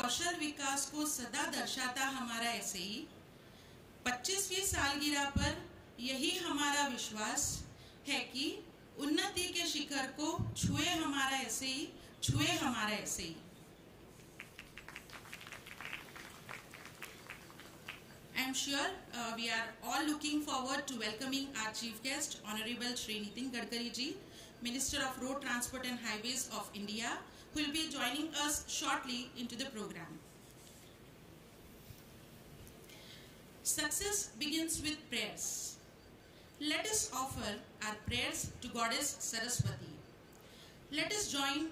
कौशल विकास को सदा दर्शाता हमारा एसएई 25वीं सालगिरह पर यही हमारा विश्वास है कि उन्नति के शिखर को छुए हमारा एसएई, छुए हमारा SAE. I am sure we are all looking forward to welcoming our chief guest, Honorable Shri Nitin Gadkari ji, Minister of Road Transport and Highways of India, who will be joining us shortly into the program. Success begins with prayers. Let us offer our prayers to Goddess Saraswati. Let us join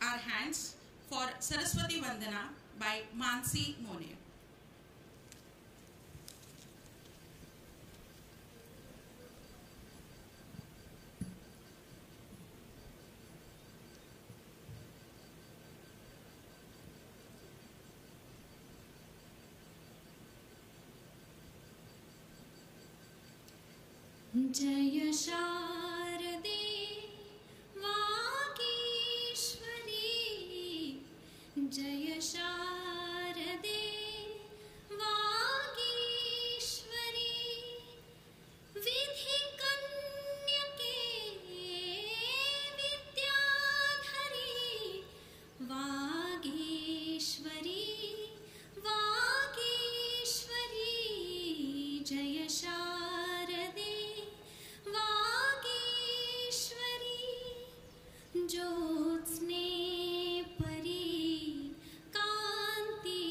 our hands for Saraswati Vandana by Mansi Mone. जय शारदे वागीश्वरी, जय शारदे वागीश्वरी, विधि कन्यके विद्याधरी, वागीश्वरी वागीश्वरी, जय शारदे ज्योत्स्ने परी कांती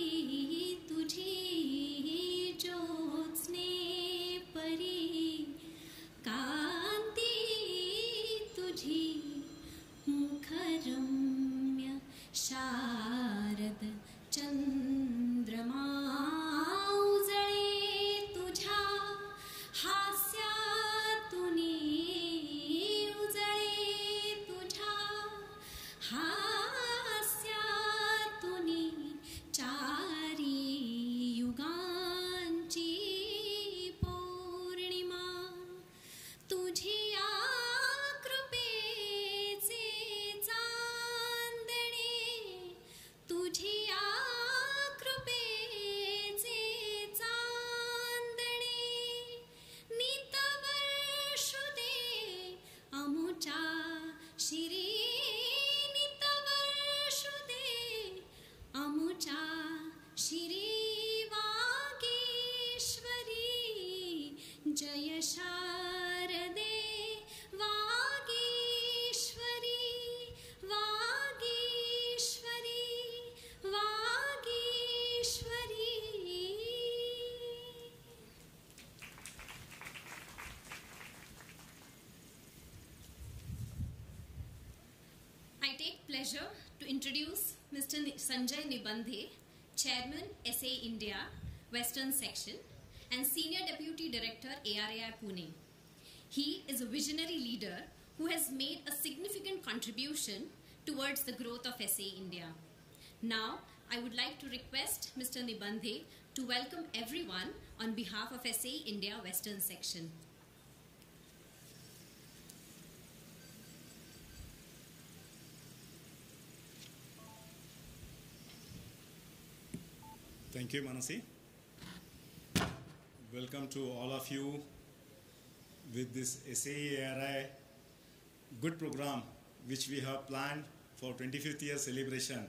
तुझी, ज्योत्स्ने परी कांती तुझी, मुखरम्य शारद चंद्रमा उजळे तुझ्या हास्यातुनी, हास्यातुनी चारी युगांची पौर्णिमा, तुझिया कृपेचे चांदणे, तुझिया कृपेचे चांदणे, नितवर्षु दे अमुचा शिरी, अमुचा श्री वागीश्वरी, जय शारदे Vagishwari, Vagishwari Vagishwari. I take pleasure to introduce Mr. Sanjay Nibandhe, Chairman SAEINDIA Western Section and Senior Deputy Director ARAI Pune. He is a visionary leader who has made a significant contribution towards the growth of SAEINDIA. Now, I would like to request Mr. Nibandhe to welcome everyone on behalf of SAEINDIA Western Section. Thank you, Manasi. Welcome to all of you with this SAEIRI good program which we have planned for 25th year celebration.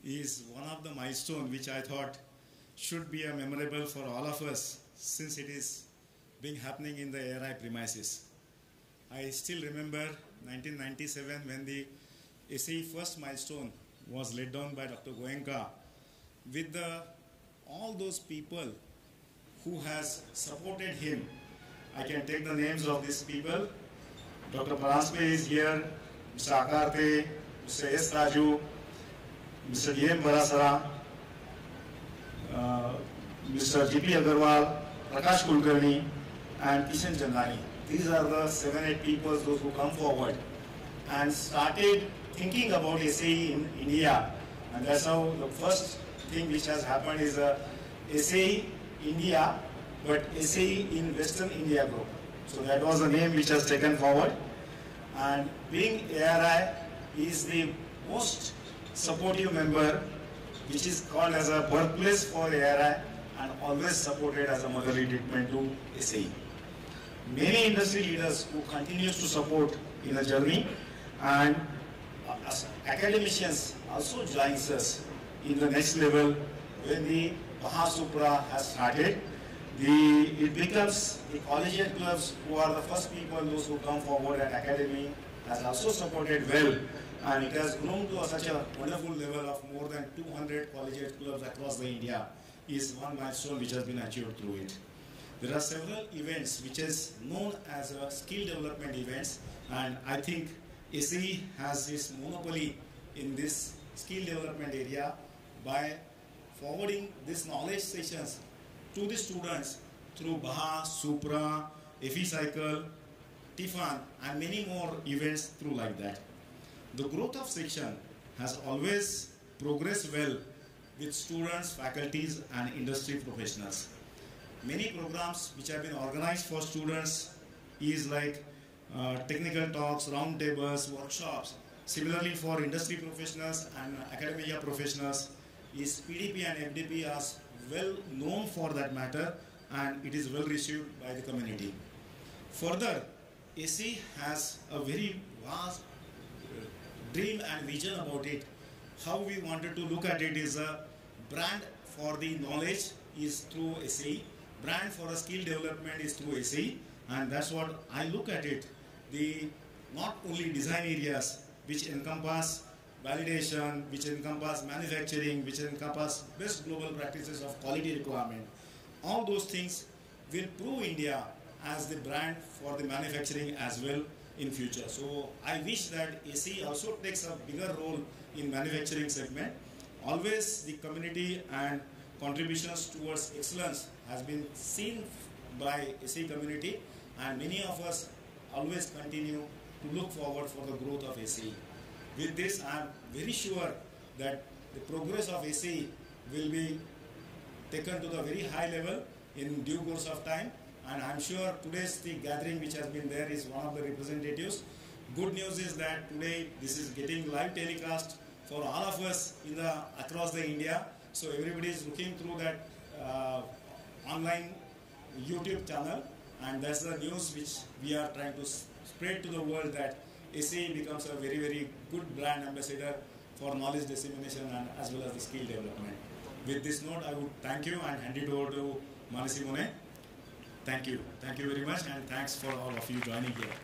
Is one of the milestones which I thought should be a memorable for all of us since it is being happening in the ARI premises. I still remember 1997 when the SAE first milestone was laid down by Dr. Goenka, with all those people who has supported him. I can take the names of these people. Dr. Paraspe is here, Mr. Akarte, Mr. S. Raju, Mr. D.M. Barasara, Mr. G.P. Agarwal, Prakash Kulkarni, and Kishan Chandani. These are the 7-8 people, those who come forward and started thinking about SAE in India. And that's how the first thing which has happened is SAE India, but SAE in Western India Group. So that was the name which has taken forward. And being ARI is the most supportive member, which is called as a birthplace for ARI and always supported as a motherly treatment to SAE. Many industry leaders who continues to support in the journey, and academicians also joins us in the next level when the Mahasupra has started. It becomes the collegiate clubs who are the first people, those who come forward, and academy has also supported well, and it has grown to such a wonderful level of more than 200 collegiate clubs across the India is one milestone which has been achieved through it. There are several events which is known as skill development events, and I think SAE has this monopoly in this skill development area by forwarding these knowledge sessions to the students through Baha, Supra, FE Cycle, Tiffan, and many more events through like that. The growth of section has always progressed well with students, faculties, and industry professionals. Many programs which have been organized for students is like technical talks, round tables, workshops. Similarly for industry professionals and academia professionals is PDP and FDP as well known for that matter, and it is well received by the community. Further, SAE has a very vast dream and vision about it. How we wanted to look at it is a brand for the knowledge is through SAE, brand for a skill development is through SAE, and that's what I look at it. The not only design areas which encompass validation, which encompass manufacturing, which encompass best global practices of quality requirement. All those things will prove India as the brand for the manufacturing as well in future. So I wish that SAE also takes a bigger role in manufacturing segment. Always the community and contributions towards excellence has been seen by SAE community, and many of us always continue to look forward for the growth of SAE. With this, I am very sure that the progress of SAE will be taken to the very high level in due course of time, and I am sure today's the gathering which has been there is one of the representatives. Good news is that today this is getting live telecast for all of us in across the India, so everybody is looking through that online YouTube channel, and that's the news which we are trying to spread to the world, that SAE becomes a very, very good brand ambassador for knowledge dissemination and as well as the skill development. With this note, I would thank you and hand it over to Manasi Mone. Thank you. Thank you very much, and thanks for all of you joining here.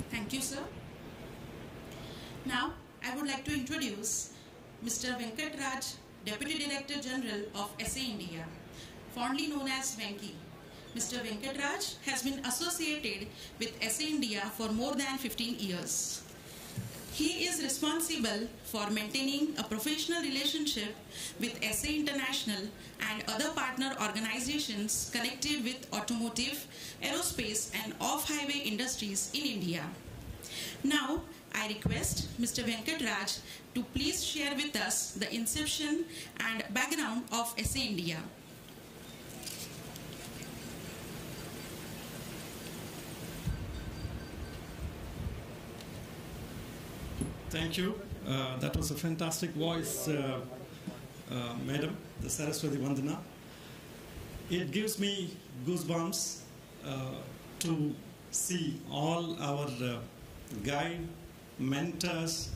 Thank you, sir. Now, I would like to introduce Mr. Venkat Raj, Deputy Director General of SAE India, fondly known as Venki. Mr. Venkat Raj has been associated with SAE India for more than 15 years. He is responsible for maintaining a professional relationship with SAE International and other partner organizations connected with automotive, aerospace, and off-highway industries in India. Now, I request Mr. Venkat Raj to please share with us the inception and background of SAE India. Thank you. That was a fantastic voice, Madam, the Saraswati Vandana. It gives me goosebumps to see all our guide, mentors,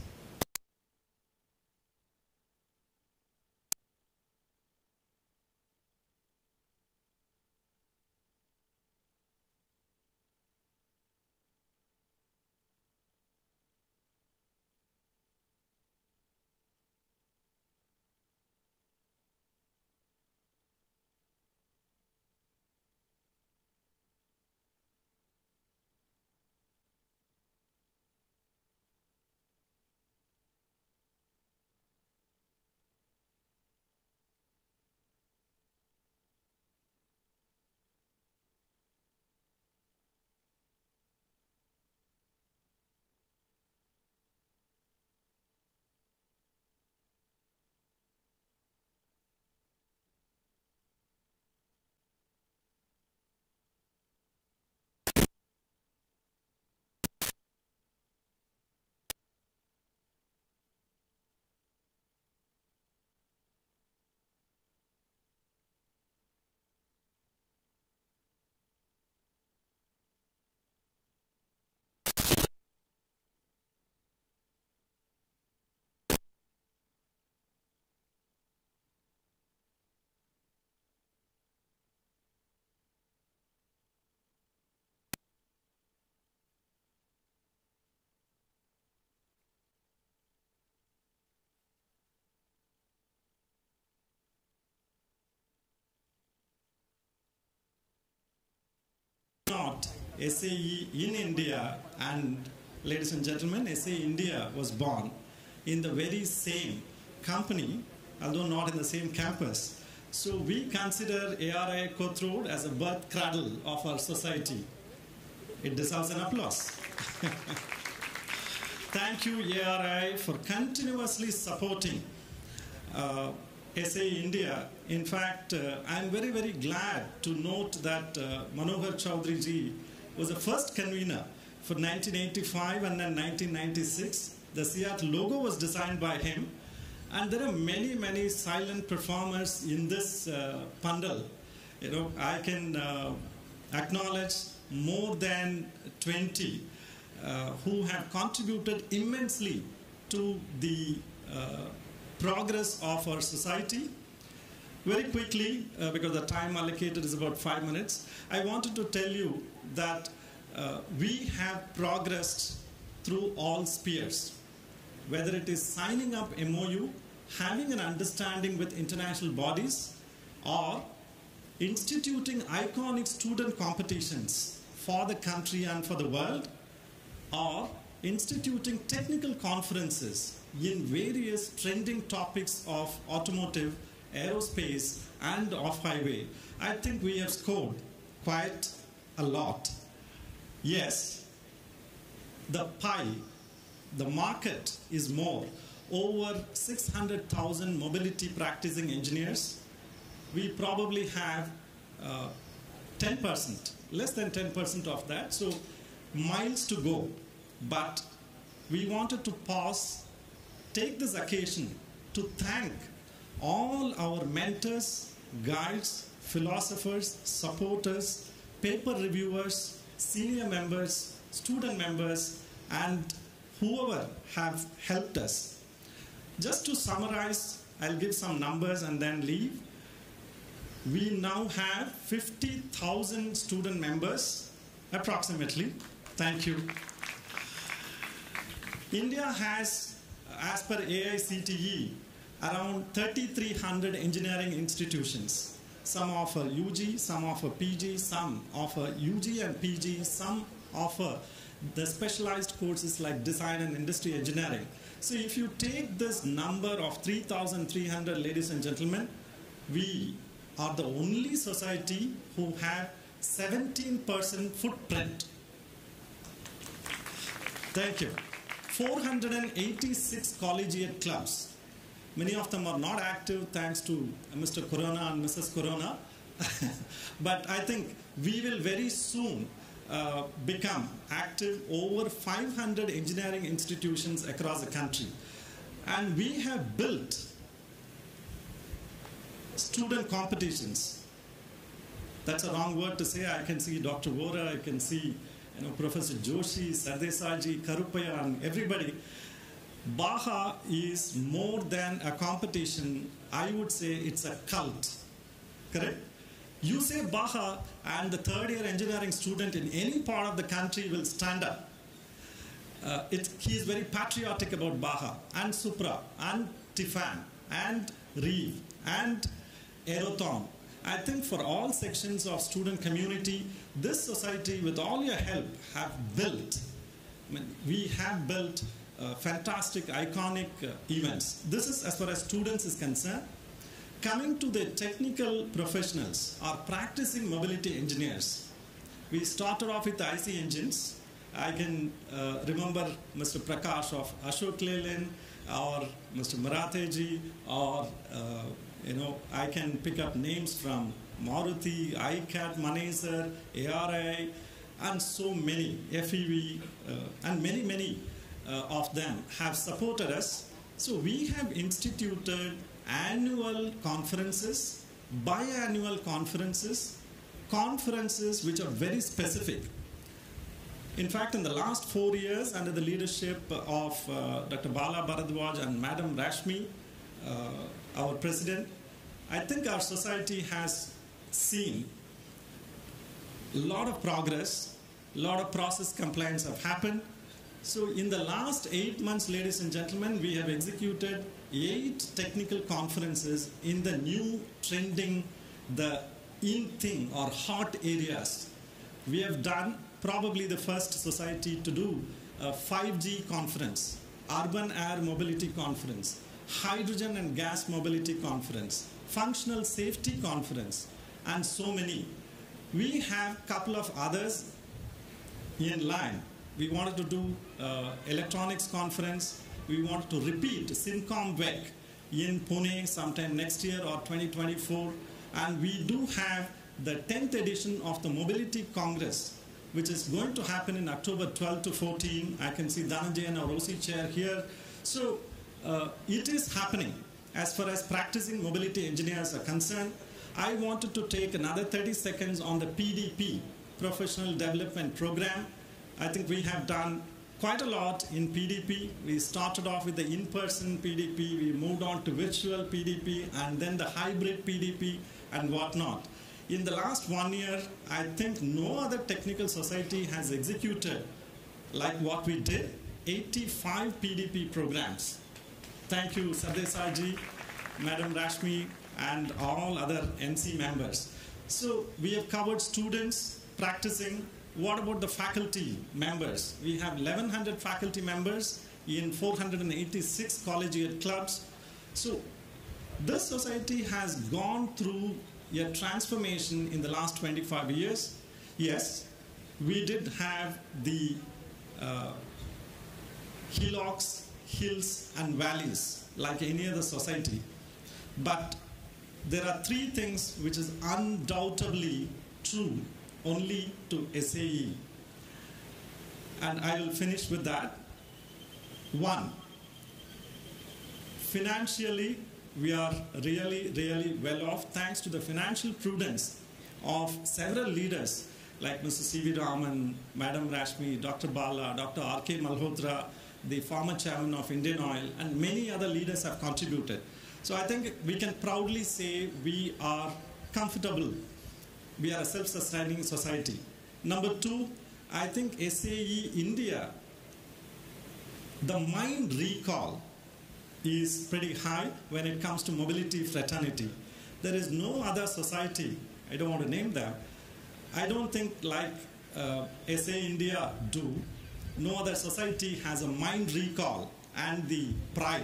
SAE in India, and ladies and gentlemen, SAE India was born in the very same company, although not in the same campus. So we consider ARI Kothrood as a birth cradle of our society. It deserves an applause. Thank you, ARI, for continuously supporting SAE India. In fact, I'm very, very glad to note that Manohar Chaudhary ji was the first convener for 1985 and then 1996. The SEAT logo was designed by him. And there are many, many silent performers in this bundle. You know, I can acknowledge more than 20 who have contributed immensely to the progress of our society. Very quickly, because the time allocated is about 5 minutes, I wanted to tell you that we have progressed through all spheres. Whether it is signing up MOU, having an understanding with international bodies, or instituting iconic student competitions for the country and for the world, or instituting technical conferences in various trending topics of automotive, aerospace, and off-highway. I think we have scored quite a lot. Yes, the pie, the market is more. Over 600,000 mobility practicing engineers. We probably have 10%, less than 10% of that. So miles to go. But we wanted to pause, take this occasion to thank all our mentors, guides, philosophers, supporters, paper reviewers, senior members, student members, and whoever have helped us. Just to summarize, I'll give some numbers and then leave. We now have 50,000 student members, approximately. Thank you. India has, as per AICTE, around 3,300 engineering institutions. Some offer UG, some offer PG, some offer UG and PG, some offer the specialized courses like design and industry engineering. So if you take this number of 3,300, ladies and gentlemen, we are the only society who have 17% footprint. Thank you. 486 collegiate clubs. Many of them are not active thanks to Mr. Corona and Mrs. Corona. But I think we will very soon become active. Over 500 engineering institutions across the country. And we have built student competitions. That's a wrong word to say. I can see Dr. Vora, I can see Professor Joshi, Sardesaji, Karupaya, and everybody. Baha is more than a competition. I would say it's a cult. Correct? You say Baha and the third year engineering student in any part of the country will stand up. He is very patriotic about Baha and Supra and Tiffan and Reeve and Aerothon. I think for all sections of student community, this society with all your help have built, we have built fantastic, iconic events. This is as far as students is concerned. Coming to the technical professionals or practicing mobility engineers, we started off with IC engines. I can remember Mr. Prakash of Ashok Leyland or Mr. Maratheji, or I can pick up names from Maruti, ICAT, Manesar, ARI, and so many, FEV, and many of them have supported us. So we have instituted annual conferences, biannual conferences, conferences which are very specific. In fact, in the last 4 years, under the leadership of Dr. Bala Bharadwaj and Madam Rashmi, our president, I think our society has seen a lot of progress, a lot of process compliance have happened. So in the last 8 months, ladies and gentlemen, we have executed 8 technical conferences in the new trending, the in thing or hot areas. We have done probably the first society to do a 5G conference, urban air mobility conference, hydrogen and gas mobility conference, functional safety conference, and so many. We have a couple of others in line. We wanted to do electronics conference. We want to repeat Simcom WEC in Pune sometime next year or 2024. And we do have the 10th edition of the Mobility Congress, which is going to happen in October 12 to 14. I can see Dhananjay, our OC chair here. So it is happening. As far as practicing mobility engineers are concerned, I wanted to take another 30 seconds on the PDP, Professional Development Program. I think we have done quite a lot in PDP. We started off with the in-person PDP, we moved on to virtual PDP, and then the hybrid PDP and whatnot. In the last 1 year, I think no other technical society has executed like what we did, 85 PDP programs. Thank you, Saraswati, Madam Rashmi, and all other NC members. So we have covered students practicing. What about the faculty members? We have 1,100 faculty members in 486 collegiate clubs. So this society has gone through a transformation in the last 25 years. Yes, we did have the hillocks, hills, and valleys like any other society. But there are three things which is undoubtedly true only to SAE. And I will finish with that. One, financially, we are really, really well off thanks to the financial prudence of several leaders like Mr. C.V. Raman, Madam Rashmi, Dr. Bala, Dr. R.K. Malhotra, the former chairman of Indian Oil, and many other leaders have contributed. So I think we can proudly say we are comfortable. We are a self-sustaining society. Number two, I think SAE India, the mind recall is pretty high when it comes to mobility fraternity. There is no other society, I don't want to name them, I don't think like SAE India do. No other society has a mind recall and the pride.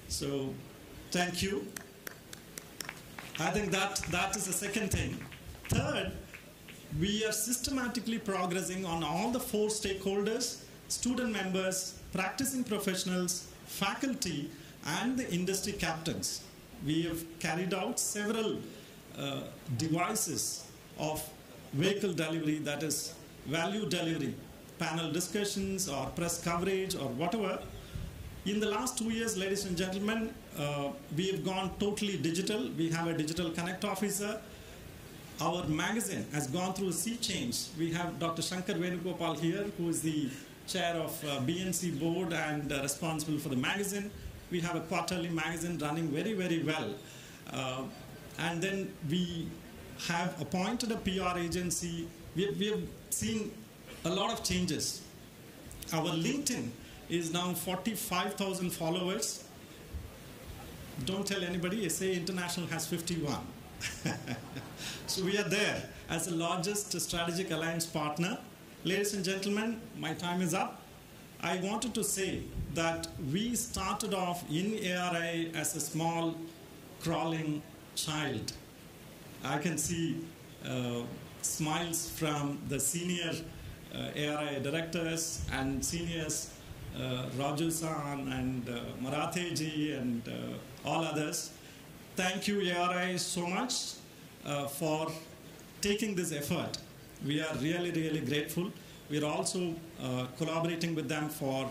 So thank you. I think that is the second thing. Third, we are systematically progressing on all the four stakeholders, student members, practicing professionals, faculty, and the industry captains. We have carried out several devices of vehicle delivery, that is value delivery, panel discussions or press coverage or whatever. In the last 2 years, ladies and gentlemen, we have gone totally digital. We have a digital connect officer. Our magazine has gone through a sea change. We have Dr. Shankar Venugopal here, who is the chair of BNC board and responsible for the magazine. We have a quarterly magazine running very, very well. And then we have appointed a PR agency. We have seen a lot of changes. Our LinkedIn is now 45,000 followers. Don't tell anybody, SAE International has 51. So we are there as the largest strategic alliance partner. Ladies and gentlemen, my time is up. I wanted to say that we started off in ARI as a small crawling child. I can see smiles from the senior ARI directors and seniors, Raju-san and Marathe-ji and all others. Thank you, ARI, so much for taking this effort. We are really, really grateful. We are also collaborating with them for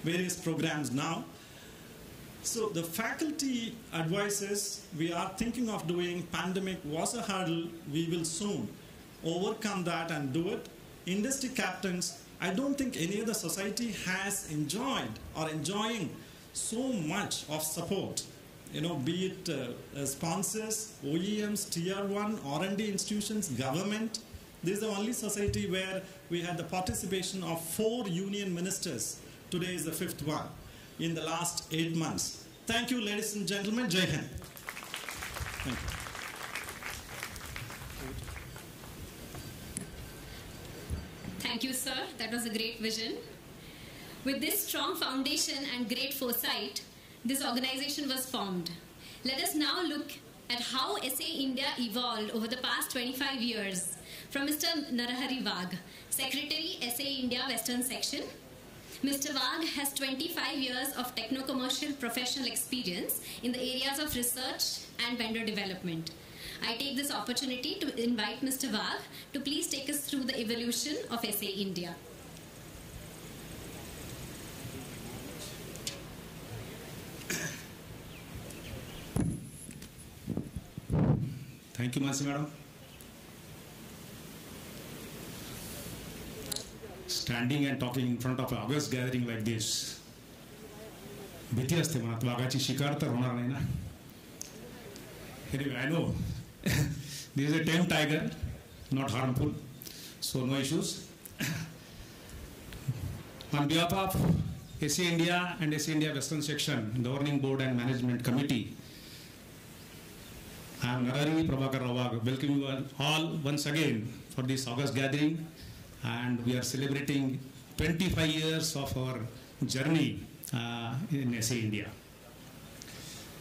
various programs now. So the faculty advises, we are thinking of doing, pandemic was a hurdle, we will soon overcome that and do it. Industry captains, I don't think any other society has enjoyed or enjoying so much of support. You know, be it sponsors, OEMs, Tier 1, R&D institutions, government. This is the only society where we had the participation of 4 union ministers. Today is the 5th one in the last 8 months. Thank you, ladies and gentlemen. Jai Hind. Thank you. Thank you, sir. That was a great vision. With this strong foundation and great foresight, this organization was formed. Let us now look at how SA India evolved over the past 25 years. From Mr. Narahari Wagh, Secretary, SA India Western Section. Mr. Wagh has 25 years of techno-commercial professional experience in the areas of research and vendor development. I take this opportunity to invite Mr. Wagh to please take us through the evolution of SA India. Thank you, Mansi Madam. Standing and talking in front of an August gathering like this, भीती असते मनात वाघाची शिकार तर होणार नाही ना. Anyway, I know this is a tame tiger, not harmful, so no issues. On behalf of SA India and SA India Western Section, the Governing Board and Management Committee, I am Narahari Prabhakar Wagh, welcome you all once again for this August gathering, and we are celebrating 25 years of our journey in SA India.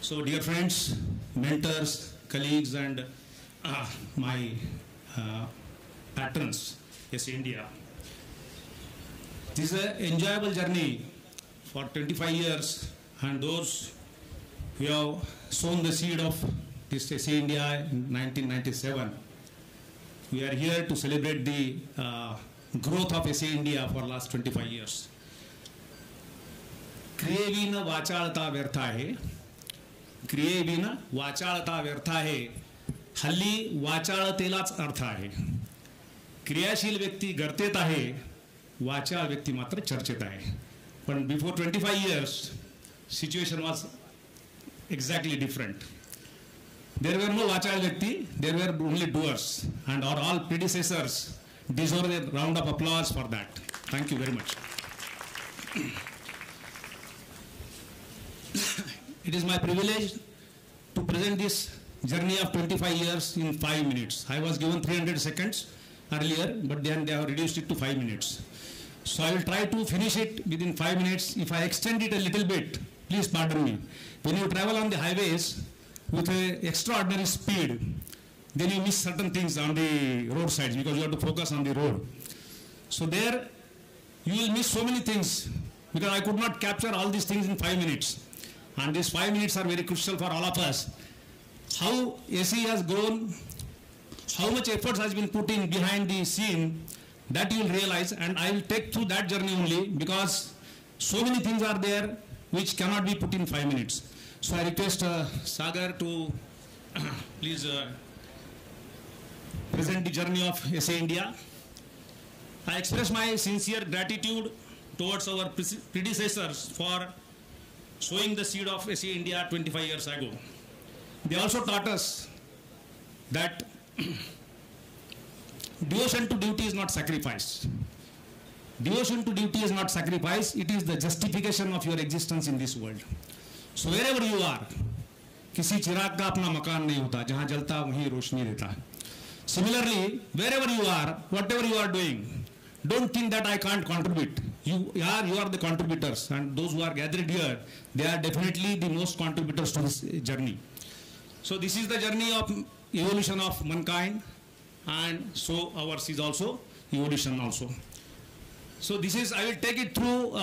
So dear friends, mentors, colleagues and my patrons, SA India, this is an enjoyable journey for 25 years, and those who have sown the seed of this SA India in 1997, we are here to celebrate the growth of SA India for the last 25 years. क्रिये विना वाचाळता व्यर्थ आहे, क्रिये विना वाचाळता व्यर्थ आहे, हल्ली वाचाळतेलाच अर्थ आहे. क्रियाशील व्यक्ती गर्तेत आहे, वाचाळ व्यक्ती मात्र चर्चेत आहे. पण before 25 years, situation was exactly different. There were no वाचाळ व्यक्ती, there were only doers, and our all predecessors deserve a round of applause for that. Thank you very much. It is my privilege to present this journey of 25 years in 5 minutes. I was given 300 seconds earlier, but then they have reduced it to 5 minutes. So I will try to finish it within 5 minutes. If I extend it a little bit, please pardon me. When you travel on the highways with an extraordinary speed, then you miss certain things on the roadsides because you have to focus on the road. So there you will miss so many things because I could not capture all these things in 5 minutes. And these 5 minutes are very crucial for all of us. How SE has grown, how much effort has been put in behind the scene, that you will realize, and I will take through that journey only because so many things are there which cannot be put in 5 minutes. So I request Sagar to please present the journey of SA India. I express my sincere gratitude towards our predecessors for sowing the seed of SA India 25 years ago. They also taught us that devotion to duty is not sacrifice. Devotion to duty is not sacrifice, it is the justification of your existence in this world. So wherever you are, किसी चिराग का अपना मकान नहीं होता, जहाँ जलता वहीं रोशनी देता है. Similarly, wherever you are, whatever you are doing, don't think that I can't contribute. You are the contributors, and those who are gathered here, they are definitely the most contributors to this journey. So this is the journey of evolution of mankind, and so ours is also evolution also. So this is, I will take it through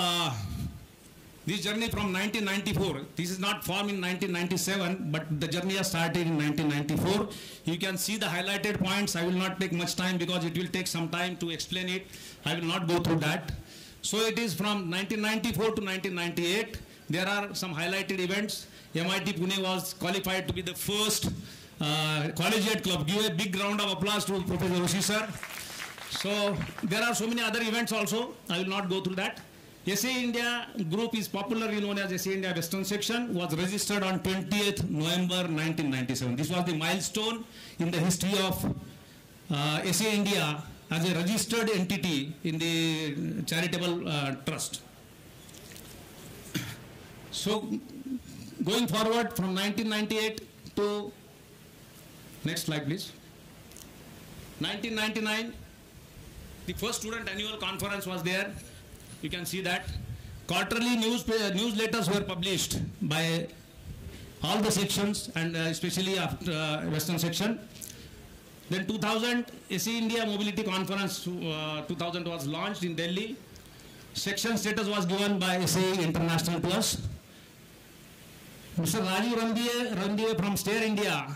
this journey from 1994. This is not formed in 1997, but the journey has started in 1994. You can see the highlighted points. I will not take much time because it will take some time to explain it. I will not go through that. So it is from 1994 to 1998. There are some highlighted events. MIT Pune was qualified to be the first collegiate club. Give a big round of applause to Professor Roshi sir. So there are so many other events also. I will not go through that. SA India group is popularly known as SA India Western Section, was registered on 20th November 1997. This was the milestone in the history of SA India as a registered entity in the charitable trust. So going forward from 1998 to, next slide please, 1999, the first student annual conference was there. You can see that. Quarterly newsletters were published by all the sections, and especially after Western section. Then 2000 SAEINDIA Mobility Conference 2000 was launched in Delhi. Section status was given by SAE International to us. Mr. Rajiv Randive from Stare India,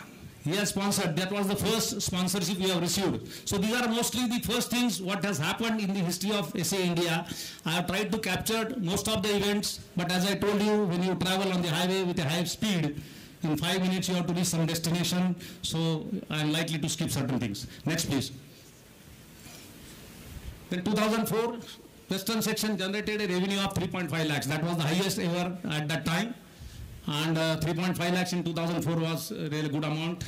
he has sponsored. That was the first sponsorship we have received. So these are mostly the first things what has happened in the history of SAEINDIA. I have tried to capture most of the events, but as I told you, when you travel on the highway with a high speed, in 5 minutes you have to reach some destination, so I am likely to skip certain things. Next please. Then 2004, Western section generated a revenue of 3.5 lakhs. That was the highest ever at that time. And 3.5 lakhs in 2004 was a really good amount.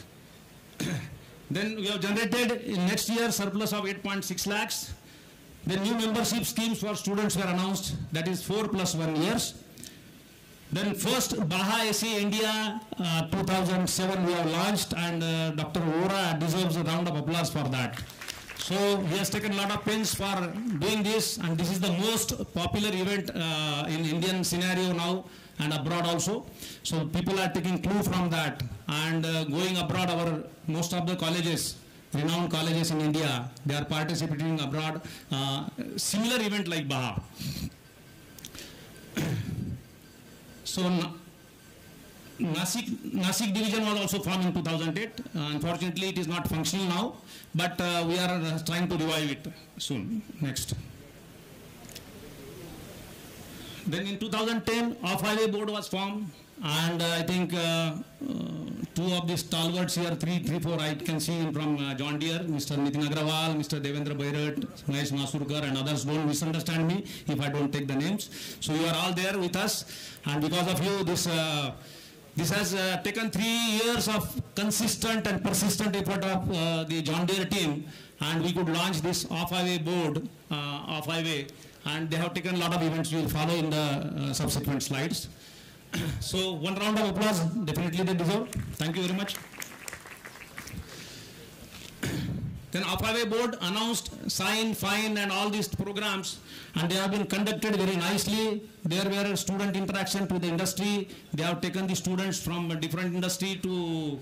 Then we have generated in next year surplus of 8.6 lakhs. Then new membership schemes for students were announced, that is 4 + 1 years. Then first Baha SAEINDIA 2007 we have launched, and Dr. Vora deserves a round of applause for that. So he has taken a lot of pains for doing this, and this is the most popular event in Indian scenario now and abroad also. So people are taking clue from that and going abroad. Most of the colleges, renowned colleges in India, they are participating abroad. Similar event like Baha. So Nasik division was also formed in 2008. Unfortunately, it is not functional now, but we are trying to revive it soon. Next. Then in 2010, Off-Highway Board was formed, and I think two of the stalwarts here, three, four, I can see from John Deere, Mr. Nitin Agrawal, Mr. Devendra Bairat, Mahesh Masurkar, and others. Don't misunderstand me if I don't take the names. So you are all there with us, and because of you, this has taken 3 years of consistent and persistent effort of the John Deere team, and we could launch this Off-Highway Board, Off-Highway, and they have taken a lot of events. You will follow in the subsequent slides. So one round of applause, definitely they deserve. Thank you very much. Then Off-Highway Board announced sign, fine, and all these programs, and they have been conducted very nicely. There were student interaction to the industry. They have taken the students from a different industry to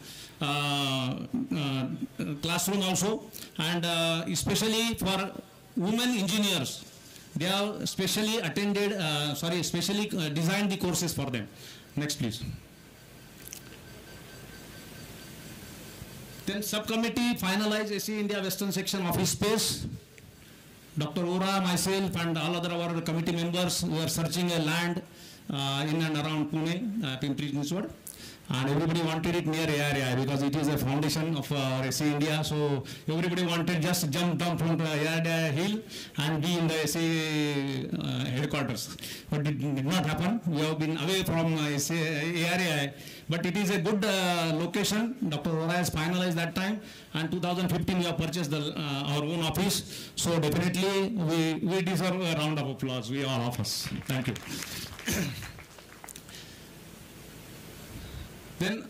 classroom also, and especially for women engineers, they have specially attended, specially designed the courses for them. Next please. Then subcommittee finalized SAEINDIA Western Section office space. Dr. Ora, myself, and all other our committee members were searching a land in and around Pune, Pimpri-Chinchwad, and everybody wanted it near ARAI because it is a foundation of SAEINDIA. So everybody wanted just jump down from the ARAI hill and be in the SA headquarters. But it did not happen. We have been away from ARAI. But it is a good location. Dr. Ora has finalized that time, and 2015 we have purchased our own office. So definitely we deserve a round of applause. We all of us. Thank you. Then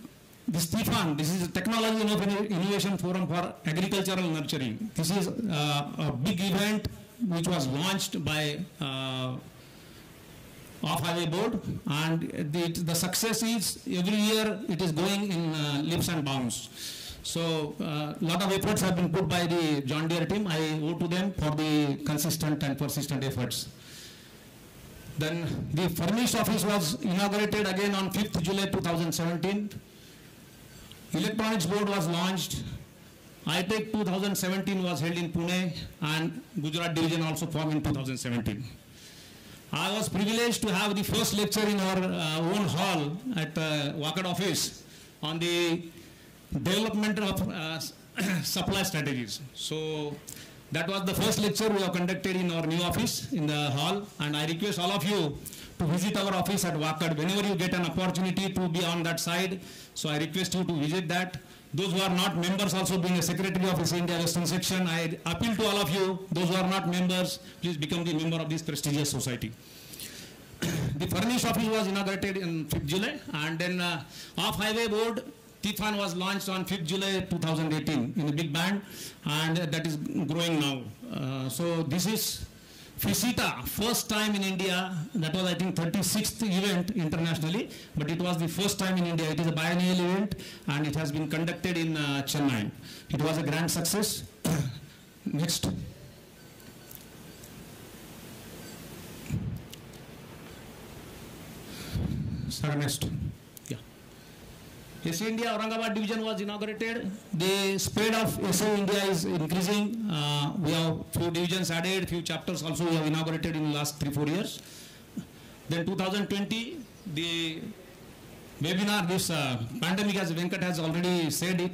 this TIFAN, this is a Technology Innovation Forum for Agricultural Nurturing. This is a big event which was launched by Off-Highway Board, and the success is every year it is going in leaps and bounds. So a lot of efforts have been put by the John Deere team. I owe to them for the consistent and persistent efforts. Then the furnished office was inaugurated again on 5th July 2017. Electronics Board was launched. ITEC 2017 was held in Pune, and Gujarat division also formed in 2017. I was privileged to have the first lecture in our own hall at Wakad office on the development of supply strategies. So that was the first lecture we have conducted in our new office in the hall, and I request all of you to visit our office at Wakad whenever you get an opportunity to be on that side. So I request you to visit that. Those who are not members, also being a secretary of SAEINDIA Western Section, I appeal to all of you, those who are not members, please become the member of this prestigious society. The furnished office was inaugurated in 5th July, and then Off-Highway Board, Tefan was launched on 5th July 2018 in a big band, and that is growing now. So this is FICITA, first time in India. That was, I think, 36th event internationally, but it was the first time in India. It is a biennial event, and it has been conducted in Chennai. It was a grand success. Next. Sir, next. Yeah. SAE India Aurangabad division was inaugurated. The speed of SAE India is increasing. We have few divisions added, few chapters also we have inaugurated in the last 3-4 years. Then 2020, the webinar, this pandemic, as Venkat has already said it,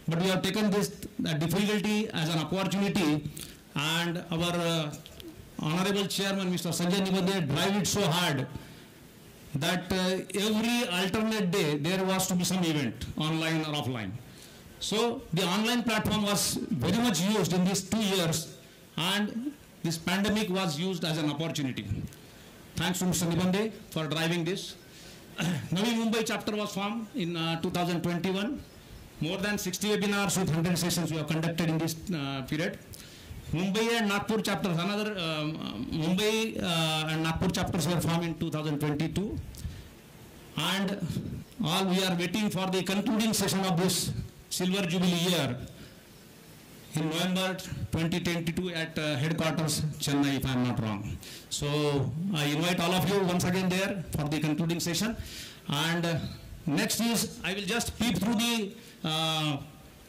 but we have taken this difficulty as an opportunity, and our honorable chairman, Mr. Sanjay Nibandhe, drive it so hard that every alternate day there was to be some event, online or offline. So the online platform was very much used in these 2 years, and this pandemic was used as an opportunity. Thanks to Mr. Nibandhe for driving this. Navi Mumbai chapter was formed in 2021. More than 60 webinars with 100 sessions we have conducted in this period. Mumbai and Nagpur chapters, another Mumbai and Nagpur chapters were formed in 2022. And all we are waiting for the concluding session of this Silver Jubilee year in November 2022 at headquarters Chennai, if I am not wrong. So I invite all of you once again there for the concluding session. And next is, I will just peep through the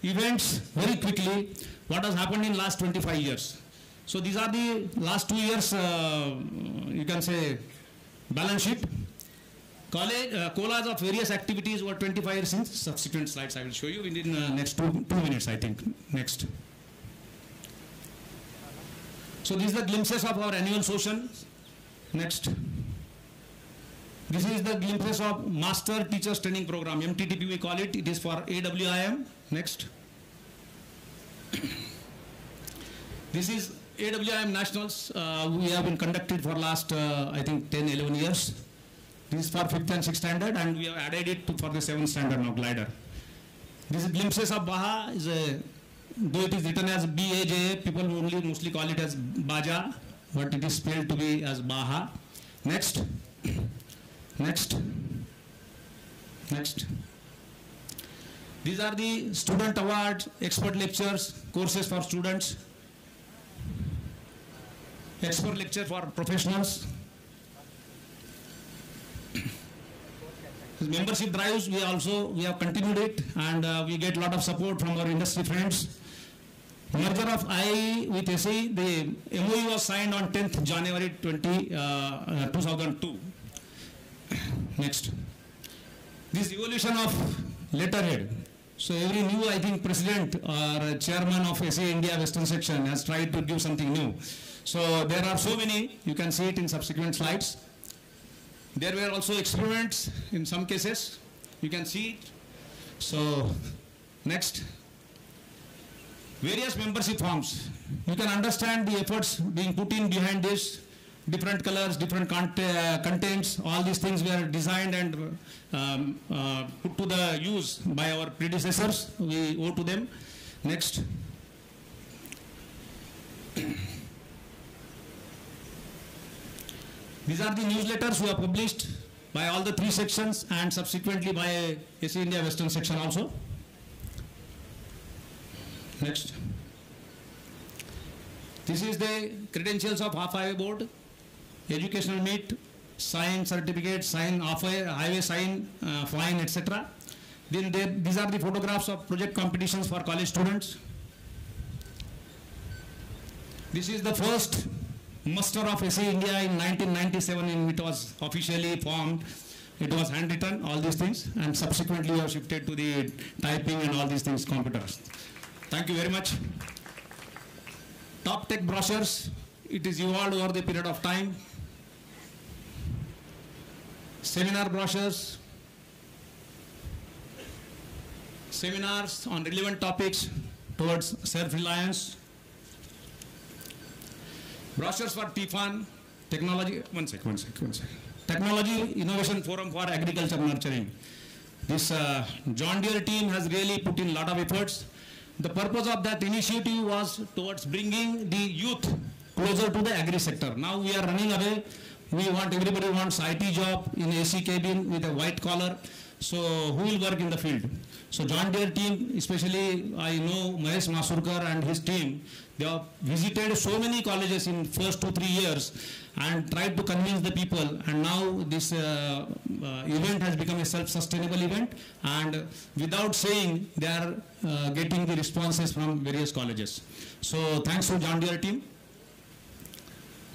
events very quickly, what has happened in last 25 years. So these are the last 2 years, you can say, balance sheet. Colas of various activities were 25 years in subsequent slides. I will show you in next 2 minutes, I think. Next. So these are the glimpses of our annual session. Next. This is the glimpses of Master Teachers Training Program, MTTP we call it. It is for AWIM. Next. This is AWIM Nationals. We have been conducted for last, I think, 10-11 years. This is for 5th and 6th standard, and we have added it for the 7th standard now, glider. This is glimpses of Baja. Though it is written as BAJA, people mostly call it as Baja, but it is spelled to be as Baja. Next. Next. Next. These are the student awards, expert lectures, courses for students, expert lecture for professionals. Membership drives, we have continued it, and we get a lot of support from our industry friends. Merger of IAE with SAE, the MOU was signed on 10th January 2002. Next. This evolution of letterhead. So every new, I think, president or chairman of SAE India Western section has tried to give something new. So there are so many, you can see it in subsequent slides. There were also experiments in some cases, you can see it. So next. Various membership forms. You can understand the efforts being put in behind this. Different colors, different contents, all these things were designed and put to the use by our predecessors. We owe to them. Next. These are the newsletters we have published by all the 3 sections and subsequently by SAE India Western section also. Next. This is the credentials of half-highway board, educational meet, sign certificate, sign highway sign, fine, etc. Then these are the photographs of project competitions for college students. This is the first muster of SAE India in 1997, in which it was officially formed. It was handwritten, all these things, and subsequently we have shifted to the typing and all these things, computers. Thank you very much. Top tech brochures, it is evolved over the period of time. Seminar brochures, seminars on relevant topics towards self-reliance. Brochures for Tefan, technology, one sec. Technology Innovation Forum for Agriculture Nurturing. This John Deere team has really put in a lot of efforts. The purpose of that initiative was towards bringing the youth closer to the agri sector. Now we are running away. Everybody wants IT job in AC cabin with a white collar. So who will work in the field? So John Deere team, especially I know Mahesh Masurkar and his team, they have visited so many colleges in first 2-3 years and tried to convince the people, and now this event has become a self-sustainable event, and without saying they are getting the responses from various colleges. So thanks to John Deere team.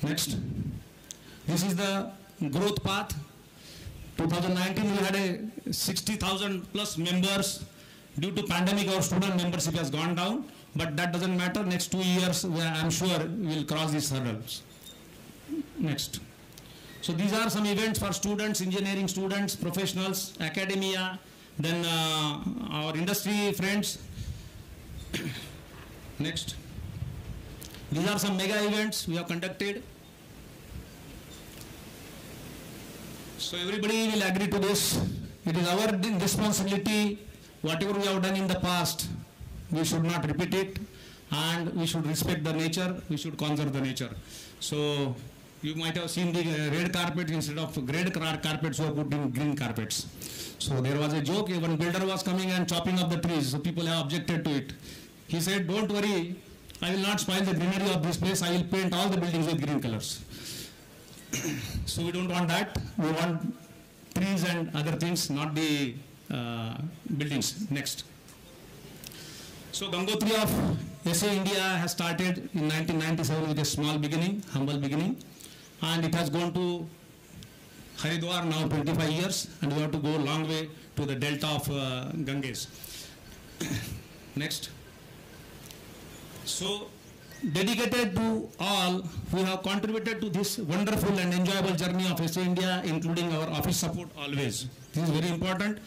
Next. This is the growth path. 2019 we had a 60,000 plus members. Due to pandemic our student membership has gone down, but that doesn't matter. Next 2 years I'm sure we will cross these hurdles. Next. So these are some events for students, engineering students, professionals, academia, then our industry friends. Next. These are some mega events we have conducted. So everybody will agree to this. It is our responsibility. Whatever we have done in the past, we should not repeat it, and we should respect the nature. We should conserve the nature. So you might have seen the red carpet instead of red carpets, we have put in green carpets. So there was a joke. One builder was coming and chopping up the trees. So people have objected to it. He said, "Don't worry, I will not spoil the greenery of this place. I will paint all the buildings with green colors." So we don't want that. We want trees and other things, not the buildings. Next. So Gangotri of SAEINDIA has started in 1997 with a small beginning, humble beginning, and it has gone to Haridwar now 25 years, and we have to go a long way to the delta of Ganges. Next. So dedicated to all who have contributed to this wonderful and enjoyable journey of SAEINDIA, including our office support always. This is very important.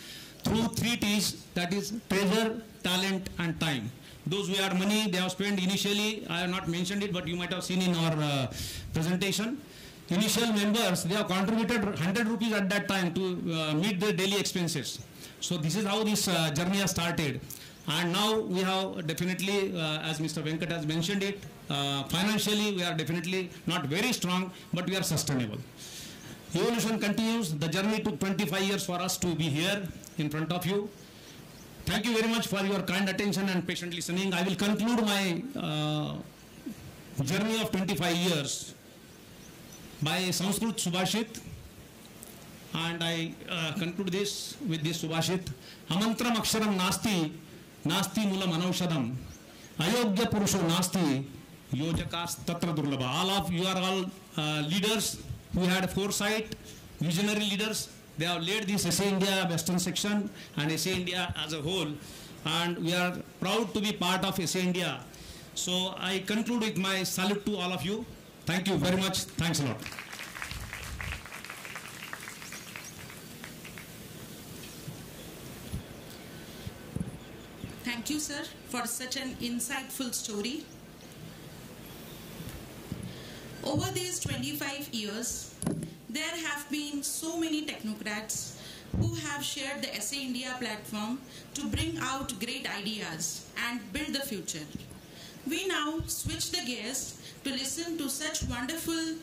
Through 3 T's, that is treasure, talent and time. Those who had money, they have spent initially, I have not mentioned it, but you might have seen in our presentation. Initial members, they have contributed 100 rupees at that time to meet their daily expenses. So this is how this journey has started. And now we have definitely, as Mr. Venkat has mentioned it, financially we are definitely not very strong, but we are sustainable. Evolution continues. The journey took 25 years for us to be here in front of you. Thank you very much for your kind attention and patient listening. I will conclude my journey of 25 years by Sanskrit Subhashit, and I conclude this with this Subhashit. Amantram aksharam nasti, nasti mulam anaushadam, ayogya purusho nasti, yojakas tatra durlabha. All of you are all leaders who had foresight, visionary leaders. They have led this SAEINDIA Western section and SAEINDIA as a whole, and we are proud to be part of SAEINDIA. So I conclude with my salute to all of you. Thank you very much. Thanks a lot. Thank you, sir, for such an insightful story. Over these 25 years, there have been so many technocrats who have shared the SAEINDIA platform to bring out great ideas and build the future. We now switch the gears to listen to such wonderful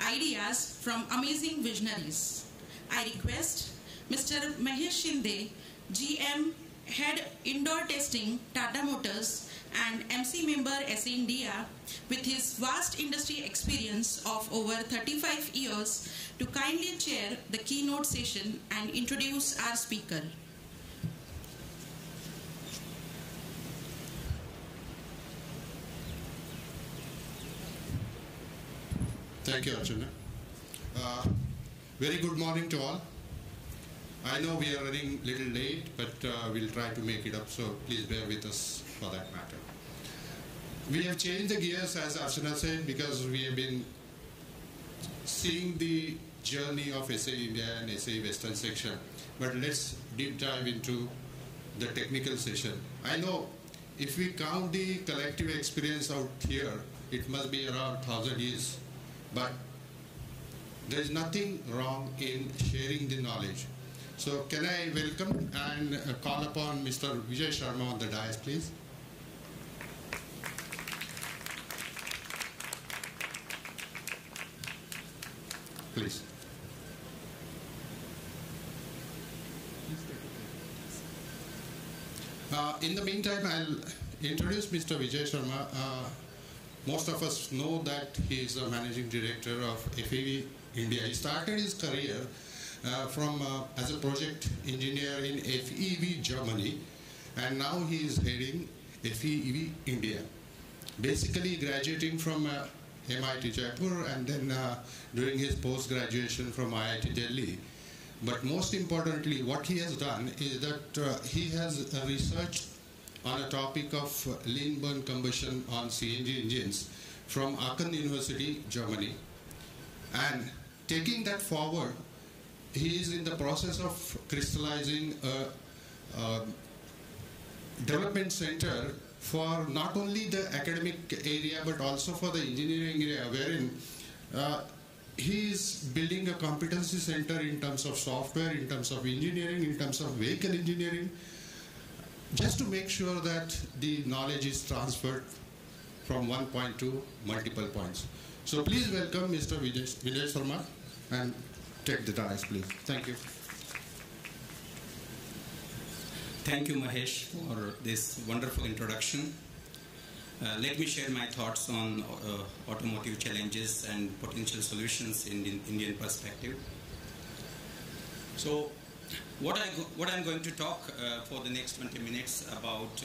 ideas from amazing visionaries. I request Mr. Mahesh Shinde, GM, Head Indoor Testing, Tata Motors, and MC member SAEINDIA, with his vast industry experience of over 35 years, to kindly chair the keynote session and introduce our speaker. Thank you, Archana. Very good morning to all. I know we are running a little late, but we'll try to make it up, so please bear with us for that matter. We have changed the gears, as Archana said, because we have been seeing the journey of SAEINDIA and SAE Western section. But let's deep dive into the technical session. I know if we count the collective experience out here, it must be around 1,000 years. But there is nothing wrong in sharing the knowledge. So can I welcome and call upon Mr. Vijay Sharma on the dais, please? Please. In the meantime, I'll introduce Mr. Vijay Sharma. Most of us know that he is the managing director of FEV India. He started his career as a project engineer in FEV Germany, and now he is heading FEV India. Basically graduating from MIT Jaipur and then doing his post-graduation from IIT Delhi. But most importantly, what he has done is that he has researched on a topic of lean burn combustion on CNG engines from Aachen University, Germany. And taking that forward, he is in the process of crystallizing a development center for not only the academic area but also for the engineering area, wherein he is building a competency center in terms of software, in terms of engineering, in terms of vehicle engineering, just to make sure that the knowledge is transferred from one point to multiple points. So please welcome Mr. Vijay Sharma and take the dais, please. Thank you. Thank you, Mahesh, for this wonderful introduction. Let me share my thoughts on automotive challenges and potential solutions in the Indian perspective. So, what I'm going to talk for the next 20 minutes about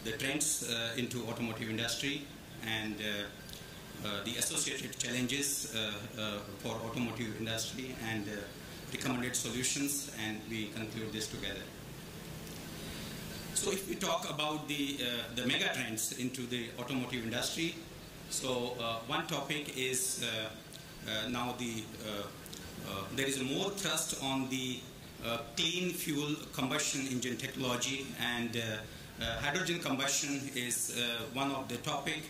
the trends into automotive industry and the associated challenges for automotive industry and recommended solutions, and we conclude this together. So if we talk about the mega trends into the automotive industry, so one topic is now there is more thrust on the clean fuel combustion engine technology, and hydrogen combustion is one of the topic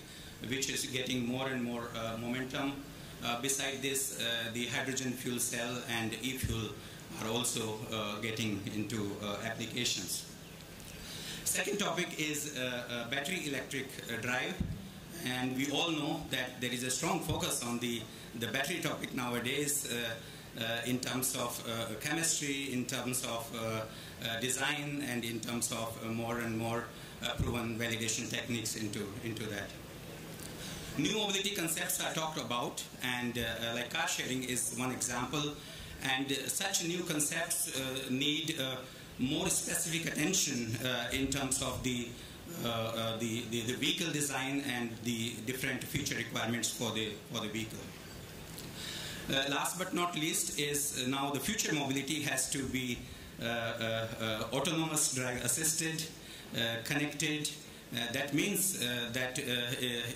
which is getting more and more momentum. Beside this, the hydrogen fuel cell and e-fuel are also getting into applications. Second topic is battery electric drive, and we all know that there is a strong focus on the battery topic nowadays in terms of chemistry, in terms of design, and in terms of more and more proven validation techniques into that. New mobility concepts are talked about, and like car sharing is one example, and such new concepts need more specific attention in terms of the vehicle design and the different feature requirements for the vehicle. Last but not least is now the future mobility has to be autonomous drive assisted, connected. That means that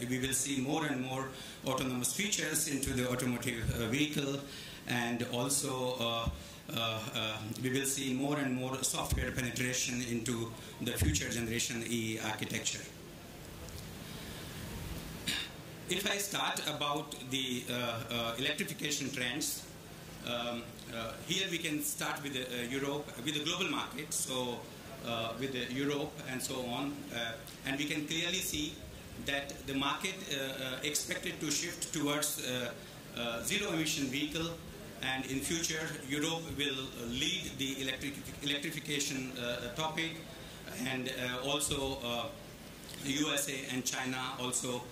we will see more and more autonomous features into the automotive vehicle, and also we will see more and more software penetration into the future generation EE architecture. If I start about the electrification trends, here we can start with Europe, with the global market, so with Europe and so on, and we can clearly see that the market expected to shift towards zero emission vehicle. And in future, Europe will lead the electrification topic, and also USA and China also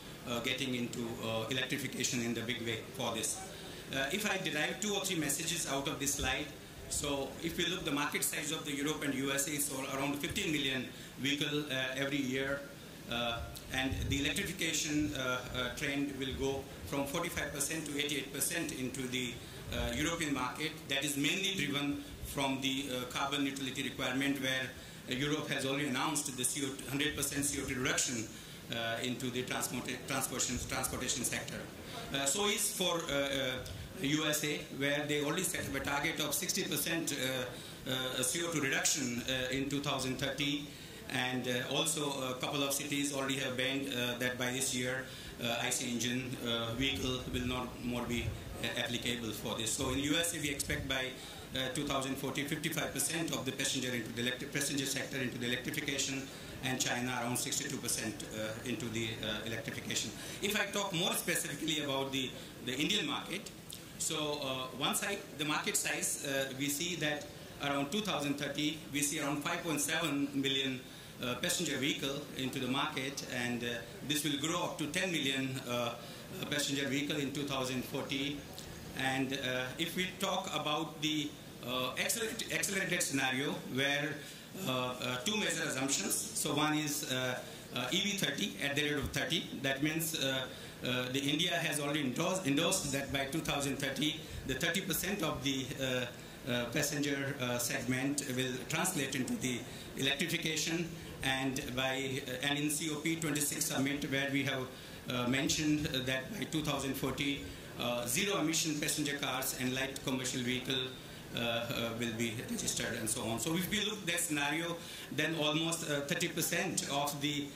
getting into electrification in the big way for this. If I derive 2 or 3 messages out of this slide, so if we look the market size of the Europe and USA, so around 15 million vehicle every year, and the electrification trend will go from 45% to 88% into the European market. That is mainly driven from the carbon neutrality requirement, where Europe has already announced the 100% CO2 reduction into the transportation sector. So is for USA, where they already set up a target of 60% CO2 reduction in 2030, and also a couple of cities already have banned that by this year IC engine vehicle will not more be applicable for this. So in USA we expect by 2040, 55% of the passenger sector into the electrification, and China around 62% into the electrification. If I talk more specifically about the Indian market, so one side, the market size, we see that around 2030, we see around 5.7 million passenger vehicle into the market, and this will grow up to 10 million passenger vehicle in 2040. And if we talk about the accelerated scenario, where two major assumptions. So one is EV30 at the rate of 30. That means the India has already endorsed that by 2030, the 30% of the passenger segment will translate into the electrification, and in COP26 summit, where we have mentioned that by 2040, zero emission passenger cars and light commercial vehicle will be registered, and so on. So if we look at that scenario, then almost 30% of the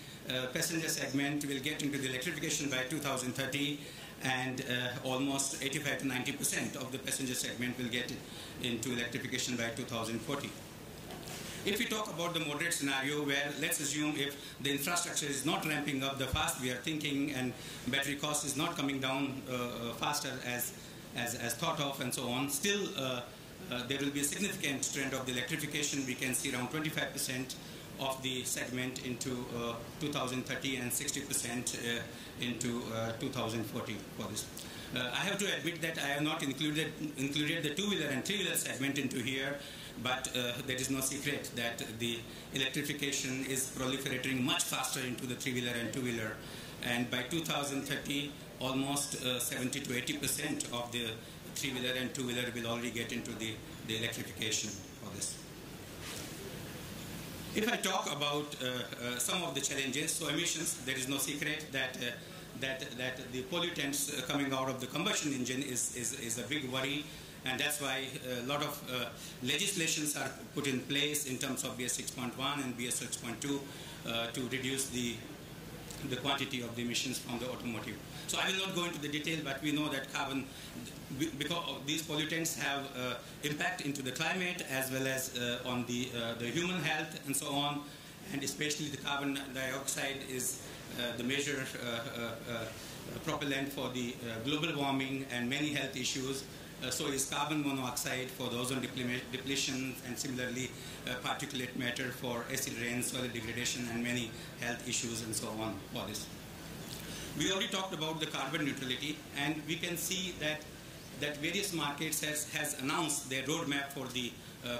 passenger segment will get into the electrification by 2030, and almost 85 to 90% of the passenger segment will get into electrification by 2040. If we talk about the moderate scenario, where let's assume if the infrastructure is not ramping up the fast we are thinking, and battery cost is not coming down faster as thought of, and so on, still there will be a significant trend of the electrification. We can see around 25% of the segment into 2030 and 60% into 2040 for this. I have to admit that I have not included the two-wheeler and three-wheeler segment into here, but there is no secret that the electrification is proliferating much faster into the three-wheeler and two-wheeler, and by 2030 almost 70 to 80% of the three-wheeler and two-wheeler will already get into the electrification for this. If I talk about some of the challenges, so emissions, there is no secret that the pollutants coming out of the combustion engine is a big worry, and that's why a lot of legislations are put in place in terms of BS 6.1 and BS 6.2 to reduce the quantity of the emissions from the automotive. So I will not go into the detail, but we know that carbon, because these pollutants have impact into the climate as well as on the human health and so on, and especially the carbon dioxide is the major propellant for the global warming and many health issues. So is carbon monoxide for the ozone depletion, and similarly particulate matter for acid rain, soil degradation, and many health issues and so on for this. We already talked about the carbon neutrality, and we can see that various markets has announced their roadmap for the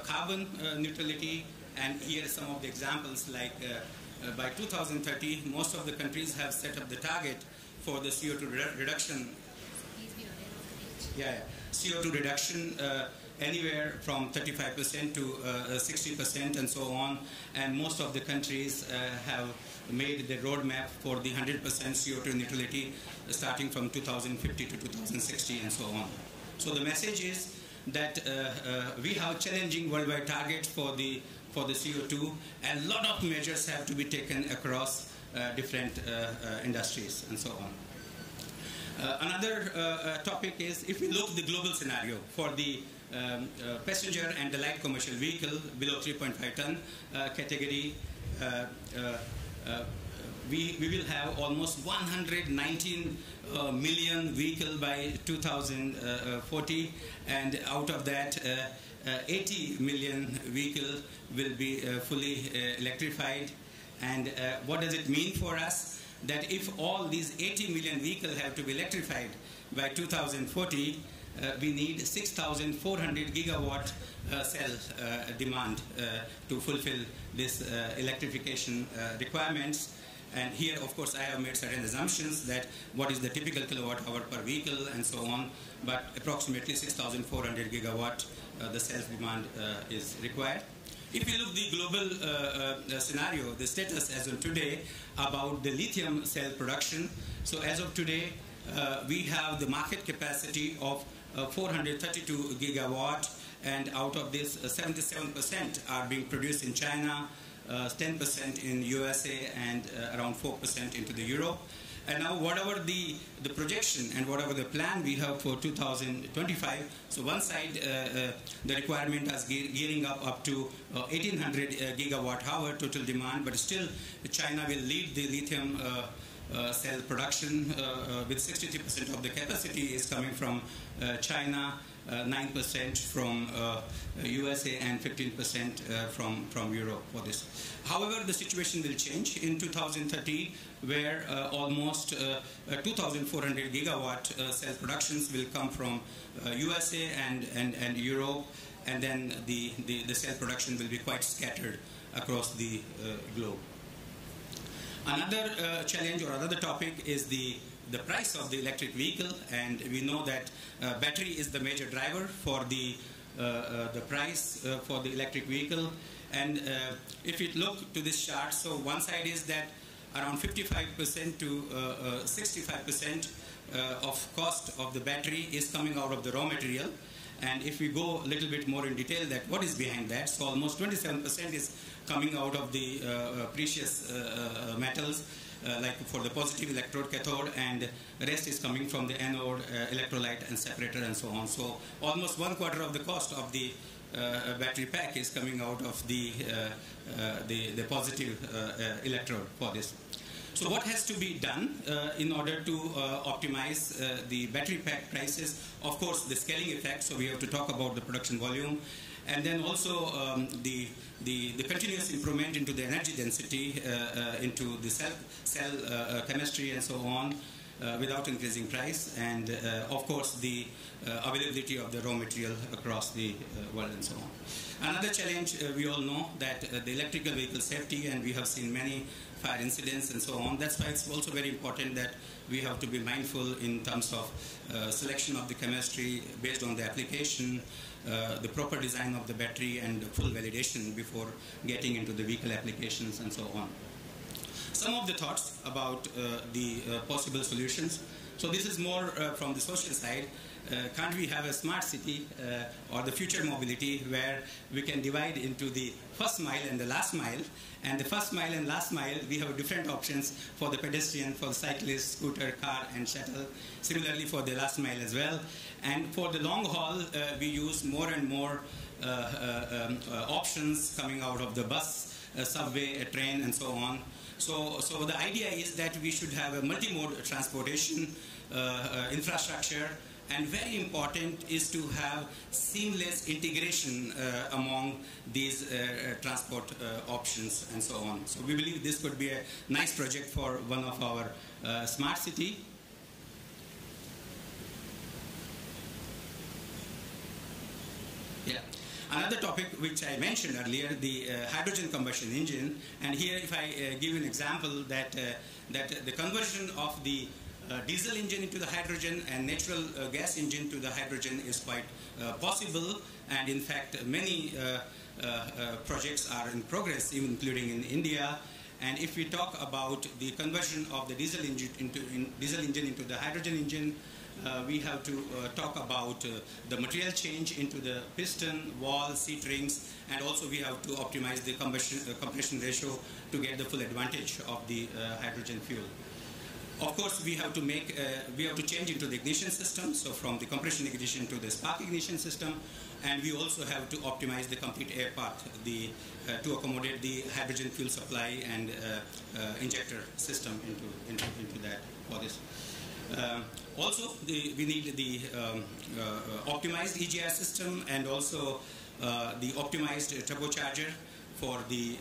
carbon neutrality, and here are some of the examples, like by 2030, most of the countries have set up the target for the CO2 reduction. CO2 reduction anywhere from 35% to 60% and so on, and most of the countries have made the roadmap for the 100% CO2 neutrality starting from 2050 to 2060 and so on. So the message is that we have challenging worldwide targets for the CO2, and a lot of measures have to be taken across different industries and so on. Another topic is, if we look at the global scenario for the passenger and the light commercial vehicle below 3.5 ton category, we will have almost 119 million vehicle by 2040, and out of that 80 million vehicle will be fully electrified. And what does it mean for us? That if all these 80 million vehicles have to be electrified by 2040, we need 6,400 gigawatt cell demand to fulfill this electrification requirements. And here, of course, I have made certain assumptions that what is the typical kilowatt hour per vehicle and so on, but approximately 6,400 gigawatt the cell demand is required. If you look at the global scenario, the status as of today about the lithium cell production, so as of today, we have the market capacity of 432 gigawatt, and out of this, 77% are being produced in China, 10% in USA, and around 4% into the Europe. And now whatever the projection and whatever the plan we have for 2025, so one side the requirement is gearing up to 1800 gigawatt hour total demand, but still China will lead the lithium cell production with 63% of the capacity is coming from China, 9% from USA, and 15% from Europe for this. However, the situation will change in 2030, where almost 2,400 gigawatt cell productions will come from USA and Europe, and then the cell production will be quite scattered across the globe. Another challenge or another topic is the price of the electric vehicle, and we know that battery is the major driver for the price for the electric vehicle. And if you look to this chart, so one side is that around 55% to 65% of cost of the battery is coming out of the raw material. And if we go a little bit more in detail, that what is behind that, so almost 27% is coming out of the precious metals, like for the positive electrode, cathode, and the rest is coming from the anode, electrolyte, and separator, and so on. So almost 1/4 of the cost of the battery pack is coming out of the positive electrode for this. So what has to be done in order to optimize the battery pack prices? Of course, the scaling effect, so we have to talk about the production volume, and then also the continuous improvement into the energy density, into the cell chemistry and so on, without increasing price, and of course the availability of the raw material across the world and so on. Another challenge, we all know that the electrical vehicle safety, and we have seen many fire incidents and so on. That's why it's also very important that we have to be mindful in terms of selection of the chemistry based on the application, the proper design of the battery, and full validation before getting into the vehicle applications and so on. Some of the thoughts about the possible solutions. So this is more from the social side. Can't we have a smart city or the future mobility where we can divide into the first mile and the last mile? And the first mile and last mile, we have different options for the pedestrian, for the cyclist, scooter, car, and shuttle. Similarly for the last mile as well. And for the long haul, we use more and more options coming out of the bus, subway, a train, and so on. So the idea is that we should have a multimode transportation infrastructure, and very important is to have seamless integration among these transport options and so on. So we believe this could be a nice project for one of our smart city. Yeah. Another topic which I mentioned earlier, the hydrogen combustion engine, and here if I give an example that the conversion of the diesel engine into the hydrogen and natural gas engine to the hydrogen is quite possible, and in fact many projects are in progress, even including in India. And if we talk about the conversion of the diesel engine into the hydrogen engine, we have to talk about the material change into the piston, wall, seat rings, and also we have to optimize the compression ratio to get the full advantage of the hydrogen fuel. Of course, we have to change into the ignition system, so from the compression ignition to the spark ignition system, and we also have to optimize the complete air path to accommodate the hydrogen fuel supply and injector system into that for this. Also, we need the optimized EGR system and also the optimized turbocharger for the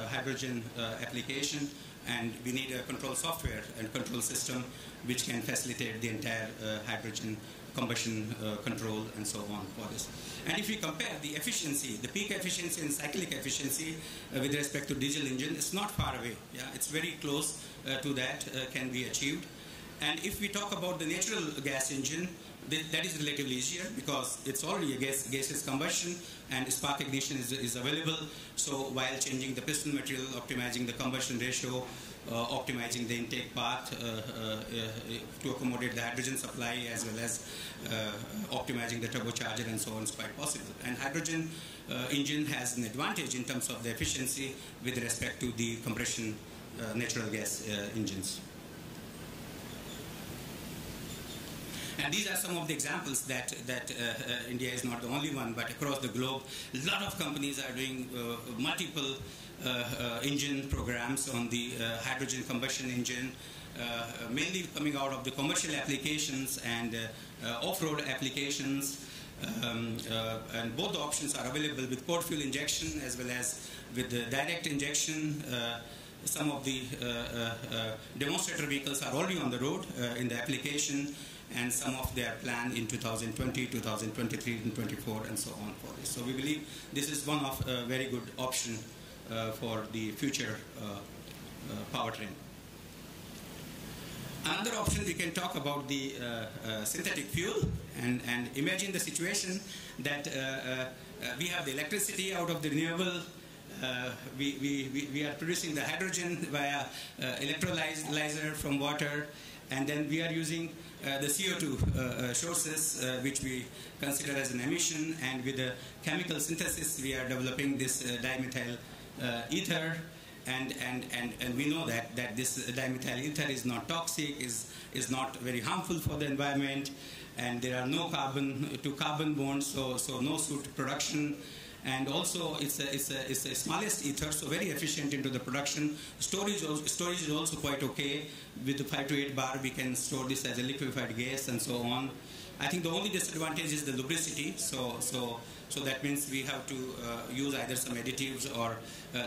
hydrogen application, and we need a control software and control system which can facilitate the entire hydrogen combustion control and so on for this. And if we compare the efficiency, the peak efficiency and cyclic efficiency with respect to diesel engine, it's not far away. Yeah, it's very close to that can be achieved. And if we talk about the natural gas engine, that is relatively easier because it's already a gaseous combustion and spark ignition is available. So while changing the piston material, optimizing the combustion ratio, optimizing the intake path to accommodate the hydrogen supply, as well as optimizing the turbocharger and so on is quite possible. And hydrogen engine has an advantage in terms of the efficiency with respect to the compression natural gas engines. And these are some of the examples that India is not the only one, but across the globe, a lot of companies are doing multiple engine programs on the hydrogen combustion engine, mainly coming out of the commercial applications and off-road applications. And both the options are available with port fuel injection as well as with the direct injection. Some of the demonstrator vehicles are already on the road in the application, and some of their plan in 2020, 2023, and 24, and so on for this. So we believe this is one of a very good option for the future powertrain. Another option, we can talk about the synthetic fuel, and imagine the situation that we have the electricity out of the renewable. We are producing the hydrogen via electrolyzer from water, and then we are using the CO2 sources, which we consider as an emission, and with the chemical synthesis we are developing this dimethyl ether, and we know that this dimethyl ether is not toxic, is not very harmful for the environment, and there are no carbon to carbon bonds, so no soot production. And also it's the smallest ether, so very efficient into the production. Storage is also quite okay. With the 5 to 8 bar, we can store this as a liquefied gas and so on. I think the only disadvantage is the lubricity. So that means we have to use either some additives or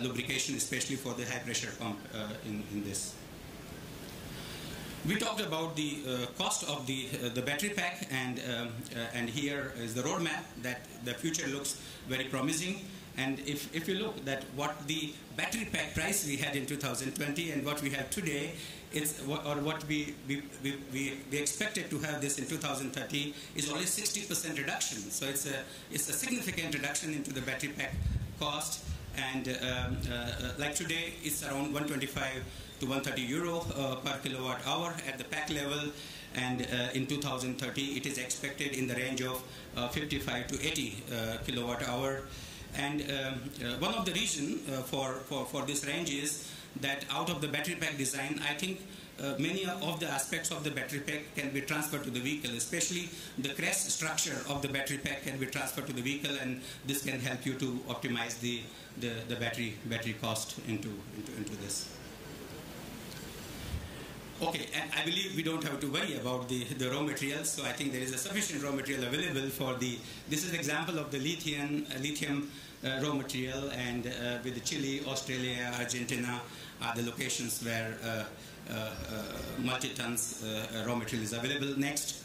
lubrication, especially for the high pressure pump in this. We talked about the cost of the battery pack, and here is the roadmap that the future looks very promising. And if you look at what the battery pack price we had in 2020 and what we have today, what we expected to have this in 2030 is only 60% reduction. So it's a significant reduction into the battery pack cost. And like today, it's around 125 to 130 euro per kilowatt hour at the pack level, and in 2030 it is expected in the range of 55 to 80 kilowatt hour. And one of the reasons for this range is that out of the battery pack design, I think many of the aspects of the battery pack can be transferred to the vehicle, especially the crest structure of the battery pack can be transferred to the vehicle, and this can help you to optimize the battery cost into this. Okay, and I believe we don't have to worry about the raw materials, so I think there is a sufficient raw material available for this is an example of the lithium raw material, and with Chile, Australia, Argentina are the locations where multi-tons raw material is available. Next.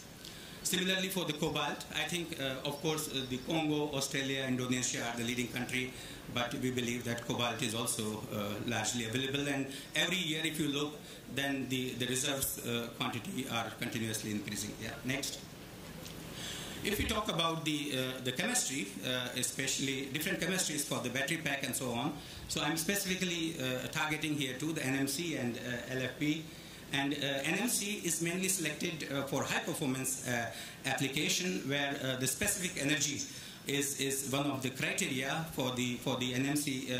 Similarly for the cobalt, I think of course the Congo, Australia, Indonesia are the leading country, but we believe that cobalt is also largely available, and every year if you look, then the reserves quantity are continuously increasing. Yeah. Next. If we talk about the chemistry, especially different chemistries for the battery pack and so on, so I'm specifically targeting here too the NMC and LFP. And NMC is mainly selected for high performance application, where the specific energy is one of the criteria for the NMC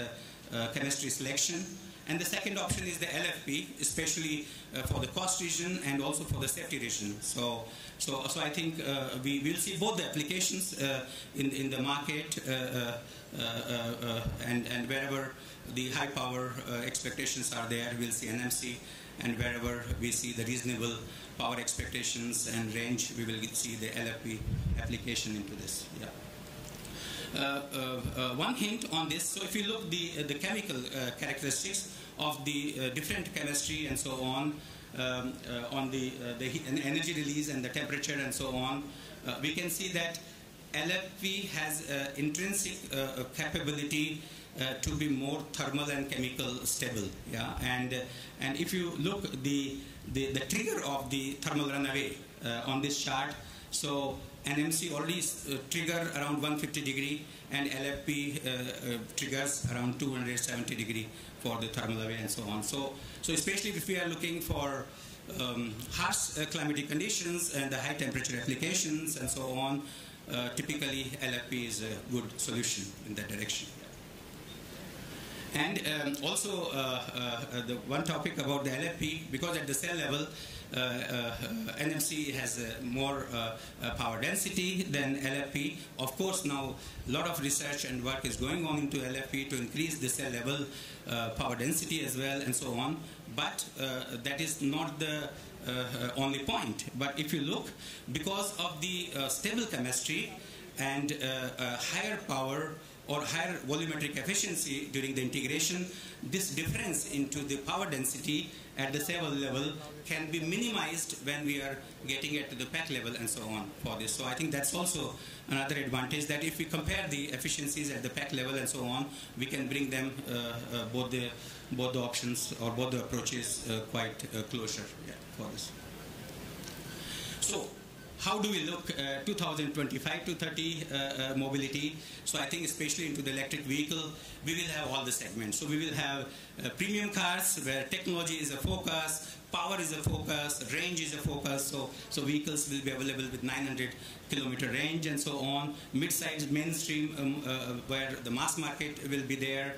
chemistry selection. And the second option is the LFP, especially for the cost region and also for the safety region. So I think we will see both the applications in the market, and wherever the high power expectations are there, we'll see NMC. And wherever we see the reasonable power expectations and range, we will see the LFP application into this. Yeah. One hint on this. So if you look the chemical characteristics of the different chemistry and so on the energy release and the temperature and so on, we can see that LFP has intrinsic capability to be more thermal and chemical stable, yeah. And if you look the trigger of the thermal runaway on this chart, so NMC already trigger around 150 degree, and LFP triggers around 270 degree for the thermal away and so on. So especially if we are looking for harsh climatic conditions and the high temperature applications and so on, typically LFP is a good solution in that direction. And also the one topic about the LFP, because at the cell level NMC has more power density than LFP. Of course, now a lot of research and work is going on into LFP to increase the cell level power density as well, and so on. But that is not the only point. But if you look, because of the stable chemistry and higher power or higher volumetric efficiency during the integration, this difference into the power density at the cell level can be minimized when we are getting it to the pack level and so on for this. So I think that's also another advantage, that if we compare the efficiencies at the pack level and so on, we can bring them both the options or both the approaches quite closer for this. So how do we look 2025 to 30 mobility? So I think especially into the electric vehicle, we will have all the segments. So we will have premium cars where technology is a focus, power is a focus, range is a focus. So vehicles will be available with 900-kilometer range and so on. Mid-sized mainstream where the mass market will be there.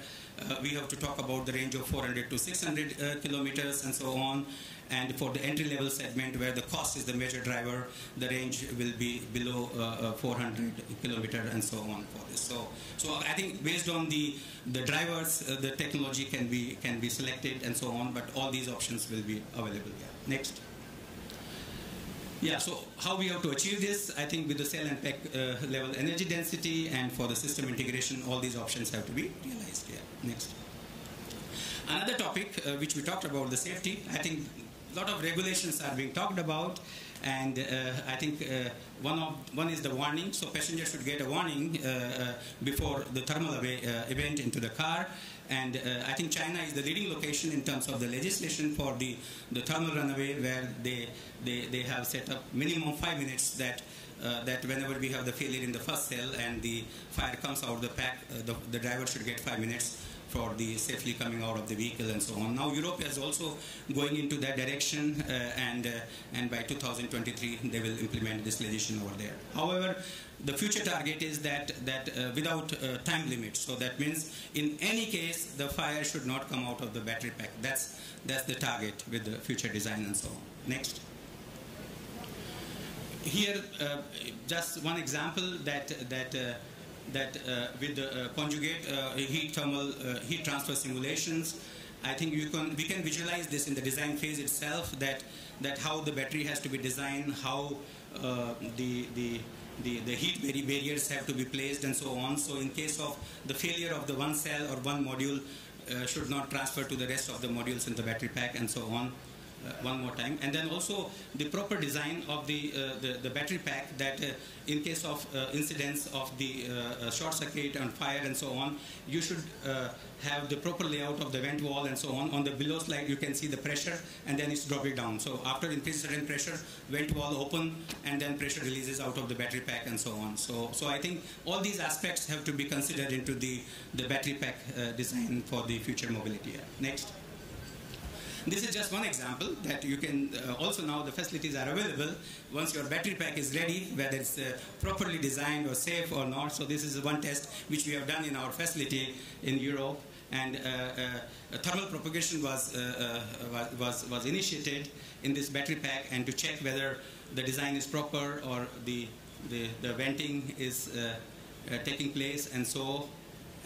We have to talk about the range of 400 to 600 kilometers and so on. And for the entry-level segment, where the cost is the major driver, the range will be below 400 kilometers and so on for this. So I think based on the drivers, the technology can be selected and so on. But all these options will be available. Yeah. Next. Yeah. So how we have to achieve this? I think with the cell and pack level energy density and for the system integration, all these options have to be realized. Yeah. Next. Another topic which we talked about, the safety. I think a lot of regulations are being talked about, and I think one is the warning. So passengers should get a warning before the thermal event into the car. And I think China is the leading location in terms of the legislation for the thermal runaway, where they have set up minimum 5 minutes that whenever we have the failure in the first cell and the fire comes out of the pack, the driver should get 5 minutes for the safely coming out of the vehicle and so on. Now Europe is also going into that direction, and by 2023 they will implement this legislation over there. However, the future target is that without time limit. So that means in any case the fire should not come out of the battery pack. That's the target with the future design and so on. Next. Here, just one example that with the conjugate heat transfer simulations, I think we can visualize this in the design phase itself, that how the battery has to be designed, how the heat barriers have to be placed and so on. So in case of the failure of the one cell or one module, should not transfer to the rest of the modules in the battery pack and so on. One more time, and then also the proper design of the battery pack, that in case of incidents of the short circuit and fire and so on, you should have the proper layout of the vent wall and so on. On the below slide you can see the pressure, and then it's dropping down. So after increased certain pressure, vent wall open, and then pressure releases out of the battery pack and so on. So I think all these aspects have to be considered into the battery pack design for the future mobility. Next. This is just one example that you can also, now the facilities are available. Once your battery pack is ready, whether it's properly designed or safe or not. So this is one test which we have done in our facility in Europe, and thermal propagation was initiated in this battery pack, and to check whether the design is proper or the venting is taking place, and so,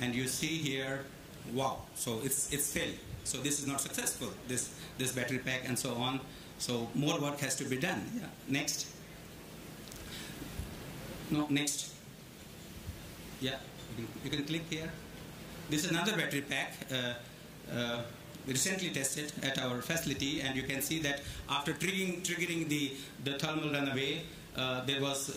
and you see here, wow, so it's failed. So this is not successful, this battery pack and so on. So more work has to be done. Yeah. Next. No, next. Yeah, you can click here. This is another battery pack recently tested at our facility, and you can see that after triggering the thermal runaway, there was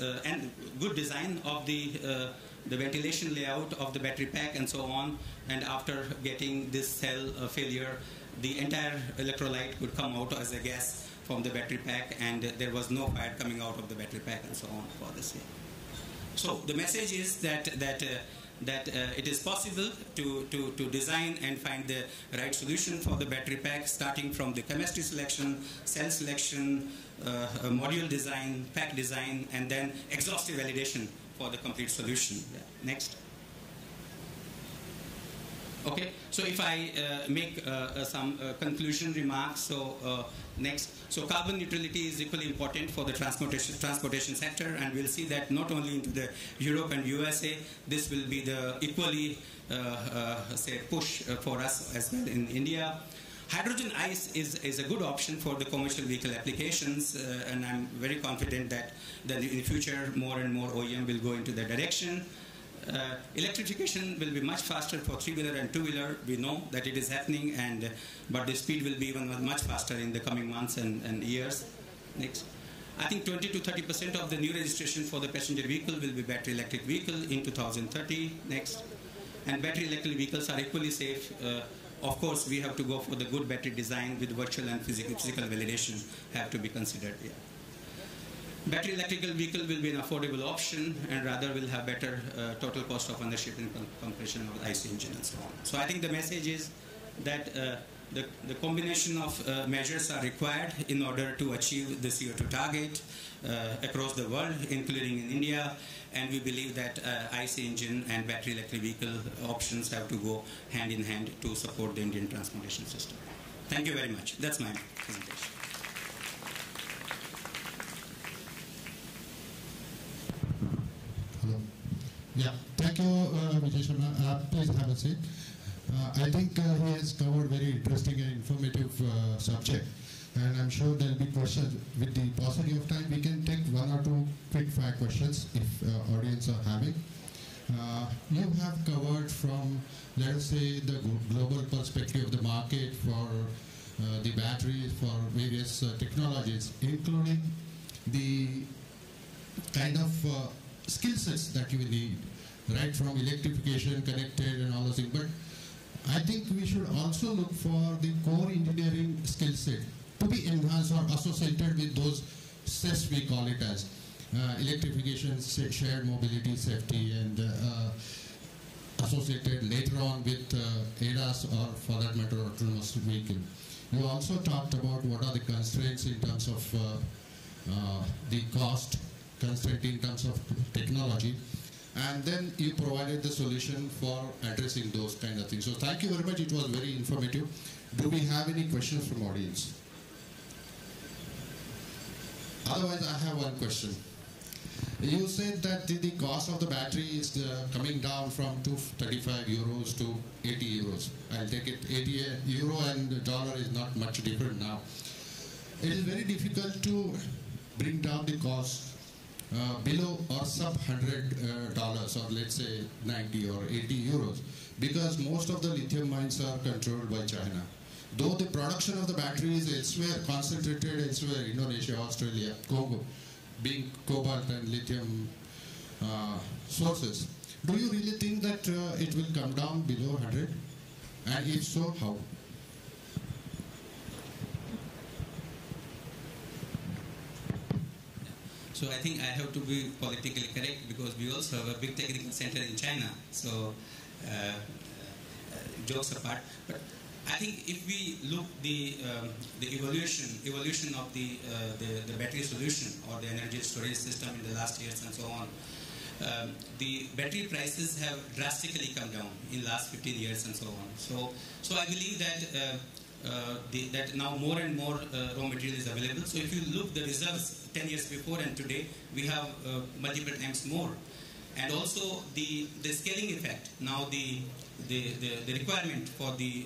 good design of the ventilation layout of the battery pack and so on, and after getting this cell failure, the entire electrolyte could come out as a gas from the battery pack, and there was no fire coming out of the battery pack and so on for this. So the message is that it is possible to design and find the right solution for the battery pack, starting from the chemistry selection, cell selection, module design, pack design, and then exhaustive validation for the complete solution. Yeah. Next. Okay, so if I make some conclusion remarks, so next, so carbon neutrality is equally important for the transportation sector, and we'll see that not only into the Europe and USA, this will be the equally say push for us as well in India. Hydrogen ICE is a good option for the commercial vehicle applications, and I'm very confident that in the future more and more OEM will go into that direction. Electrification will be much faster for three-wheeler and two-wheeler. We know that it is happening, but the speed will be even much faster in the coming months and years. Next. I think 20 to 30% of the new registration for the passenger vehicle will be battery electric vehicle in 2030. Next. And battery electric vehicles are equally safe. Of course, we have to go for the good battery design with virtual and physical validation have to be considered. Yeah. Battery electrical vehicle will be an affordable option, and rather will have better total cost of ownership in comparison of IC engine and so on. So I think the message is that the combination of measures are required in order to achieve the CO2 target across the world, including in India, and we believe that IC engine and battery electric vehicle options have to go hand in hand to support the Indian transportation system. Thank you very much. That's my presentation. Yeah, thank you, Vijay Sharma. Please have a seat. I think he has covered very interesting and informative subject, and I'm sure there will be questions. With the paucity of time, we can take one or two quick fire questions if audience are having. You have covered from, let us say, the global perspective of the market for the batteries, for various technologies, including the kind of skill sets that you will need, right, from electrification, connected and all those things. But I think we should also look for the core engineering skill set to be enhanced or associated with those SES, we call it as electrification, shared mobility, safety, and associated later on with ADAS or for that matter autonomous vehicle. You also talked about what are the constraints in terms of the cost, constraint in terms of technology, and then you provided the solution for addressing those kind of things. So thank you very much. It was very informative. Do we have any questions from audience? Otherwise, I have one question. You said that the cost of the battery is coming down from 235 euros to 80 euros. I'll take it. 80 euro and dollar is not much different now. It is very difficult to bring down the cost below or sub $100 or let's say 90 or 80 euros, because most of the lithium mines are controlled by China. Though the production of the battery is elsewhere, concentrated elsewhere, Indonesia, Australia, Congo, being cobalt and lithium sources. Do you really think that it will come down below 100? And if so, how? So I think I have to be politically correct because we also have a big technical center in China. So jokes apart, but I think if we look the evolution of the battery solution or the energy storage system in the last years and so on, the battery prices have drastically come down in last 15 years and so on. So I believe that that now more and more raw material is available. So if you look the reserves 10 years before and today, we have multiple times more. And also the scaling effect. Now the requirement for the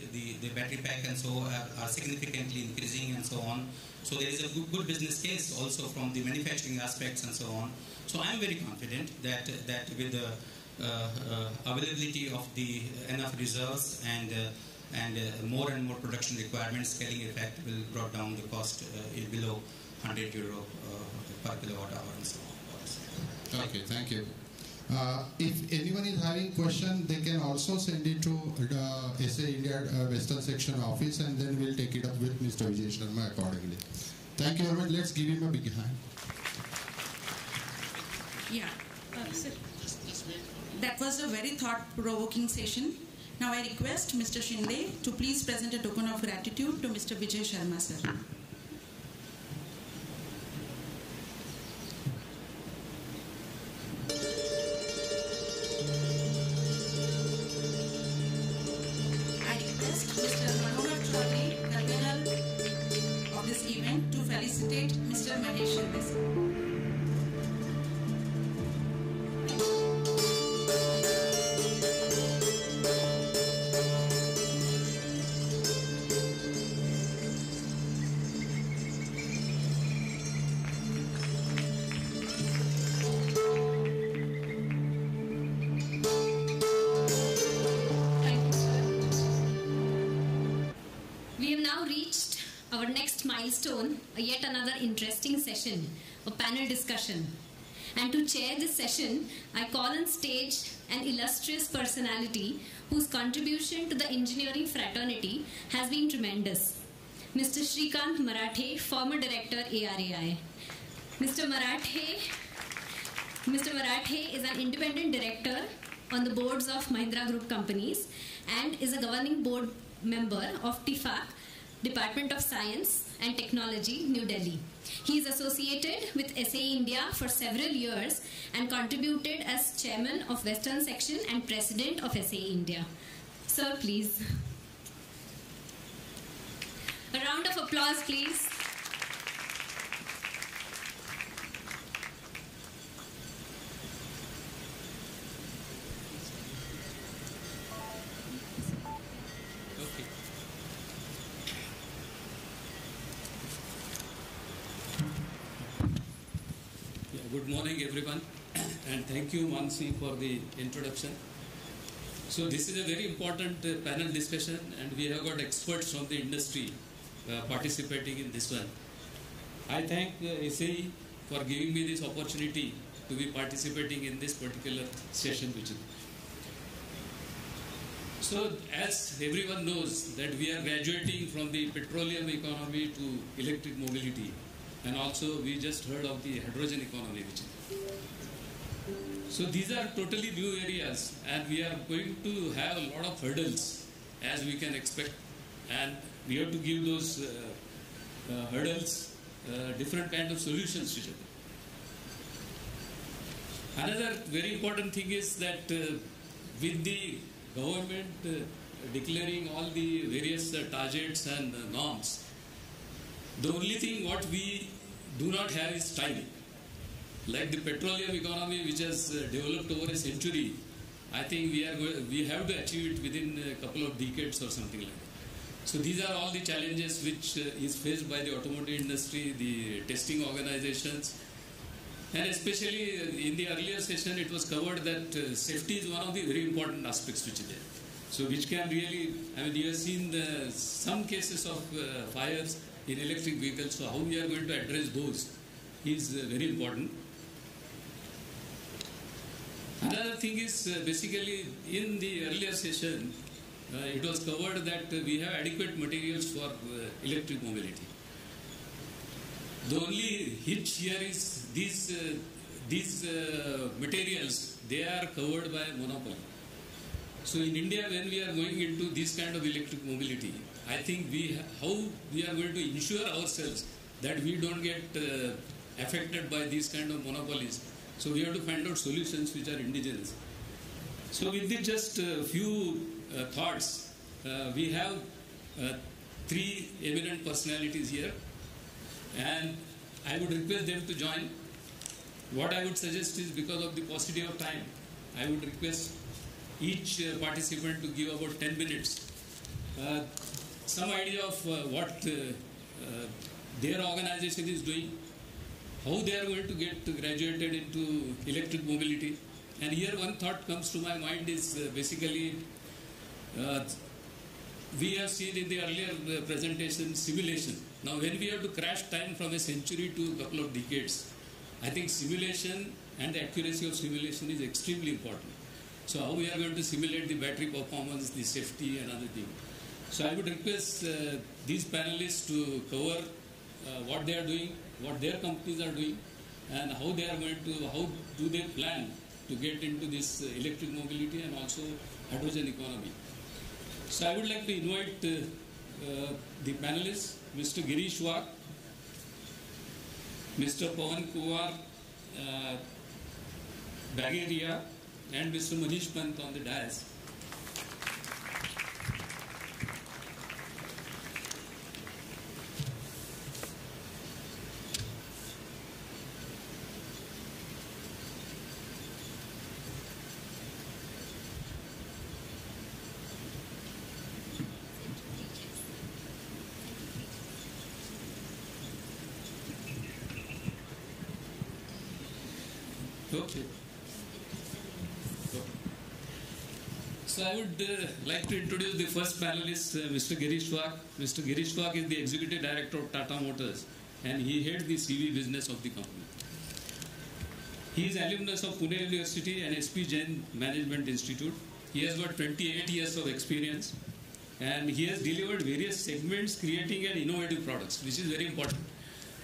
battery pack and so are significantly increasing and so on. So there is a good business case also from the manufacturing aspects and so on. So I'm very confident that with the availability of the enough reserves and more and more production requirements, scaling effect will brought down the cost below 100 euro per kilowatt hour and so on. Okay, thank you. If anyone is having question, they can also send it to the SAEINDIA Western Section office, and then we'll take it up with Mr. Vijay Sharma accordingly. Thank you very much. Let's give him a big hand. Yeah, sir. That was a very thought-provoking session. Now I request Mr. Shinde to please present a token of gratitude to Mr. Vijay Sharma, sir. this. We have now reached our next milestone, yet another interesting session, a panel discussion. And to chair this session, I call on stage an illustrious personality whose contribution to the engineering fraternity has been tremendous. Mr. Shrikant Marathe, former director ARAI. Mr. Marathe is an independent director on the boards of Mahindra Group companies and is a governing board member of TIFAC, Department of Science and Technology, New Delhi. He is associated with SAEINDIA for several years and contributed as chairman of Western Section and president of SAEINDIA. Sir, please. A round of applause, please. Good morning, everyone, and thank you, Mansi, for the introduction. So this is a very important panel discussion, and we have got experts from the industry participating in this one. I thank SAE for giving me this opportunity to be participating in this particular session. So as everyone knows that we are graduating from the petroleum economy to electric mobility. And also we just heard of the hydrogen economy. So these are totally new areas, and we are going to have a lot of hurdles as we can expect, and we have to give those hurdles different kind of solutions to each other. Another very important thing is that with the government declaring all the various targets and norms, the only thing what we do not have is time. Like the petroleum economy, which has developed over a century, I think we have to achieve it within a couple of decades or something like that. So these are all the challenges which is faced by the automotive industry, the testing organizations, and especially in the earlier session it was covered that safety is one of the very important aspects which is there. So which can really, I mean, you have seen some cases of fires in electric vehicles, so how we are going to address those is very important. Another thing is basically in the earlier session it was covered that we have adequate materials for electric mobility. The only hitch here is these materials, they are covered by monopoly. So in India, when we are going into this kind of electric mobility, I think how we are going to ensure ourselves that we don't get affected by these kind of monopolies. So we have to find out solutions which are indigenous. So with just a few thoughts, we have three eminent personalities here, and I would request them to join. What I would suggest is, because of the paucity of time, I would request each participant to give about 10 minutes. Some idea of what their organization is doing, how they are going to get graduated into electric mobility. And here one thought comes to my mind is basically, we have seen in the earlier presentation simulation. Now when we have to crash time from a century to a couple of decades, I think simulation and the accuracy of simulation is extremely important. So how we are going to simulate the battery performance, the safety and other things. So I would request these panelists to cover what they are doing, what their companies are doing, and how they are going to, how do they plan to get into this electric mobility and also hydrogen economy. So I would like to invite the panelists, Mr. Girishwaq, Mr. Pawan Kumar Bagaria, and Mr. Manish Pant on the dais. Okay. So I would like to introduce the first panelist, Mr. Girishwaq. Mr. Girishwaq is the Executive Director of Tata Motors, and he heads the CV business of the company. He is alumnus of Pune University and SP Jain Management Institute. He has got 28 years of experience, and he has delivered various segments creating an innovative products, which is very important.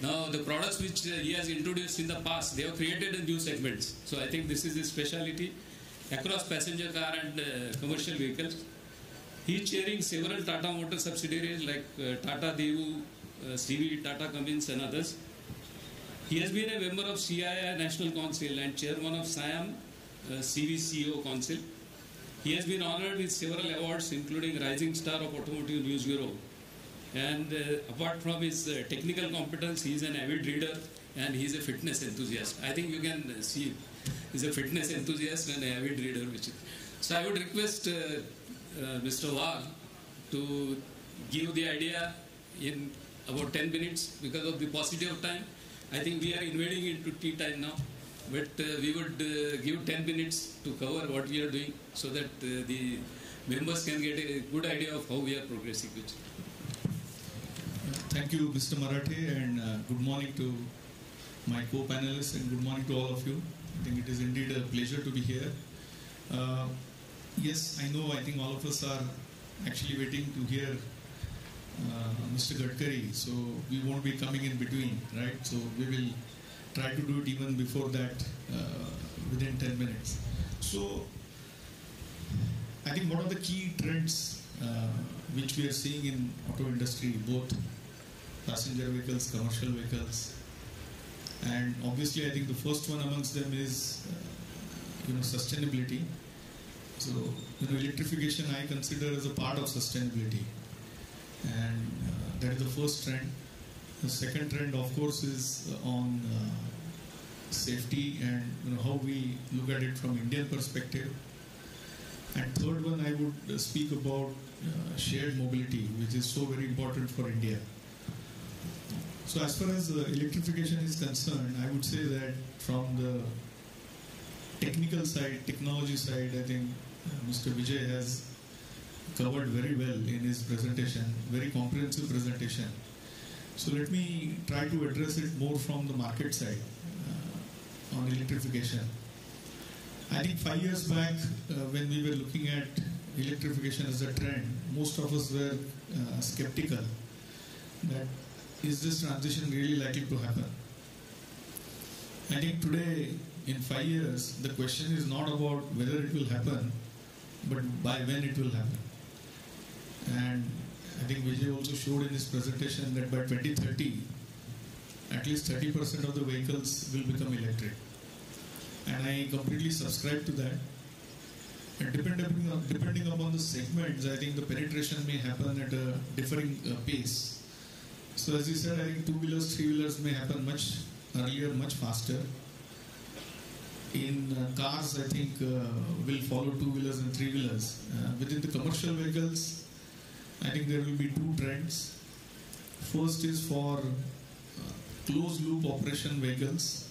Now, the products which he has introduced in the past, they have created a new segments. So I think this is his speciality across passenger car and commercial vehicles. He is chairing several Tata Motor subsidiaries like Tata Devu, CV, Tata Cummins and others. He has been a member of CII National Council and chairman of SIAM CV CEO Council. He has been honored with several awards including Rising Star of Automotive News Bureau. And apart from his technical competence, he is an avid reader and he is a fitness enthusiast. I think you can see he's a fitness enthusiast and an avid reader. So I would request Mr. Wagh to give the idea in about 10 minutes because of the paucity of time. I think we are invading into tea time now, but we would give 10 minutes to cover what we are doing so that the members can get a good idea of how we are progressing. Thank you, Mr. Marathe, and good morning to my co-panelists and good morning to all of you. I think it is indeed a pleasure to be here. Yes, I know, I think all of us are actually waiting to hear Mr. Gadkari, so we won't be coming in between, right? So we will try to do it even before that within 10 minutes. So I think one of the key trends which we are seeing in auto industry, both passenger vehicles, commercial vehicles, and obviously I think the first one amongst them is sustainability. So electrification I consider as a part of sustainability, and that is the first trend. The second trend, of course, is on safety and how we look at it from Indian perspective. And third one, I would speak about shared mobility, which is so very important for India. So as far as electrification is concerned, I would say that from the technical side, technology side, I think Mr. Vijay has covered very well in his presentation, very comprehensive presentation. So let me try to address it more from the market side on electrification. I think 5 years back, when we were looking at electrification as a trend, most of us were skeptical that is this transition really likely to happen. I think today, in 5 years, the question is not about whether it will happen, but by when it will happen. And I think Vijay also showed in his presentation that by 2030, at least 30% of the vehicles will become electric. And I completely subscribe to that. And depending upon the segments, I think the penetration may happen at a differing pace. So as you said, I think two-wheelers, three-wheelers may happen much earlier, much faster. In cars, I think will follow two-wheelers and three-wheelers. Within the commercial vehicles, I think there will be two trends. First is for closed-loop operation vehicles,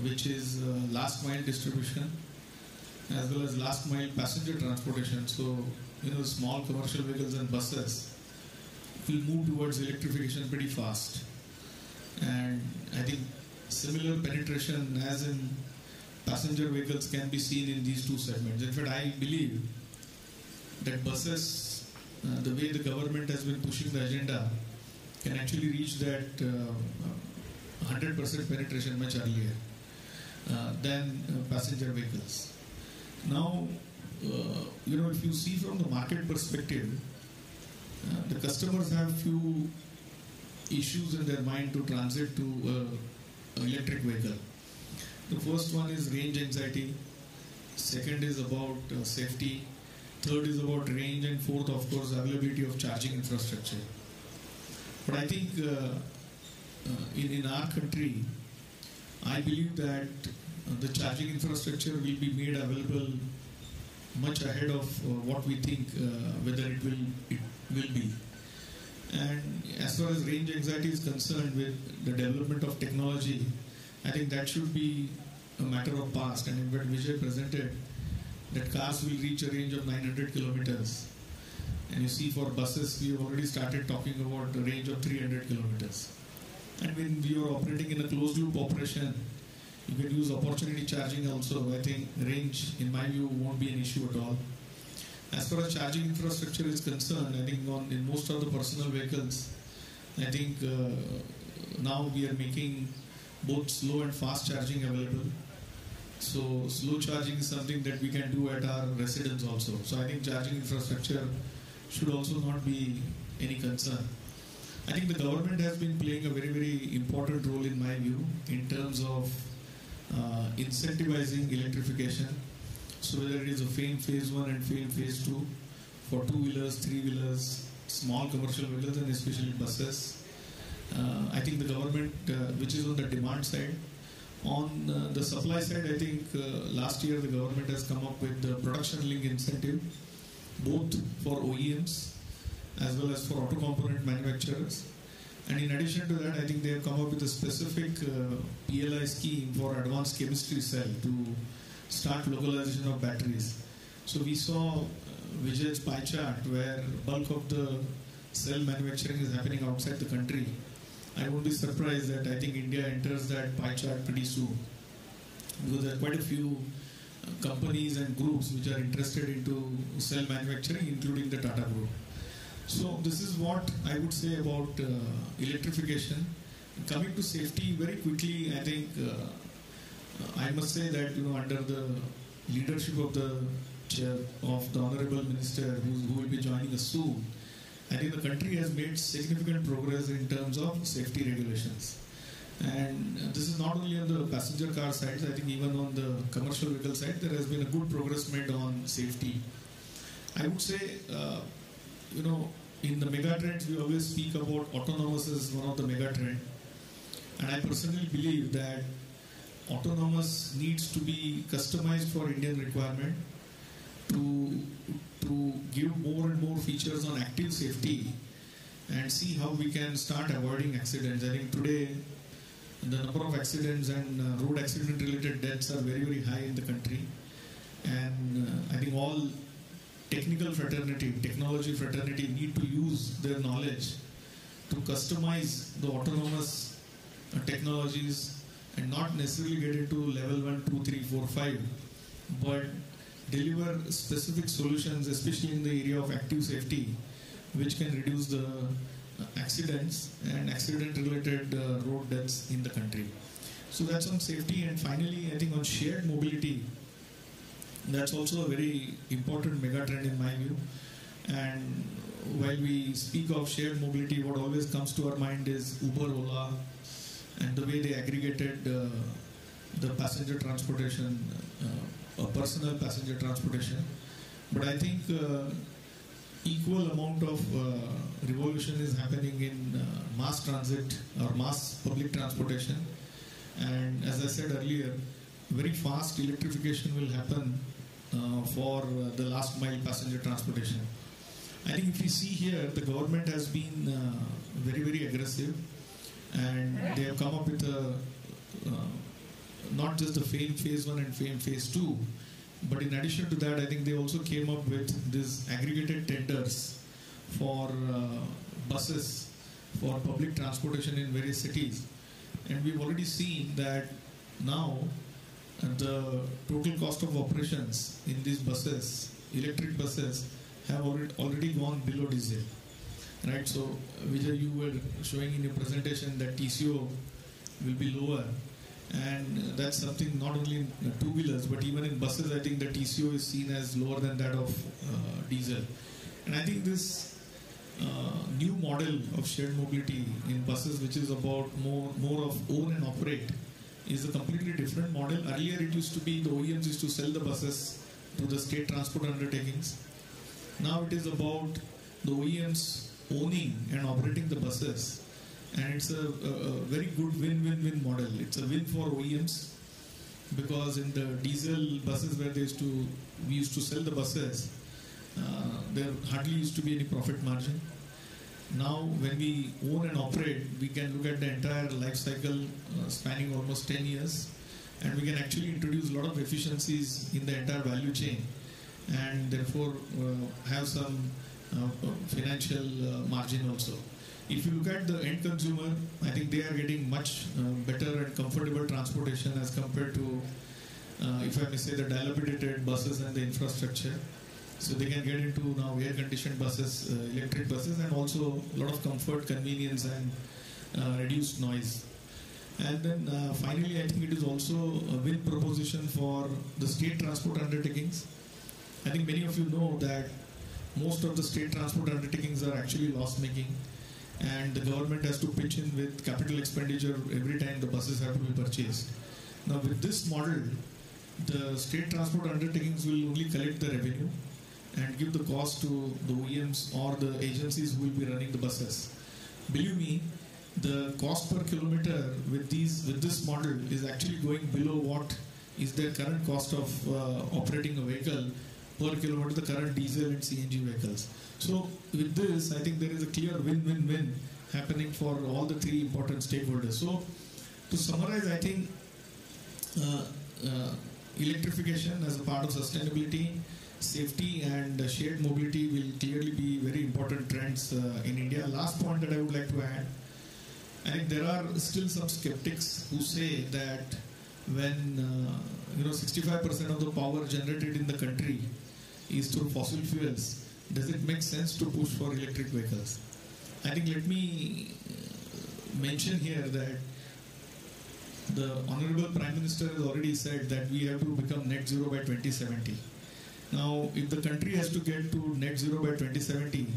which is last mile distribution, as well as last mile passenger transportation. So, small commercial vehicles and buses will move towards electrification pretty fast. And I think similar penetration as in passenger vehicles can be seen in these two segments. In fact, I believe that buses, the way the government has been pushing the agenda, can actually reach that 100% penetration much earlier than passenger vehicles. Now, if you see from the market perspective, the customers have few issues in their mind to transit to an electric vehicle. The first one is range anxiety. Second is about safety. Third is about range, and fourth, of course, availability of charging infrastructure. But I think in our country, I believe that the charging infrastructure will be made available much ahead of what we think whether it will be. And as far as range anxiety is concerned, with the development of technology, I think that should be a matter of past, and in fact Vijay presented that cars will reach a range of 900 kilometers. And you see for buses, we have already started talking about a range of 300 kilometers. And when you are operating in a closed loop operation, you can use opportunity charging also. I think range, in my view, won't be an issue at all. As far as charging infrastructure is concerned, I think in most of the personal vehicles, I think now we are making both slow and fast charging available. So slow charging is something that we can do at our residence also. So I think charging infrastructure should also not be any concern. I think the government has been playing a very, very important role in my view in terms of incentivizing electrification. So whether it is a FAME phase 1 and FAME phase 2 for two-wheelers, three-wheelers, small commercial vehicles and especially buses. I think the government, which is on the demand side. On the supply side, I think last year the government has come up with the production link incentive, both for OEMs as well as for auto component manufacturers. And in addition to that, I think they have come up with a specific PLI scheme for advanced chemistry cell to start localization of batteries. So we saw Vijay's pie chart where bulk of the cell manufacturing is happening outside the country. I won't be surprised that I think India enters that pie chart pretty soon, because there are quite a few companies and groups which are interested into cell manufacturing, including the Tata group. So this is what I would say about electrification. Coming to safety very quickly, I think I must say that under the leadership of the chair of the Honorable Minister who will be joining us soon, I think the country has made significant progress in terms of safety regulations. And this is not only on the passenger car side, I think even on the commercial vehicle side, there has been a good progress made on safety. I would say, in the megatrends, we always speak about autonomous as one of the megatrends. And I personally believe that autonomous needs to be customized for Indian requirement to give more and more features on active safety and see how we can start avoiding accidents. I think today the number of accidents and road accident related deaths are very, very high in the country. And I think all technology fraternity need to use their knowledge to customize the autonomous technologies and not necessarily get into level 1, 2, 3, 4, 5, but deliver specific solutions, especially in the area of active safety, which can reduce the accidents and accident-related road deaths in the country. So that's on safety. And finally, I think on shared mobility, that's also a very important megatrend in my view. And while we speak of shared mobility, what always comes to our mind is Uber, Ola, and the way they aggregated the passenger transportation, personal passenger transportation. But I think equal amount of revolution is happening in mass transit or mass public transportation. And as I said earlier, very fast electrification will happen for the last mile passenger transportation. I think if you see here, the government has been very, very aggressive, and they have come up with not just the FAME phase 1 and FAME phase 2, but in addition to that, I think they also came up with this aggregated tenders for buses for public transportation in various cities. And we've already seen that now the total cost of operations in these buses, electric buses, have already gone below diesel. Right? So, Vijay, you were showing in your presentation that TCO will be lower. And that's something not only in two-wheelers, but even in buses, I think the TCO is seen as lower than that of diesel. And I think this new model of shared mobility in buses, which is about more of own and operate, is a completely different model. Earlier, it used to be the OEMs used to sell the buses to the state transport undertakings. Now it is about the OEMs owning and operating the buses. And it's a very good win-win-win model. It's a win for OEMs, because in the diesel buses where we used to sell the buses, there hardly used to be any profit margin. Now when we own and operate, we can look at the entire life cycle spanning almost 10 years, and we can actually introduce a lot of efficiencies in the entire value chain, and therefore have some financial margin also. If you look at the end consumer, I think they are getting much better and comfortable transportation as compared to, if I may say, the dilapidated buses and the infrastructure. So they can get into now air-conditioned buses, electric buses, and also a lot of comfort, convenience, and reduced noise. And then finally, I think it is also a win proposition for the state transport undertakings. I think many of you know that most of the state transport undertakings are actually loss-making, and the government has to pitch in with capital expenditure every time the buses have to be purchased. Now with this model, the state transport undertakings will only collect the revenue and give the cost to the OEMs or the agencies who will be running the buses. Believe me, the cost per kilometer with this model is actually going below what is their current cost of operating a vehicle per kilometer, the current diesel and CNG vehicles. So with this, I think there is a clear win-win-win happening for all the three important stakeholders. So to summarize, I think electrification as a part of sustainability, safety and shared mobility will clearly be very important trends in India. Last point that I would like to add, I think there are still some skeptics who say that when 65% of the power generated in the country is through fossil fuels, does it make sense to push for electric vehicles? I think let me mention here that the Honorable Prime Minister has already said that we have to become net zero by 2070. Now, if the country has to get to net zero by 2070,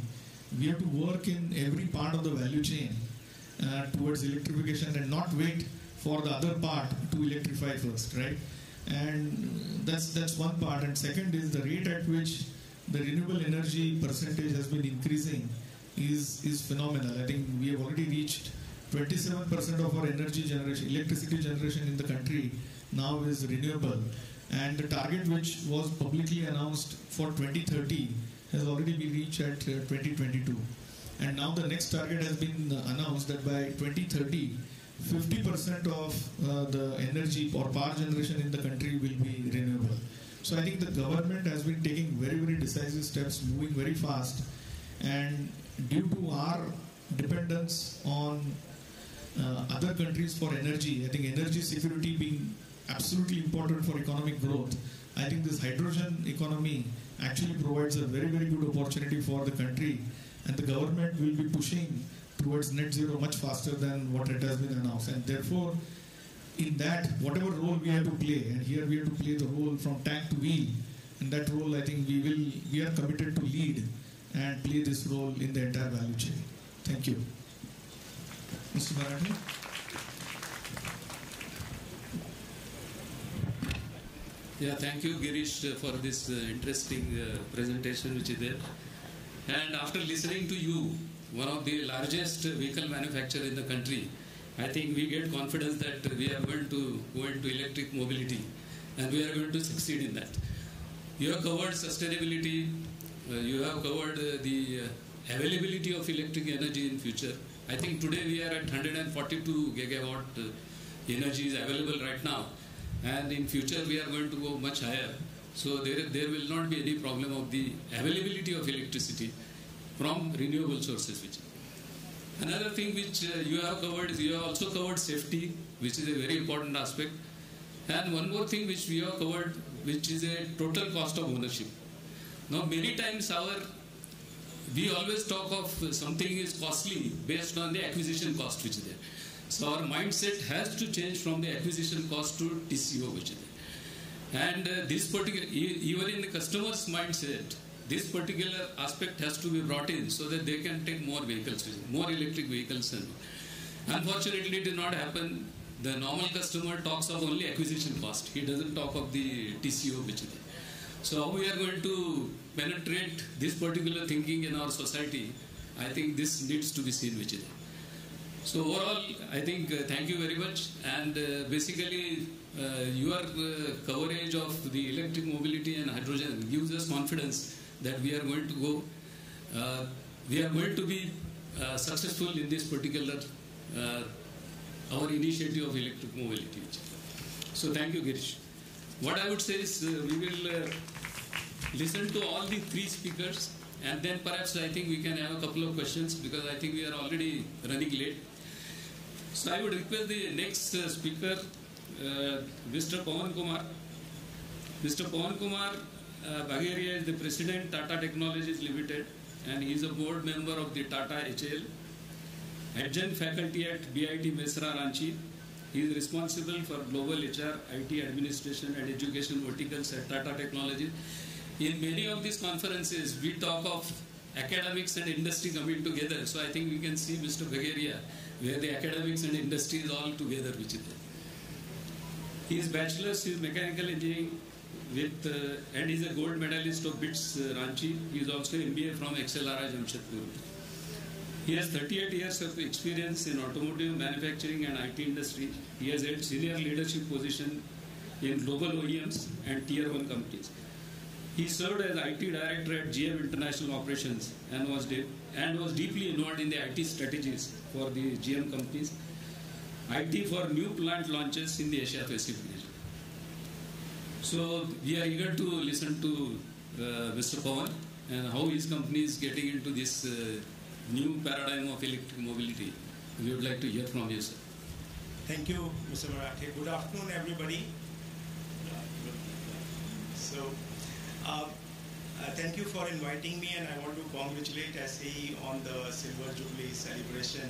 we have to work in every part of the value chain towards electrification and not wait for the other part to electrify first, right? And that's one part. And second is the rate at which the renewable energy percentage has been increasing is phenomenal. I think we have already reached 27% of our energy generation, electricity generation in the country now is renewable. And the target which was publicly announced for 2030 has already been reached at 2022. And now the next target has been announced that by 2030, 50% of the energy or power generation in the country will be renewable. So I think the government has been taking very, very decisive steps, moving very fast. And due to our dependence on other countries for energy, I think energy security being absolutely important for economic growth, I think this hydrogen economy actually provides a very, very good opportunity for the country, and the government will be pushing towards net zero much faster than what it has been announced. And therefore, in that, whatever role we have to play, and here we have to play the role from tank to wheel, and that role I think we are committed to lead and play this role in the entire value chain. Thank you. Mr. Marathi? Yeah, thank you, Girish, for this interesting presentation which is there. And after listening to you, one of the largest vehicle manufacturer in the country, I think we get confidence that we are going to go into electric mobility and we are going to succeed in that. You have covered sustainability, you have covered the availability of electric energy in future. I think today we are at 142 gigawatt energy is available right now. And in future we are going to go much higher. So there will not be any problem of the availability of electricity from renewable sources. Another thing which you have covered is you have also covered safety, which is a very important aspect. And one more thing which we have covered, which is a total cost of ownership. Now many times we always talk of something is costly based on the acquisition cost which is there. So our mindset has to change from the acquisition cost to TCO which is there. And this particular, even in the customer's mindset, this particular aspect has to be brought in so that they can take more vehicles, more electric vehicles. And unfortunately, it did not happen. The normal customer talks of only acquisition cost. He doesn't talk of the TCO which is there. So how we are going to penetrate this particular thinking in our society, I think this needs to be seen which is there. So overall, I think thank you very much. And basically, your coverage of the electric mobility and hydrogen gives us confidence that we are going to go, we are going to be successful in this particular, our initiative of electric mobility. So thank you, Girish. What I would say is we will listen to all the three speakers, and then perhaps I think we can have a couple of questions, because I think we are already running late. So I would request the next speaker, Mr. Pawan Kumar. Mr. Pawan Kumar Bagheria is the President, Tata Technologies Limited, and he is a board member of the Tata HL, adjunct faculty at BIT Mesra, Ranchi. He is responsible for global HR, IT administration and education verticals at Tata Technologies. In many of these conferences, we talk of academics and industry coming together. So I think we can see Mr. Bagheria, where the academics and industry is all together, which is there. He is bachelor's in mechanical engineering and is a gold medalist of BITS Ranchi. He is also MBA from XLRI Jamshedpur. He has 38 years of experience in automotive, manufacturing and IT industry. He has held senior leadership position in global OEMs and Tier 1 companies. He served as IT director at GM International Operations and was deeply involved in the IT strategies for the GM companies, IT for new plant launches in the Asia Pacific region. So we are eager to listen to Mr. Pawan and how his company is getting into this new paradigm of electric mobility. We would like to hear from you, sir. Thank you, Mr. Marathi. Good afternoon, everybody. So, thank you for inviting me, and I want to congratulate SAE on the Silver Jubilee celebration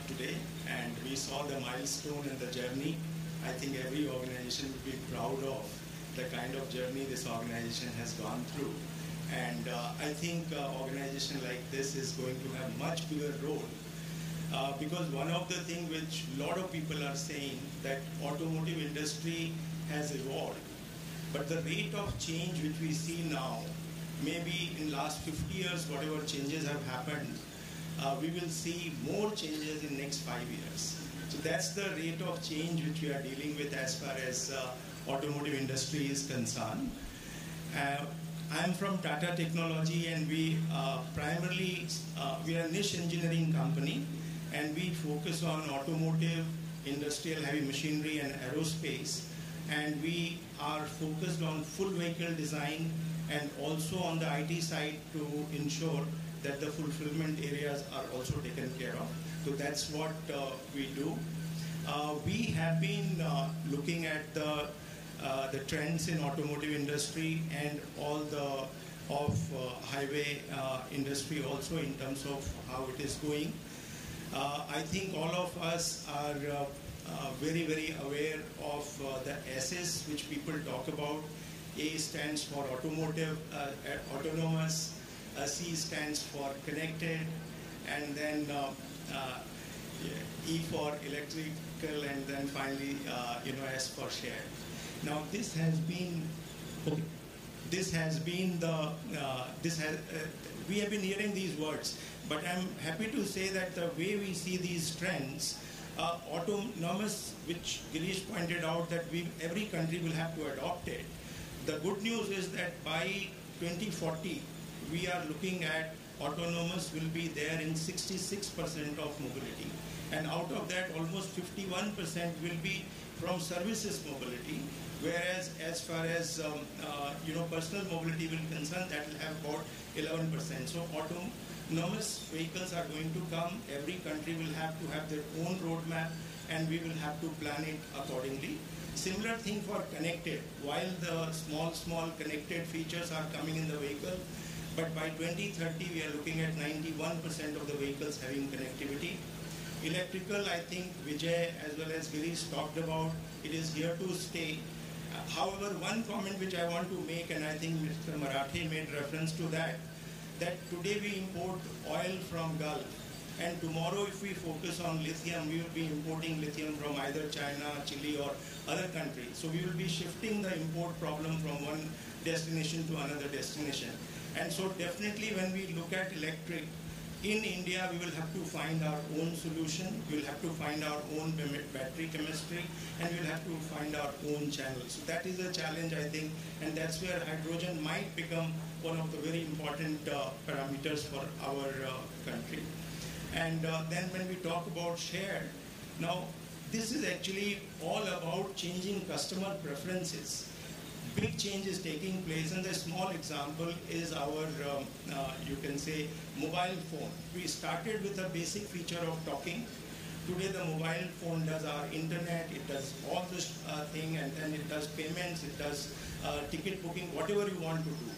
today. And we saw the milestone and the journey. I think every organization would be proud of the kind of journey this organization has gone through. And I think organization like this is going to have much bigger role because one of the things which a lot of people are saying that automotive industry has evolved, but the rate of change which we see now, maybe in last 50 years, whatever changes have happened, we will see more changes in next 5 years. So that's the rate of change which we are dealing with as far as automotive industry is concerned. I'm from Tata Technology, and we primarily we are a niche engineering company, and we focus on automotive, industrial heavy machinery and aerospace, and we are focused on full vehicle design and also on the IT side to ensure that the fulfillment areas are also taken care of. So that's what we do. We have been looking at the trends in automotive industry and all the highway industry also in terms of how it is going. I think all of us are very, very aware of the S's which people talk about. A stands for automotive, autonomous, C stands for connected, and then E for electrical, and then finally S for shared. Now this has been we have been hearing these words, but I'm happy to say that the way we see these trends, autonomous, which Girish pointed out that every country will have to adopt it. The good news is that by 2040, we are looking at autonomous will be there in 66% of mobility. And out of that, almost 51% will be from services mobility, whereas as far as personal mobility will be concerned, that will have about 11%. So autonomous vehicles are going to come. Every country will have to have their own roadmap, and we will have to plan it accordingly. Similar thing for connected. While the small connected features are coming in the vehicle, but by 2030 we are looking at 91% of the vehicles having connectivity. Electrical, I think Vijay as well as Girish talked about, it is here to stay. However, one comment which I want to make, and I think Mr. Marathi made reference to that today we import oil from Gulf, and tomorrow if we focus on lithium, we will be importing lithium from either China, Chile or other countries. So we will be shifting the import problem from one destination to another destination. And so definitely when we look at electric, in India we will have to find our own solution, we will have to find our own battery chemistry, and we will have to find our own channel. So that is a challenge, I think, and that's where hydrogen might become one of the very important parameters for our country. And then when we talk about shared, now this is actually all about changing customer preferences. Big change is taking place, and the small example is our, you can say, mobile phone. We started with a basic feature of talking. Today the mobile phone does our internet, it does all this thing, and then it does payments, it does ticket booking, whatever you want to do.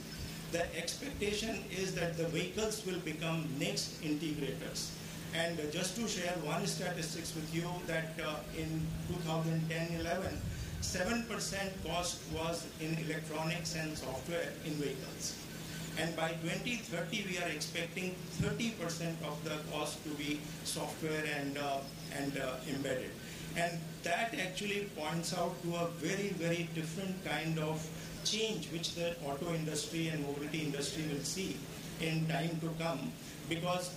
The expectation is that the vehicles will become next integrators. And just to share one statistics with you, that in 2010-11, 7% cost was in electronics and software in vehicles. And by 2030, we are expecting 30% of the cost to be software and embedded. And that actually points out to a very, very different kind of change which the auto industry and mobility industry will see in time to come, because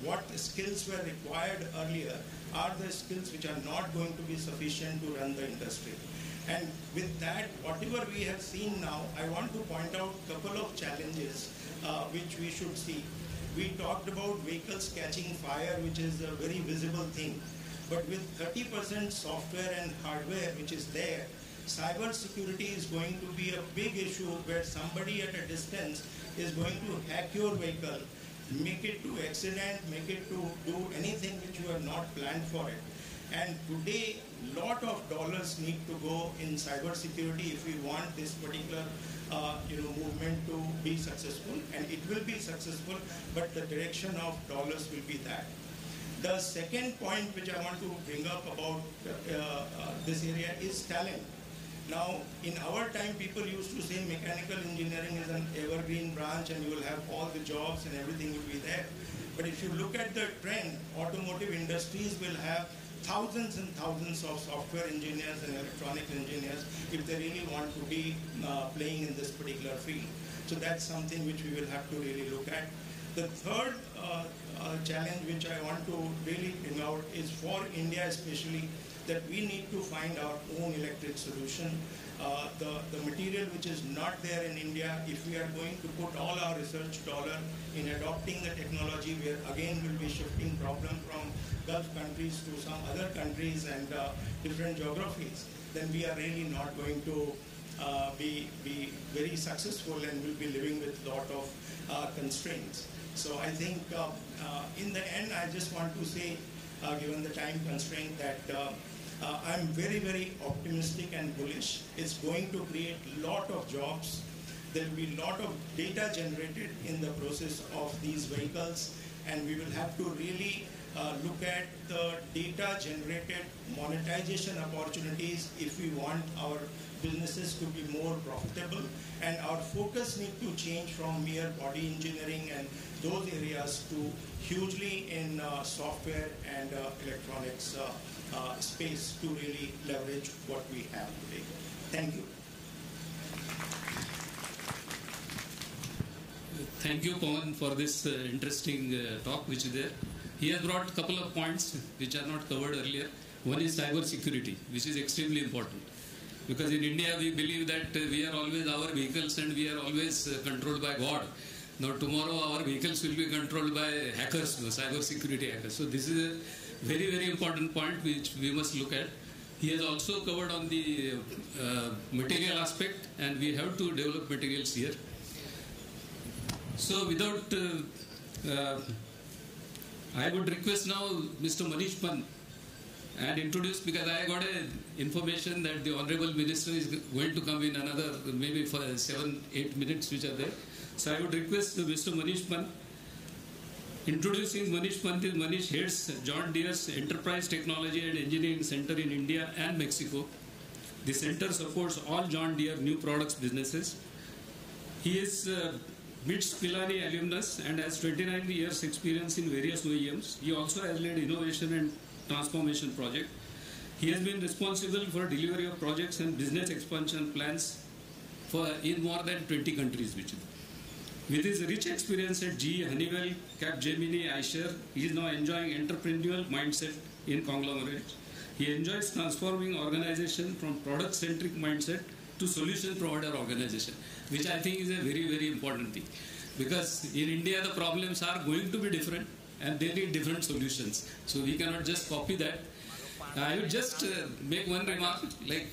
what skills were required earlier are the skills which are not going to be sufficient to run the industry. And with that, whatever we have seen now, I want to point out a couple of challenges which we should see. We talked about vehicles catching fire, which is a very visible thing. But with 30% software and hardware which is there, cyber security is going to be a big issue, where somebody at a distance is going to hack your vehicle, make it to accident, make it to do anything which you have not planned for it. And today, lot of dollars need to go in cyber security if we want this particular movement to be successful. And it will be successful, but the direction of dollars will be that. The second point which I want to bring up about this area is talent. Now, in our time, people used to say mechanical engineering is an evergreen branch and you will have all the jobs and everything will be there. But if you look at the trend, automotive industries will have thousands and thousands of software engineers and electronic engineers if they really want to be playing in this particular field. So that's something which we will have to really look at. The third challenge which I want to really bring out is for India especially, that we need to find our own electric solution. The material which is not there in India, if we are going to put all our research dollar in adopting the technology, where again we'll be shifting problem from Gulf countries to some other countries and different geographies, then we are really not going to be very successful, and will be living with a lot of constraints. So I think in the end, I just want to say, given the time constraint, that I'm very, very optimistic and bullish. It's going to create a lot of jobs. There will be a lot of data generated in the process of these vehicles, and we will have to really look at the data generated monetization opportunities if we want our businesses to be more profitable. And our focus needs to change from mere body engineering and those areas to hugely in software and electronics space to really leverage what we have today. Thank you. Thank you, Pawan, for this interesting talk which is there. He has brought a couple of points which are not covered earlier. One is cyber security, which is extremely important. Because in India, we believe that we are always our vehicles and we are always controlled by God. Now, tomorrow, our vehicles will be controlled by hackers, cyber security hackers. So, this is a very, very important point which we must look at. He has also covered on the material aspect, and we have to develop materials here. So, without, I would request now Mr. Manish Pan and introduce, because I got information that the Honorable Minister is going to come in another maybe for 7-8 minutes which are there. So I would request Mr. Manish Pan. Introducing Manish Pan, Manish heads John Deere's Enterprise Technology and Engineering Center in India and Mexico. The center supports all John Deere new products businesses. He is MITS Pilani alumnus and has 29 years experience in various OEMs. He also has led innovation and transformation project. He has been responsible for delivery of projects and business expansion plans in more than 20 countries. With his rich experience at GE, Honeywell, Capgemini, Eicher, he is now enjoying entrepreneurial mindset in conglomerates. He enjoys transforming organization from product-centric mindset to solution provider organization, which I think is a very, very important thing. Because in India, the problems are going to be different and they need different solutions. So we cannot just copy that. I would just make one remark, like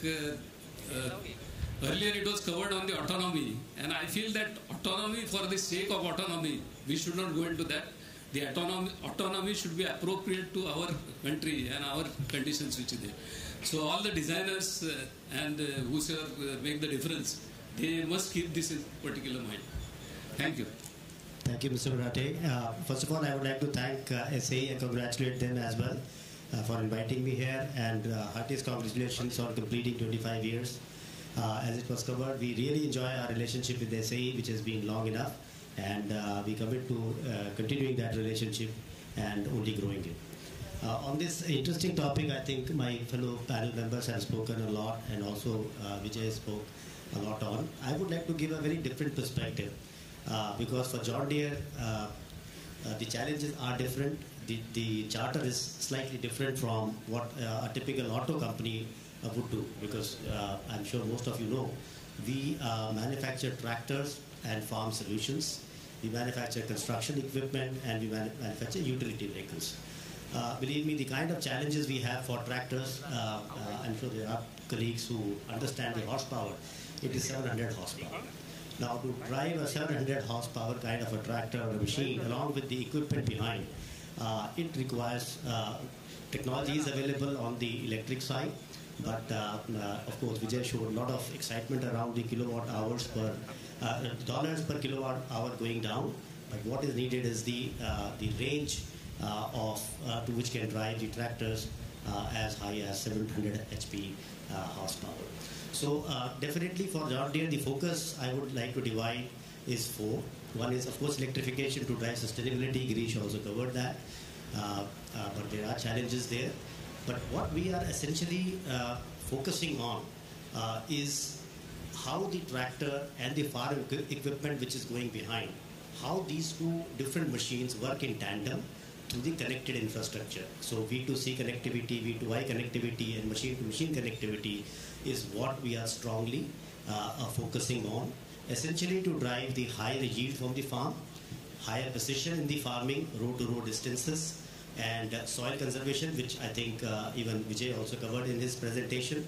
earlier it was covered on the autonomy, and I feel that autonomy for the sake of autonomy, we should not go into that. The autonomy should be appropriate to our country and our conditions which is there. So all the designers and whosoever make the difference, they must keep this in particular mind. Thank you. Thank you, Mr. Murate. First of all, I would like to thank SAE and congratulate them as well for inviting me here, and heartiest congratulations on completing 25 years. As it was covered, we really enjoy our relationship with SAE, which has been long enough, and we commit to continuing that relationship and only growing it. On this interesting topic, I think my fellow panel members have spoken a lot, and also Vijay spoke a lot on. I would like to give a very different perspective because for John Deere, the challenges are different. The charter is slightly different from what a typical auto company would do, because I'm sure most of you know, we manufacture tractors and farm solutions. We manufacture construction equipment, and we manufacture utility vehicles. Believe me, the kind of challenges we have for tractors, I'm sure there are colleagues who understand the horsepower. It is 700 horsepower. Now, to drive a 700 horsepower kind of a tractor or a machine along with the equipment behind, it requires technology is available on the electric side, but of course Vijay showed a lot of excitement around the kilowatt hours per dollars per kilowatt hour going down. But what is needed is the range to which can drive the tractors as high as 700 HP horsepower. So definitely for John Deere, the focus I would like to divide is four. One is, of course, electrification to drive sustainability. Girish also covered that. But there are challenges there. But what we are essentially focusing on is how the tractor and the farm equipment which is going behind, how these two different machines work in tandem through the connected infrastructure. So V2C connectivity, V2I connectivity, and machine-to-machine connectivity is what we are strongly focusing on, essentially to drive the higher yield from the farm, higher precision in the farming, row-to-row distances, and soil conservation, which I think even Vijay also covered in his presentation.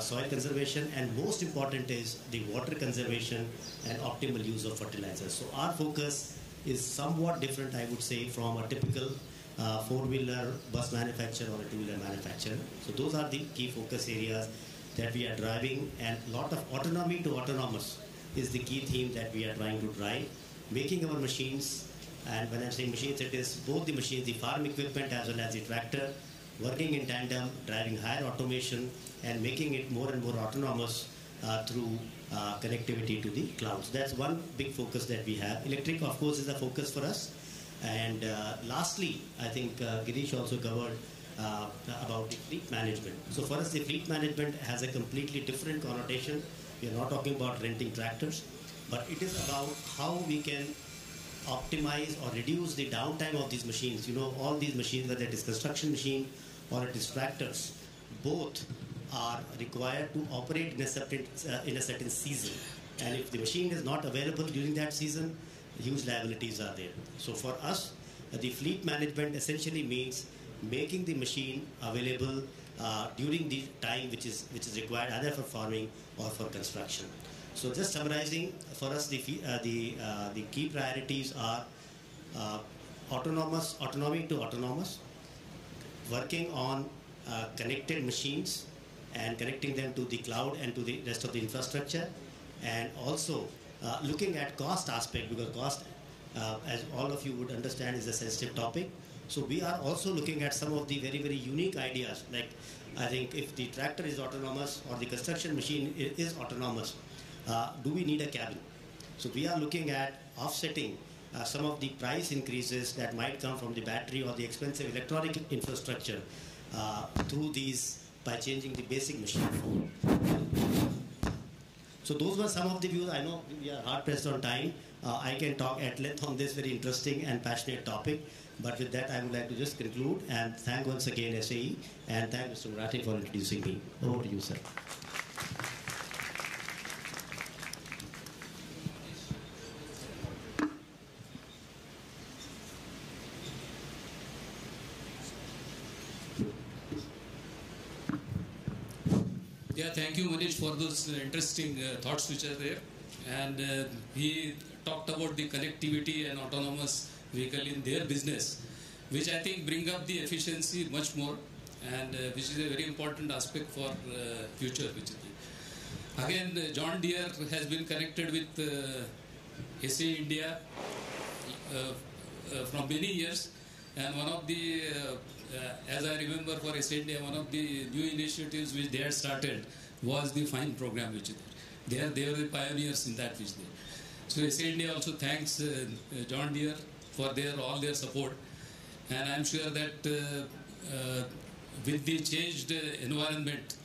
Soil conservation, and most important is the water conservation and optimal use of fertilizers. So our focus is somewhat different, I would say, from a typical four-wheeler bus manufacturer or a two-wheeler manufacturer. So those are the key focus areas that we are driving, and a lot of autonomy to autonomous is the key theme that we are trying to drive, making our machines, and when I'm saying machines, it is both the machines, the farm equipment as well as the tractor, working in tandem, driving higher automation, and making it more and more autonomous through connectivity to the clouds. That's one big focus that we have. Electric, of course, is a focus for us. And lastly, I think Girish also covered about the fleet management. So for us, the fleet management has a completely different connotation. We are not talking about renting tractors, but it is about how we can optimize or reduce the downtime of these machines. You know, all these machines, whether it is construction machine or it is tractors, both are required to operate in a certain season. And if the machine is not available during that season, huge liabilities are there. So for us, the fleet management essentially means making the machine available during the time which is required either for farming or for construction. So just summarizing, for us the key priorities are autonomy to autonomous, working on connected machines and connecting them to the cloud and to the rest of the infrastructure, and also looking at cost aspect, because cost, as all of you would understand, is a sensitive topic. So we are also looking at some of the very, very unique ideas, like I think if the tractor is autonomous or the construction machine is autonomous, do we need a cabin? So we are looking at offsetting some of the price increases that might come from the battery or the expensive electronic infrastructure through these by changing the basic machine form. So those were some of the views. I know we are hard pressed on time. I can talk at length on this very interesting and passionate topic, but with that I would like to just conclude and thank once again SAE and thank Mr. Murate for introducing me. Over to you, sir. Yeah, thank you, Manish, for those interesting thoughts which are there. And he talked about the connectivity and autonomous vehicle in their business, which I think bring up the efficiency much more, and which is a very important aspect for future. Again, John Deere has been connected with SAEINDIA from many years, and one of the as I remember for SAEINDIA, one of the new initiatives which they had started was the FINE program, which is there. They are the pioneers in that which they. So SAEINDIA also thanks John Deere for all their support, and I am sure that with the changed environment,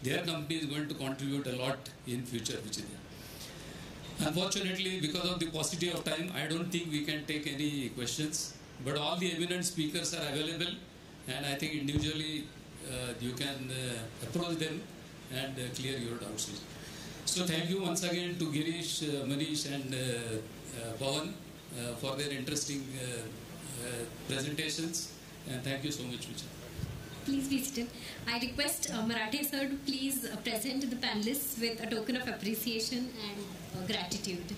their company is going to contribute a lot in future, which is there. Unfortunately, because of the paucity of time, I don't think we can take any questions, but all the eminent speakers are available, and I think individually you can approach them and clear your doubts. So thank you once again to Girish, Manish and Pawan for their interesting presentations, and thank you so much, Vijay. Please be seated. I request Marathe sir to please present the panelists with a token of appreciation and gratitude.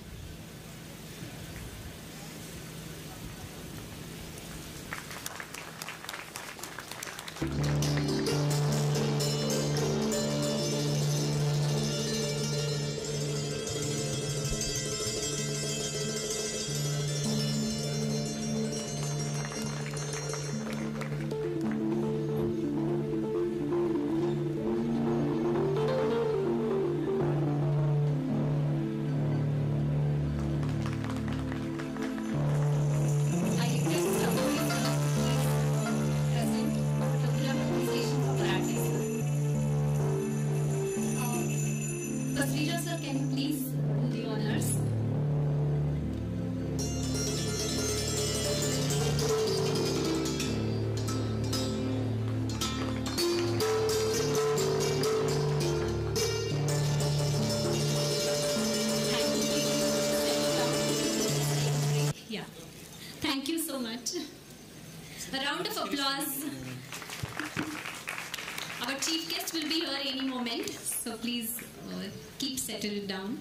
A round of applause. Our chief guest will be here any moment, so please keep settled down.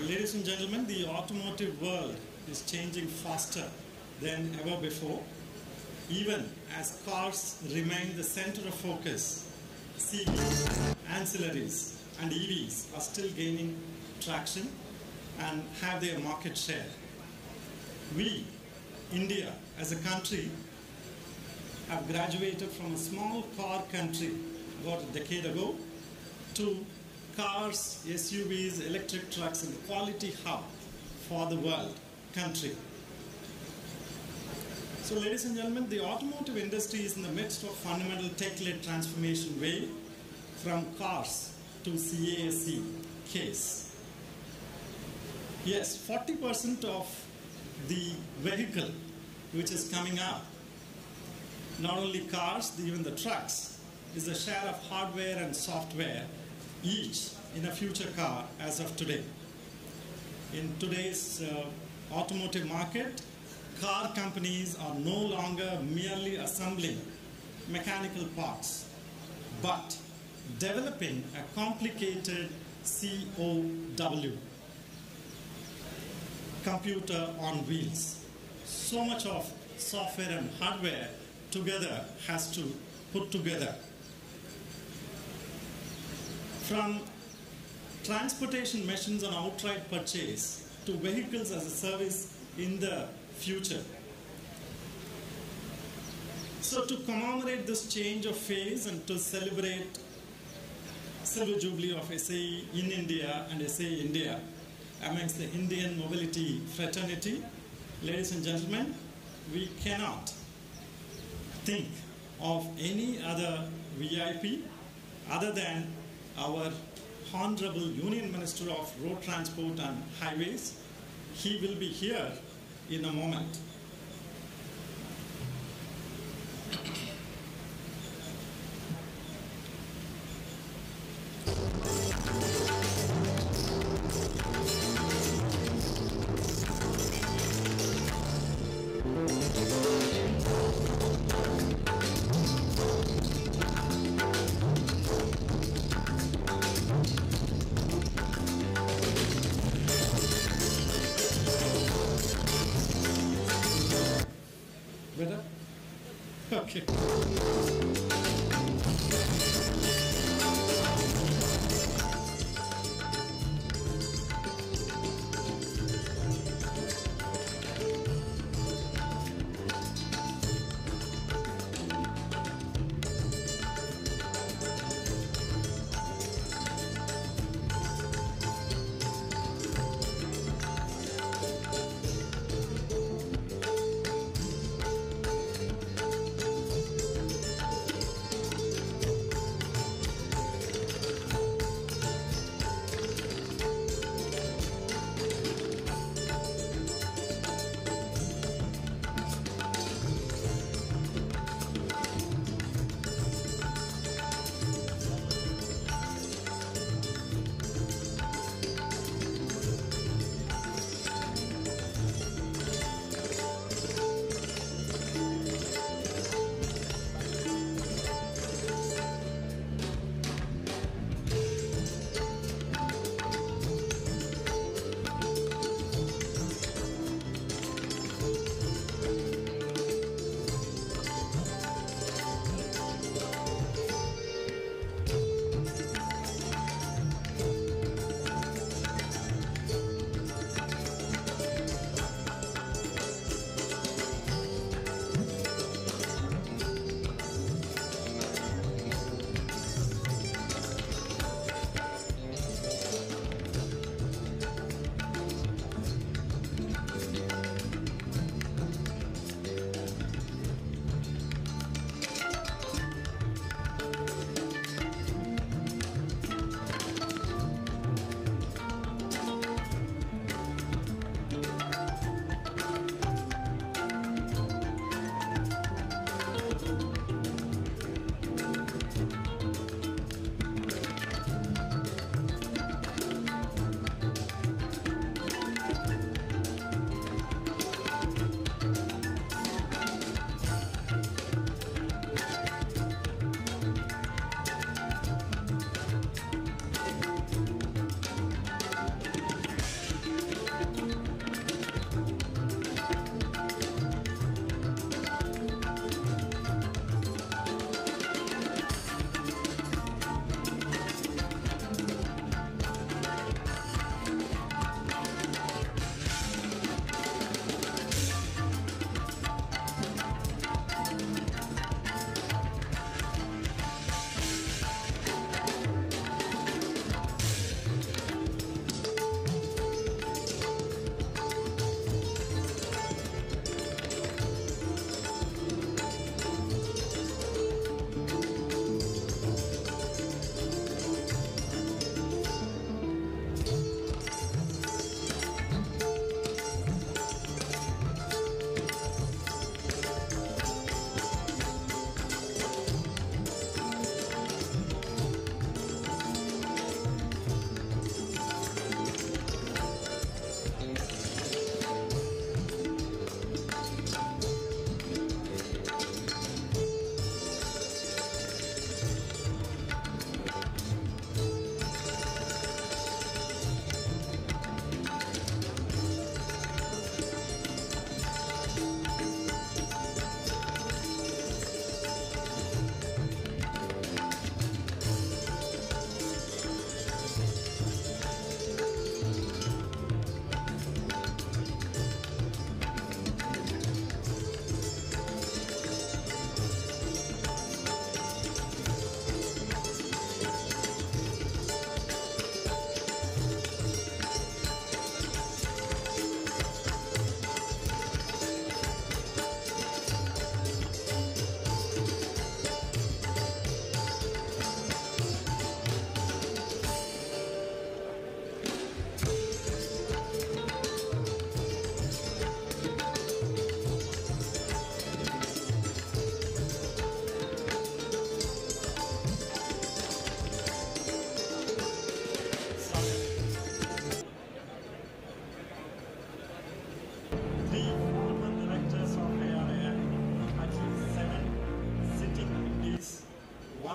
Ladies and gentlemen, the automotive world is changing faster than ever before. Even as cars remain the center of focus, CVs, ancillaries, and EVs are still gaining traction and have their market share. We, India, as a country, have graduated from a small car country about a decade ago to cars, SUVs, electric trucks, and quality hub for the world country. So ladies and gentlemen, the automotive industry is in the midst of fundamental tech-led transformation way from cars to CASE case. Yes, 40% of the vehicle which is coming up, not only cars, even the trucks, is a share of hardware and software each in a future car as of today. In today's automotive market, car companies are no longer merely assembling mechanical parts, but developing a complicated COW, computer on wheels. So much of software and hardware together has to put together. From transportation machines on outright purchase to vehicles as a service in the future. So to commemorate this change of phase and to celebrate Silver Jubilee of SAE in India and SAE India amongst the Indian mobility fraternity, ladies and gentlemen, we cannot think of any other VIP other than our Honorable Union Minister of Road Transport and Highways. He will be here in a moment. Better? Okay.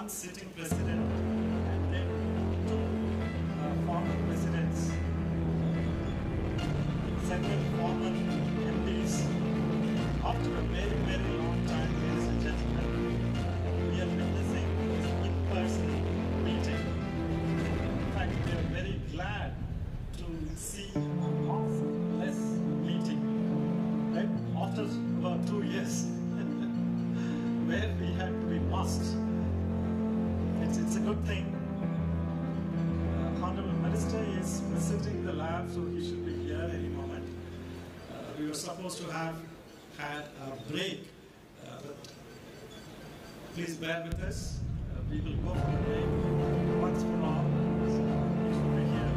one sitting president and then two former presidents, several former MDs. After a very, very long time, ladies and gentlemen, we are witnessing this in-person meeting. In fact, we are very glad to see a maskless meeting. Right? After about 2 years, where we had to be masked. It's a good thing. Honorable Minister is visiting the lab, so he should be here any moment. We were supposed to have had a break, but please bear with us. We will go for the break once for all. So he should be here.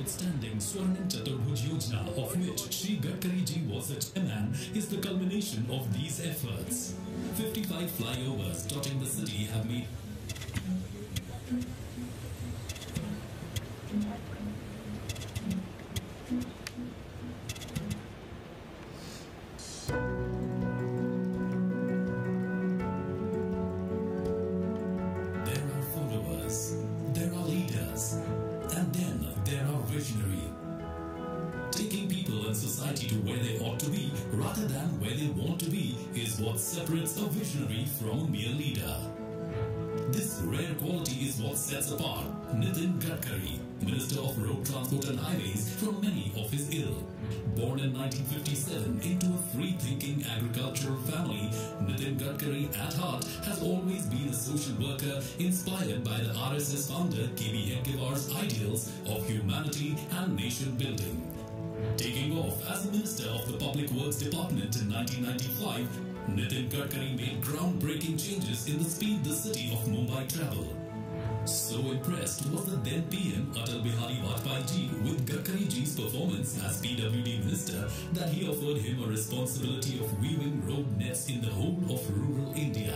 outstanding Swarnim Chaturbhuj Yojana, of which Shri Gadkari ji was the chairman, is the culmination of these efforts. 55 flyovers dotting the city have made separates a visionary from a mere leader. This rare quality is what sets apart Nitin Gadkari, Minister of Road Transport and Highways, from many of his ilk. Born in 1957 into a free-thinking agricultural family, Nitin Gadkari at heart has always been a social worker inspired by the RSS founder K.B. Henkevar's ideals of humanity and nation building. Taking off as a Minister of the Public Works Department in 1995, Nitin Gadkari made groundbreaking changes in the speed the city of Mumbai traveled. So impressed was the then PM Atal Bihari Vajpayee ji with Gadkari ji's performance as PWD Minister that he offered him a responsibility of weaving road nets in the whole of rural India.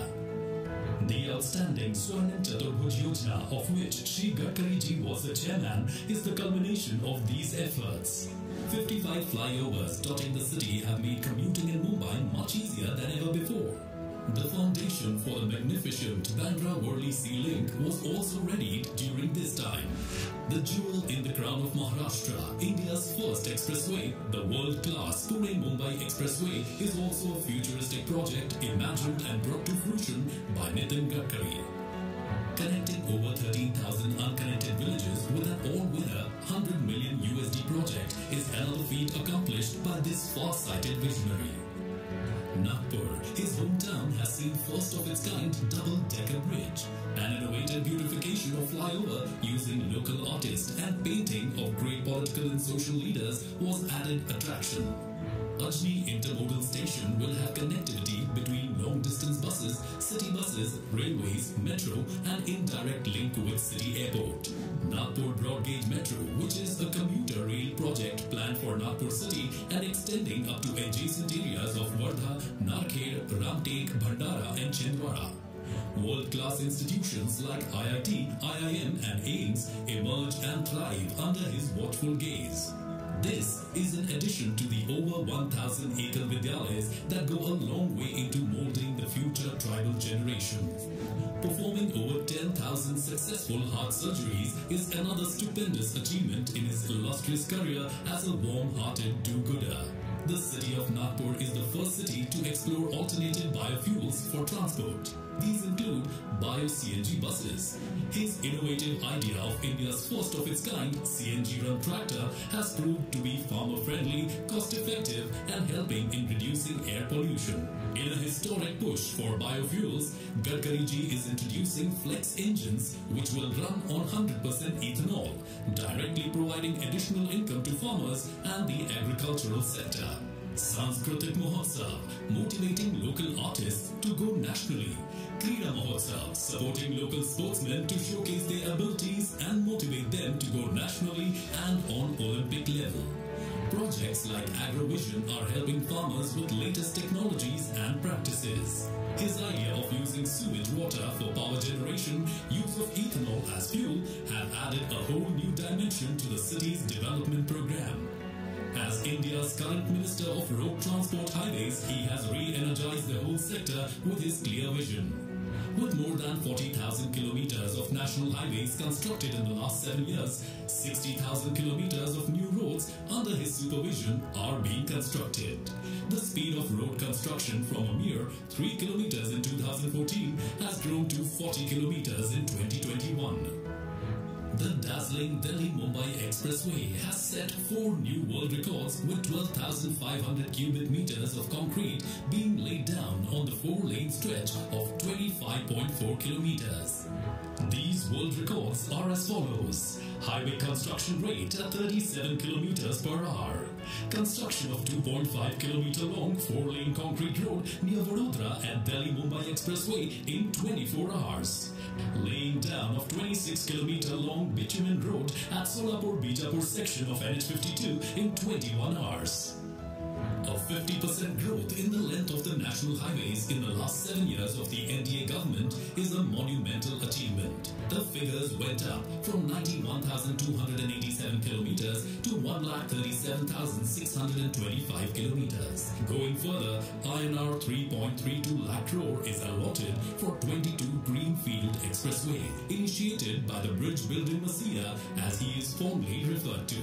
The outstanding Swarnim Chaturbhuj Yojana, of which Shri Gadkari ji was the chairman, is the culmination of these efforts. 55 flyovers dotting the city have made commuting in Mumbai much easier than ever before. The foundation for the magnificent Bandra-Worli Sea Link was also readied during this time. The jewel in the crown of Maharashtra, India's first expressway, the world-class Pune-Mumbai Expressway, is also a futuristic project imagined and brought to fruition by Nitin Gadkari. Connecting over 13,000 unconnected villages with an all-winner $100 million project is another feat accomplished by this far-sighted visionary. Nagpur, his hometown, has seen first of its kind double-decker bridge, an innovative beautification of flyover using local artists and painting of great political and social leaders was added attraction. Ajni Intermodal Station will have connectivity between long-distance buses, city buses, railways, metro and indirect link with city airport. Nagpur Broad-Gauge Metro, which is a commuter rail project planned for Nagpur city and extending up to adjacent areas of Wardha, Narkhed, Ramtek, Bhandara and Chhindwara. World-class institutions like IIT, IIM and AIIMS emerge and thrive under his watchful gaze. This is in addition to the over 1,000 Ekal Vidyalayas that go a long way into molding the future tribal generation. Performing over 10,000 successful heart surgeries is another stupendous achievement in his illustrious career as a warm-hearted do-gooder. The city of Nagpur is the first city to explore alternative biofuels for transport. These include bio-CNG buses. His innovative idea of India's first of its kind CNG-run tractor has proved to be farmer-friendly, cost-effective and helping in reducing air pollution. In a historic push for biofuels, Gadkari ji is introducing flex engines which will run on 100% ethanol, directly providing additional income to farmers and the agricultural sector. Sanskritik Mahotsav, motivating local artists to go nationally. Krida Mahotsav, supporting local sportsmen to showcase their abilities and motivate them to go nationally and on Olympic level. Projects like AgroVision are helping farmers with latest technologies and practices. His idea of using sewage water for power generation, use of ethanol as fuel, have added a whole new dimension to the city's development program. As India's current Minister of Road Transport Highways, he has re-energized the whole sector with his clear vision. With more than 40,000 kilometers of national highways constructed in the last 7 years, 60,000 kilometers of new roads under his supervision are being constructed. The speed of road construction from a mere 3 kilometers in 2014 has grown to 40 kilometers in 2021. The dazzling Delhi-Mumbai Expressway has set 4 new world records with 12,500 cubic meters of concrete being laid down on the 4-lane stretch of 25.4 kilometers. These world records are as follows. Highway construction rate at 37 kilometers per hour. Construction of 2.5 kilometer long 4-lane concrete road near Vadodara at Delhi-Mumbai Expressway in 24 hours. Laying down shutdown of 26-kilometer-long bitumen road at Solapur-Bijapur section of NH52 in 21 hours. A 50% growth in the length of the national highways in the last 7 years of the NDA government is a monumental achievement. The figures went up from 91,287 kilometers to 1,37,625 kilometers. Going further, INR 3.32 lakh crore is allotted for 22 Greenfield Expressway, initiated by the bridge building Messiah, as he is fondly referred to.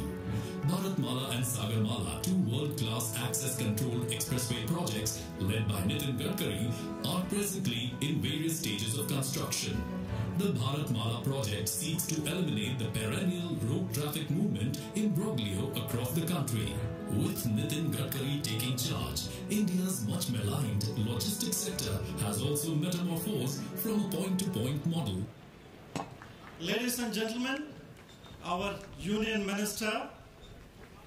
Bharatmala and Sagarmala, two world-class access-controlled expressway projects led by Nitin Gadkari, are presently in various stages of construction. The Bharatmala project seeks to eliminate the perennial road traffic movement in Broglio across the country. With Nitin Gadkari taking charge, India's much maligned logistics sector has also metamorphosed from a point-to-point model. Ladies and gentlemen, our Union Minister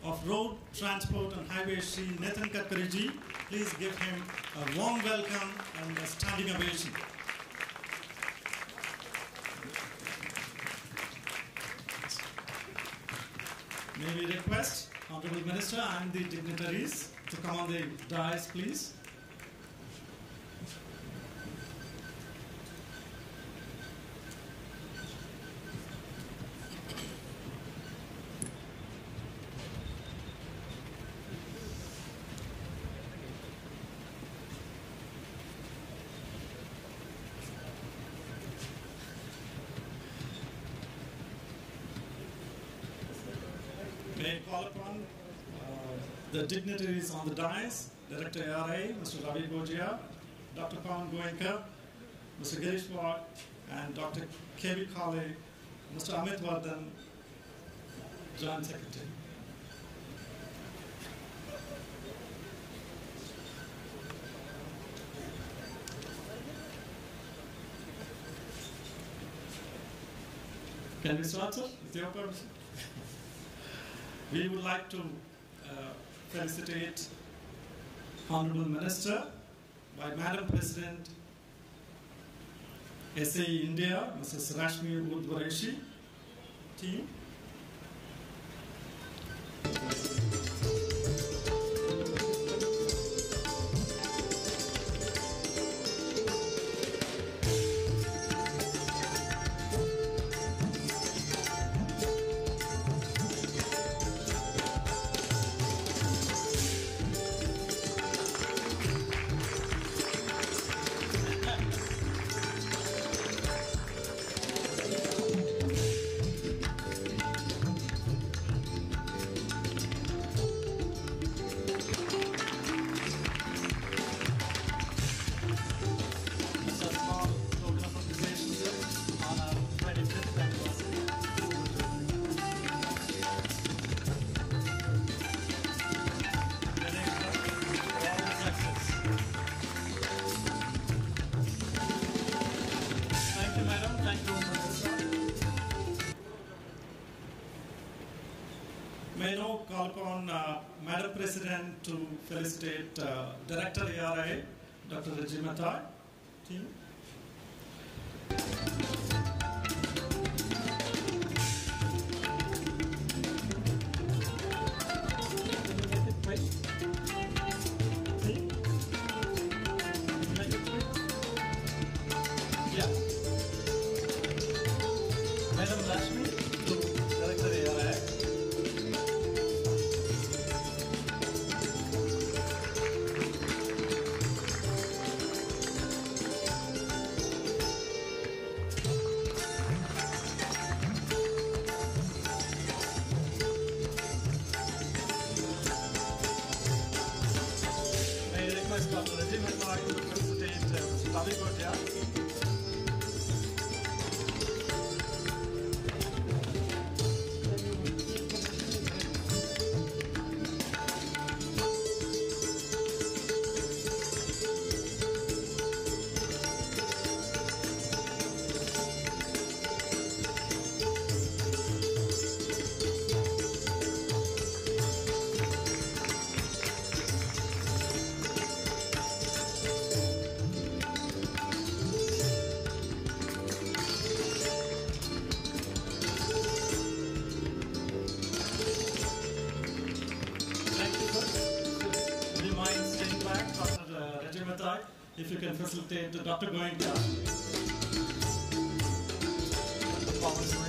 of Road, Transport and Highways, Shri Nitin Gadkari ji, please give him a warm welcome and a standing ovation. May we request Honorable Minister and the dignitaries to come on the dais, please. May I call upon the dignitaries on the dais, Director ARA, Mr. Ravi Gojia, Dr. Paul Goenka, Mr. Girishwaq, and Dr. K.V. Kale, Mr. Amit Vardhan, Joint Secretary. Can we start, sir, with your permission? We would like to felicitate Honorable Minister by Madam President SAE India, Mrs. Rashmi Udvareshi, team. May I now call upon Madam President to felicitate Director ARA, Dr. Rajimata, team. Madam Rashmi to Director ARA. you can facilitate Dr. Goenka. Paul Goenka.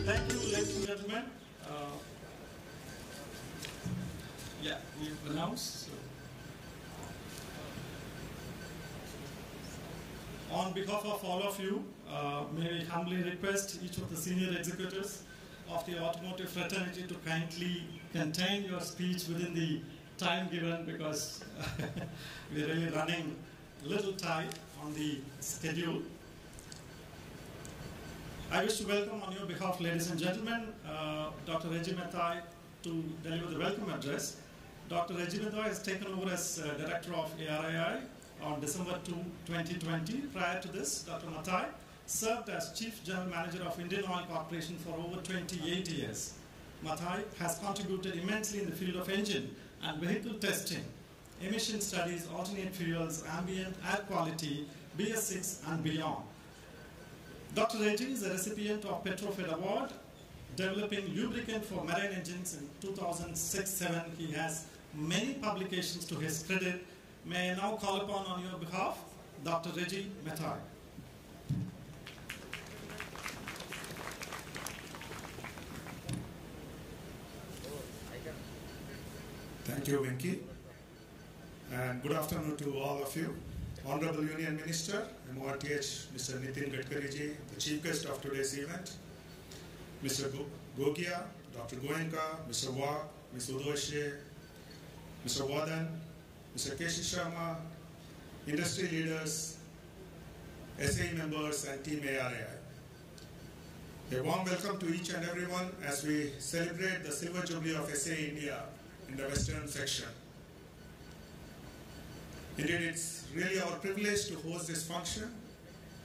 Thank you, ladies and gentlemen. Yeah, we've announced. On behalf of all of you, may we humbly request each of the senior executives of the automotive fraternity to kindly contain your speech within the time given, because we're really running a little tight on the schedule. I wish to welcome on your behalf, ladies and gentlemen, Dr. Reggie Mathai to deliver the welcome address. Dr. Reggie Mathai has taken over as Director of ARAI on December 2, 2020. Prior to this, Dr. Mathai served as Chief General Manager of Indian Oil Corporation for over 28 years. Mathai has contributed immensely in the field of engine and vehicle testing, emission studies, alternate fuels, ambient air quality, BS6 and beyond. Dr. Reggie is a recipient of Petrofed Award, developing lubricant for marine engines in 2006-07. He has many publications to his credit. May I now call upon on your behalf, Dr. Reggie Mathai. Thank you, Venki. And good afternoon to all of you. Honorable Union Minister, MORTH, Mr. Nitin Gadkari ji, the chief guest of today's event, Mr. Gogia, Dr. Goenka, Mr. Waq, Ms. Udoshe, Mr. Wadan, Mr. Vijay Sharma, industry leaders, SAE members, and Team ARAI. A warm welcome to each and everyone as we celebrate the Silver Jubilee of SAE India in the Western section. Indeed, it's really our privilege to host this function,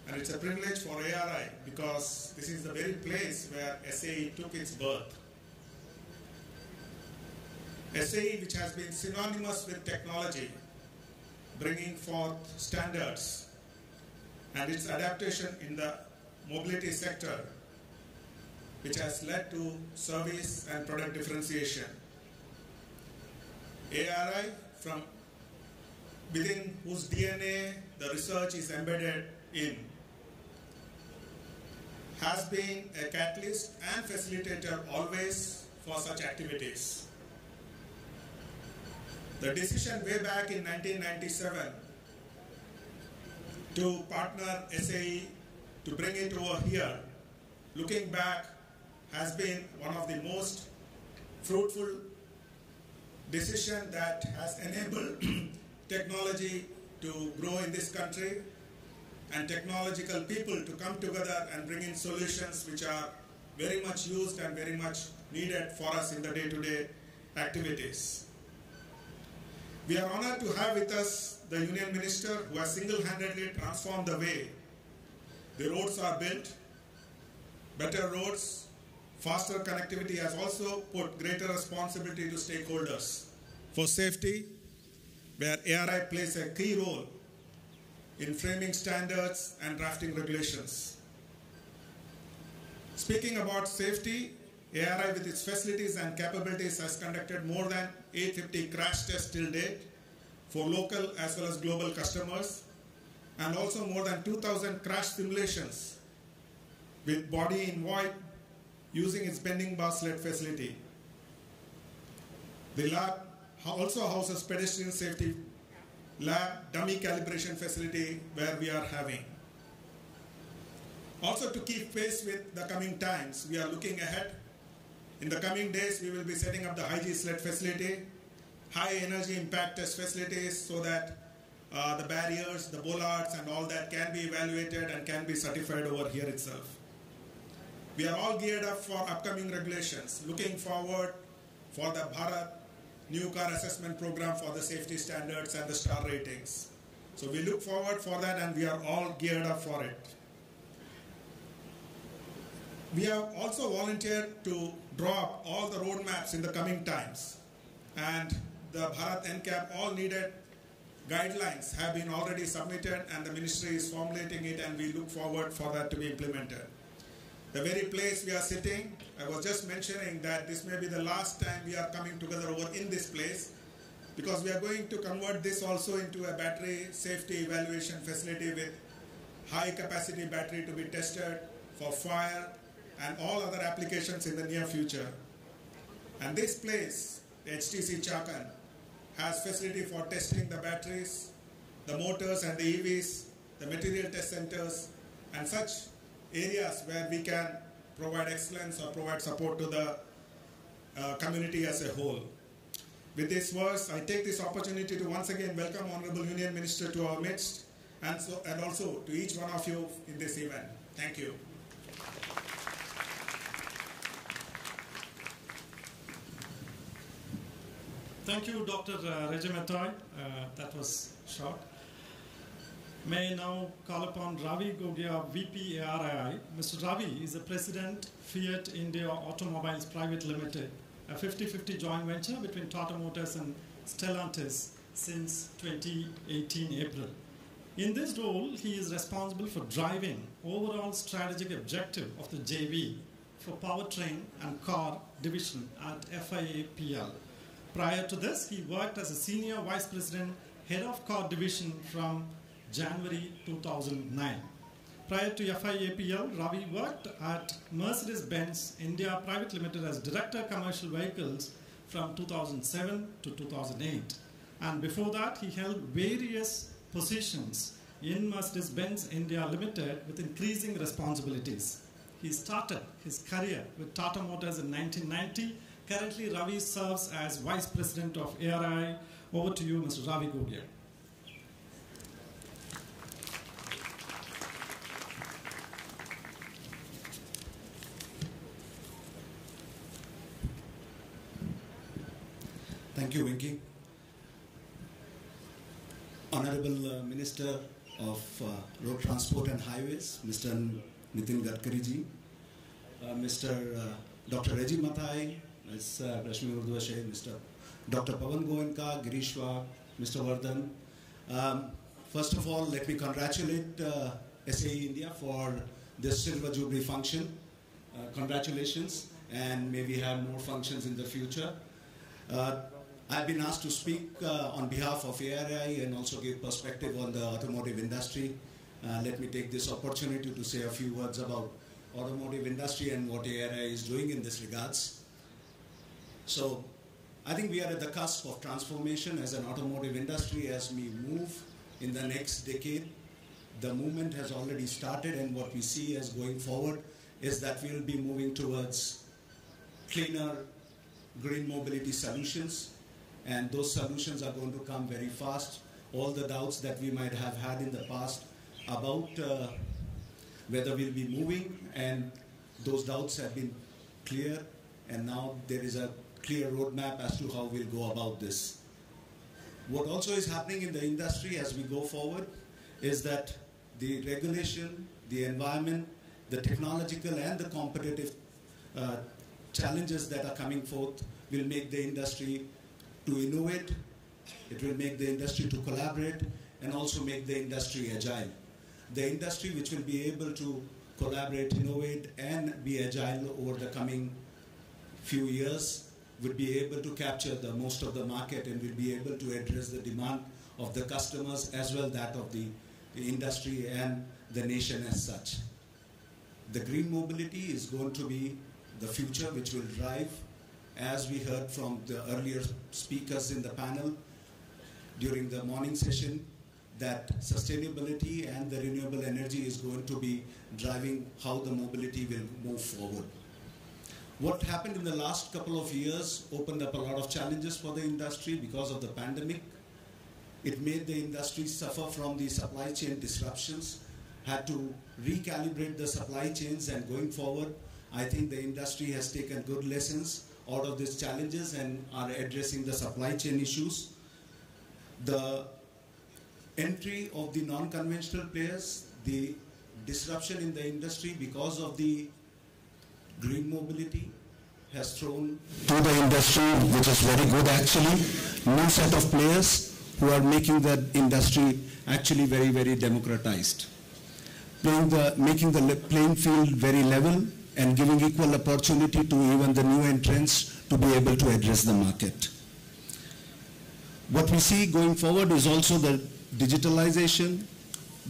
and it's a privilege for ARI because this is the very place where SAE took its birth. SAE, which has been synonymous with technology, bringing forth standards, and its adaptation in the mobility sector, which has led to service and product differentiation. ARI, from within whose DNA the research is embedded in, has been a catalyst and facilitator always for such activities. The decision way back in 1997 to partner SAE to bring it over here, looking back, has been one of the most fruitful decisions that has enabled technology to grow in this country and technological people to come together and bring in solutions which are very much used and very much needed for us in the day-to-day activities. We are honored to have with us the Union Minister who has single-handedly transformed the way the roads are built. Better roads, faster connectivity has also put greater responsibility to stakeholders for safety, where ARI plays a key role in framing standards and drafting regulations. Speaking about safety, ARI with its facilities and capabilities has conducted more than 850 crash tests till date for local as well as global customers, and also more than 2,000 crash simulations with body in void using its bending bar sled facility. The lab also houses pedestrian safety lab, dummy calibration facility where we are having. Also, to keep pace with the coming times, we are looking ahead. In the coming days, we will be setting up the high-G sled facility, high energy impact test facilities, so that the barriers, the bollards and all that can be evaluated and can be certified over here itself. We are all geared up for upcoming regulations, looking forward for the Bharat new car assessment program for the safety standards and the star ratings. So we look forward for that, and we are all geared up for it. We have also volunteered to draw up all the roadmaps in the coming times, and the Bharat NCAP all needed guidelines have been already submitted, and the ministry is formulating it, and we look forward for that to be implemented. The very place we are sitting, I was just mentioning that this may be the last time we are coming together over in this place, because we are going to convert this also into a battery safety evaluation facility with high capacity battery to be tested for fire and all other applications in the near future. And this place, the HTC Chakan, has facility for testing the batteries, the motors and the EVs, the material test centers, and such areas where we can provide excellence or provide support to the community as a whole. With this verse, I take this opportunity to once again welcome Honorable Union Minister to our midst, and also to each one of you in this event. Thank you. Thank you, Dr. Regimentoy. That was short. May I now call upon Ravi Gogia, VP ARI. Mr. Ravi is the President, Fiat India Automobiles Private Limited, a 50-50 joint venture between Tata Motors and Stellantis since 2018 April. In this role, he is responsible for driving overall strategic objective of the JV for powertrain and car division at FIAPL. Prior to this, he worked as a Senior Vice President, Head of Car Division from January 2009. Prior to FIAPL, Ravi worked at Mercedes-Benz India Private Limited as Director Commercial Vehicles from 2007 to 2008. And before that, he held various positions in Mercedes-Benz India Limited with increasing responsibilities. He started his career with Tata Motors in 1990. Currently, Ravi serves as Vice President of ARI. Over to you, Mr. Ravi Gogia. Thank you, Venki. Honorable Minister of Road Transport and Highways, Mr. Nitin Gadkari ji, Mr. Dr. Reji Mathai, Ms. Rashmi Urdhwashe, Mr. Dr. Paul Goenka, Girishwaq, Mr. Vardhan. First of all, let me congratulate SAEINDIA for this Silver Jubilee function. Congratulations, and may we have more functions in the future. I've been asked to speak on behalf of ARI and also give perspective on the automotive industry. Let me take this opportunity to say a few words about automotive industry and what ARI is doing in this regards. So I think we are at the cusp of transformation as an automotive industry as we move in the next decade. The movement has already started, and what we see as going forward is that we'll be moving towards cleaner green mobility solutions, and those solutions are going to come very fast. All the doubts that we might have had in the past about whether we'll be moving, and those doubts have been clear, and now there is a clear roadmap as to how we'll go about this. What also is happening in the industry as we go forward is that the regulation, the environment, the technological and the competitive challenges that are coming forth will make the industry to innovate, it will make the industry to collaborate, and also make the industry agile. The industry which will be able to collaborate, innovate, and be agile over the coming few years will be able to capture the most of the market and will be able to address the demand of the customers as well that of the industry and the nation as such. The green mobility is going to be the future which will drive, as we heard from the earlier speakers in the panel during the morning session, that sustainability and the renewable energy is going to be driving how the mobility will move forward. What happened in the last couple of years opened up a lot of challenges for the industry because of the pandemic. It made the industry suffer from the supply chain disruptions, had to recalibrate the supply chains, and going forward, I think the industry has taken good lessons out of these challenges and are addressing the supply chain issues. The entry of the non-conventional players, the disruption in the industry because of the green mobility has thrown to the industry, which is very good actually, new set of players who are making the industry actually very, very democratized, making the playing field very level and giving equal opportunity to even the new entrants to be able to address the market. What we see going forward is also the digitalization,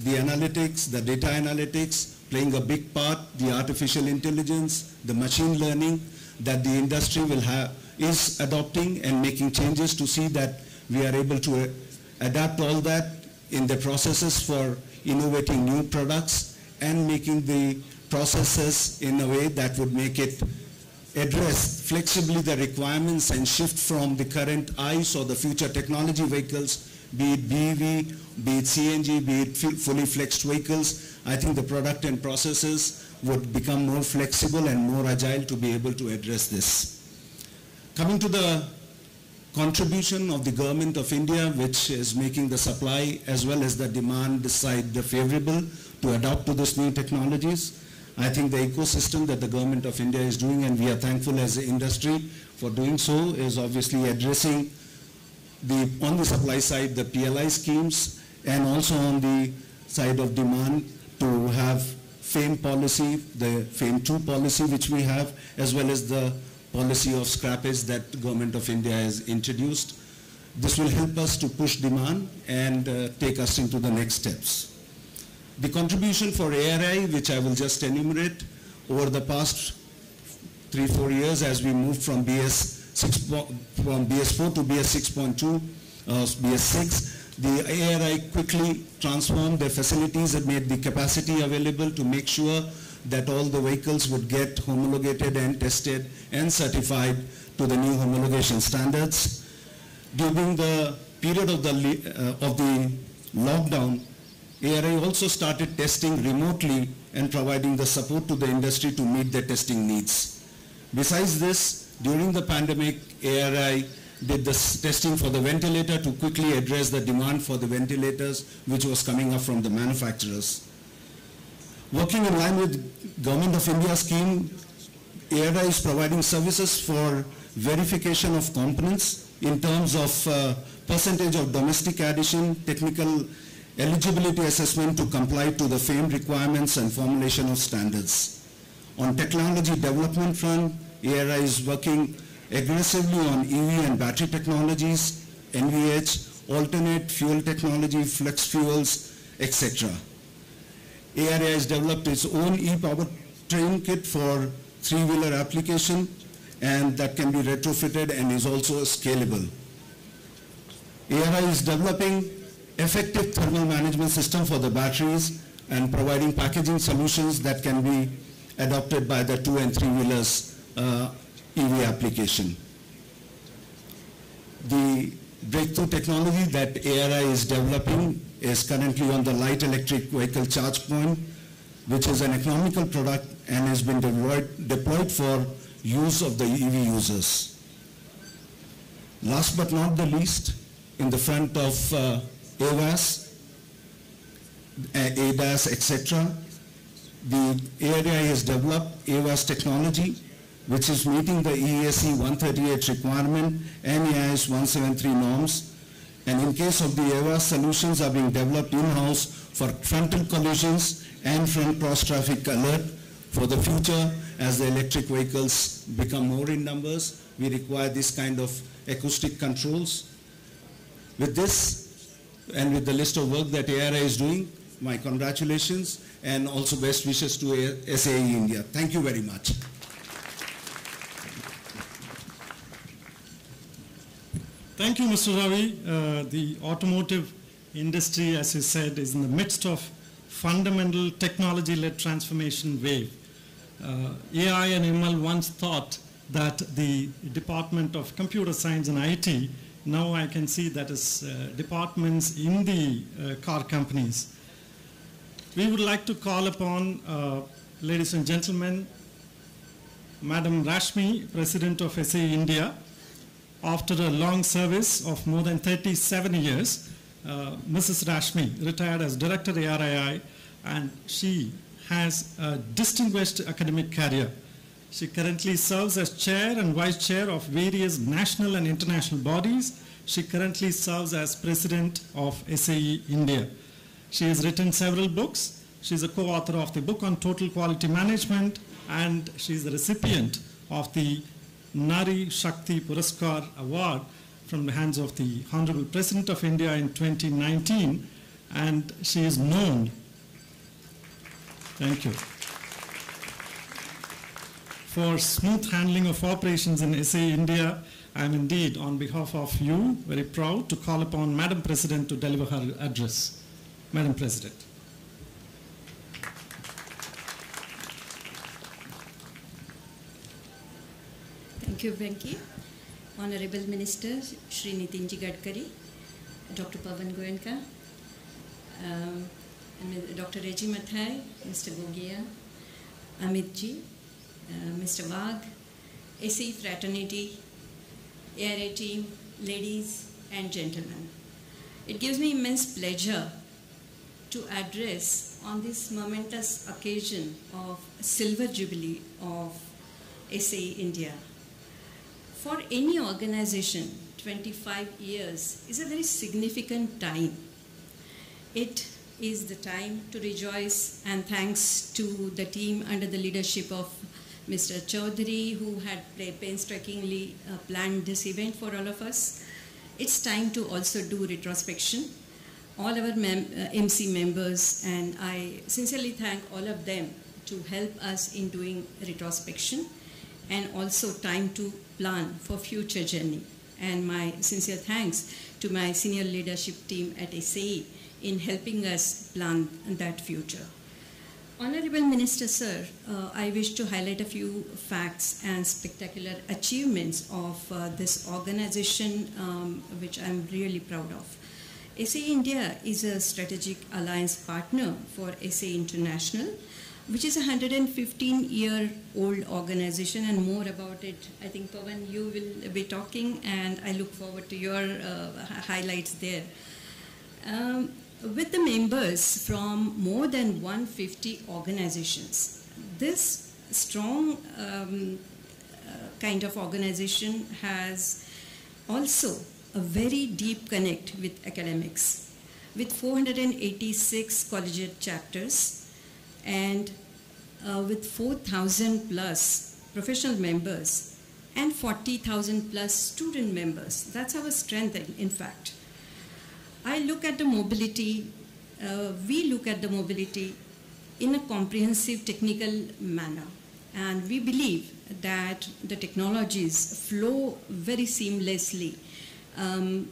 the analytics, the data analytics playing a big part, the artificial intelligence, the machine learning that the industry will have, is adopting and making changes to see that we are able to adapt all that in the processes for innovating new products and making the processes in a way that would make it address flexibly the requirements and shift from the current ICE or the future technology vehicles, be it BEV, be it CNG, be it fully flexed vehicles. I think the product and processes would become more flexible and more agile to be able to address this. Coming to the contribution of the Government of India, which is making the supply as well as the demand side favorable to adapt to these new technologies. I think the ecosystem that the Government of India is doing, and we are thankful as an industry for doing so, is obviously addressing on the supply side the PLI schemes, and also on the side of demand to have FAME policy, the FAME 2 policy which we have, as well as the policy of scrappage that the Government of India has introduced. This will help us to push demand and take us into the next steps. The contribution for ARI, which I will just enumerate, over the past 3-4 years as we moved from BS4 to BS 6.2, BS6, the ARI quickly transformed their facilities and made the capacity available to make sure that all the vehicles would get homologated and tested and certified to the new homologation standards. During the period of the lockdown, ARI also started testing remotely and providing the support to the industry to meet their testing needs. Besides this, during the pandemic, ARI did the testing for the ventilator to quickly address the demand for the ventilators which was coming up from the manufacturers. Working in line with Government of India scheme, ARI is providing services for verification of components in terms of percentage of domestic addition, technical eligibility assessment to comply to the FAME requirements and formulation of standards. On technology development front, ARI is working aggressively on EV and battery technologies, NVH, alternate fuel technology, flex fuels, etc. ARI has developed its own e-powertrain kit for three-wheeler application, and that can be retrofitted and is also scalable. ARI is developing effective thermal management system for the batteries and providing packaging solutions that can be adopted by the 2- and 3-wheelers EV application. The breakthrough technology that ARI is developing is currently on the light electric vehicle charge point, which is an economical product and has been deployed for use of the EV users. Last but not the least, in the front of AVAS, ADAS, etc., the ARI has developed AVAS technology, which is meeting the EAC 138 requirement and EIS 173 norms. And in case of the AVAS, solutions are being developed in-house for frontal collisions and front cross traffic alert. For the future, as the electric vehicles become more in numbers, we require this kind of acoustic controls. With this, and with the list of work that ARI is doing, my congratulations and also best wishes to SAE India. Thank you very much. Thank you, Mr. Ravi. The automotive industry, as you said, is in the midst of fundamental technology-led transformation wave. AI and ML once thought that the Department of Computer Science and IT, now I can see that is departments in the car companies. We would like to call upon, ladies and gentlemen, Madam Rashmi, President of SAE India. After a long service of more than 37 years, Mrs. Rashmi retired as Director ARII, and she has a distinguished academic career. She currently serves as Chair and Vice Chair of various national and international bodies. She currently serves as President of SAE India. She has written several books. She is a co-author of the book on Total Quality Management, and she is the recipient of the Nari Shakti Puraskar Award from the hands of the Honorable President of India in 2019, and she is known, thank you, for smooth handling of operations in SAE India. I am indeed, on behalf of you, very proud to call upon Madam President to deliver her address. Madam President. Thank you, Venki. Honorable Minister, Shri Nitin Gadkari, Dr. Paul Goenka, Dr. Reji Mathai, Mr. Gogia, Amit Ji, Mr. Wagh, SAE fraternity, ARI team, ladies and gentlemen. It gives me immense pleasure to address on this momentous occasion of Silver Jubilee of SAE India. For any organization, 25 years is a very significant time. It is the time to rejoice, and thanks to the team under the leadership of Mr. Chaudhary, who had painstakingly planned this event for all of us. It's time to also do retrospection. All our MC members, and I sincerely thank all of them to help us in doing retrospection, and also time to plan for future journey. And my sincere thanks to my senior leadership team at SAE in helping us plan that future. Honorable Minister, sir, I wish to highlight a few facts and spectacular achievements of this organization, which I'm really proud of. SAE India is a strategic alliance partner for SAE International, which is a 115-year-old organization, and more about it, I think, Pawan, you will be talking, and I look forward to your highlights there. With the members from more than 150 organizations, this strong kind of organization has also a very deep connect with academics, with 486 collegiate chapters and with 4,000 plus professional members and 40,000 plus student members. That's our strength, in fact. I look at the mobility, we look at the mobility in a comprehensive technical manner, and we believe that the technologies flow very seamlessly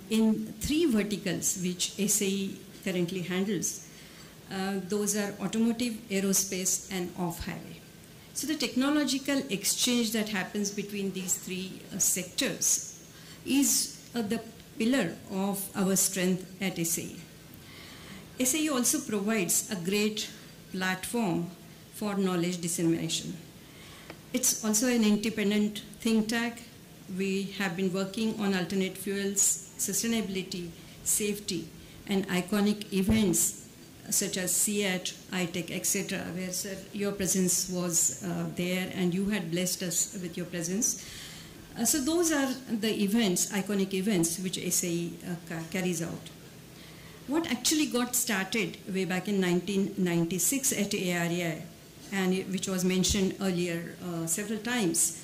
in three verticals which SAE currently handles. Those are automotive, aerospace, and off-highway. So the technological exchange that happens between these three sectors is the pillar of our strength at SAE. SAE also provides a great platform for knowledge dissemination. It's also an independent think tank. We have been working on alternate fuels, sustainability, safety, and iconic events such as CEAT, ITEC, etc., where, sir, your presence was there and you had blessed us with your presence. So those are the events, iconic events, which SAE carries out. What actually got started way back in 1996 at AREI, and which was mentioned earlier several times,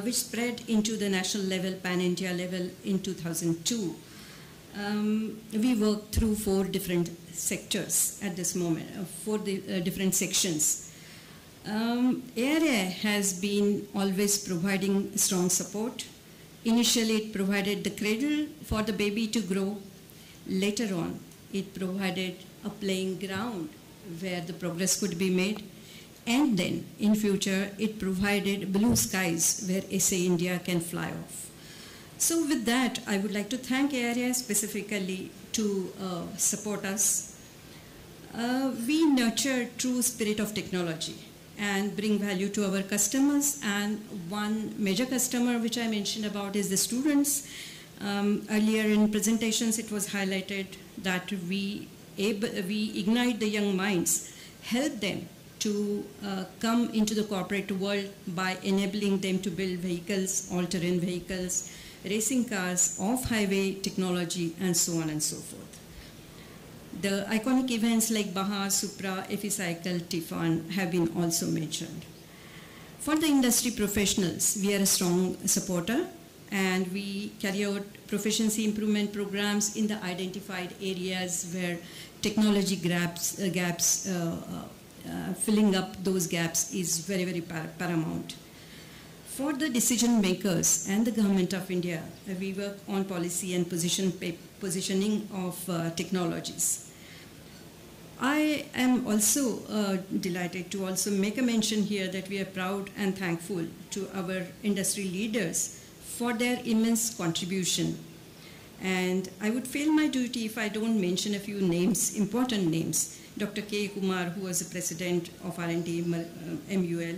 which spread into the national level, pan-India level in 2002. We worked through 4 different sectors at this moment, 4 different sections. AREI has been always providing strong support. Initially, it provided the cradle for the baby to grow. Later on, it provided a playing ground where the progress could be made. And then, in future, it provided blue skies where SAEINDIA can fly off. So with that, I would like to thank AREI specifically to support us. We nurture true spirit of technology and bring value to our customers. And one major customer which I mentioned about is the students. Earlier in presentations, it was highlighted that we ignite the young minds, help them to come into the corporate world by enabling them to build vehicles, all-terrain vehicles, racing cars, off-highway technology, and so on and so forth. The iconic events like Baha, Supra, Cycle, Tifan have been also mentioned. For the industry professionals, we are a strong supporter, and we carry out proficiency improvement programs in the identified areas where technology gaps, filling up those gaps is very, very paramount. For the decision makers and the Government of India, we work on policy and positioning of technologies. I am also delighted to also make a mention here that we are proud and thankful to our industry leaders for their immense contribution. And I would fail my duty if I don't mention a few names, important names. Dr. K. Kumar, who was the president of R&D MUL,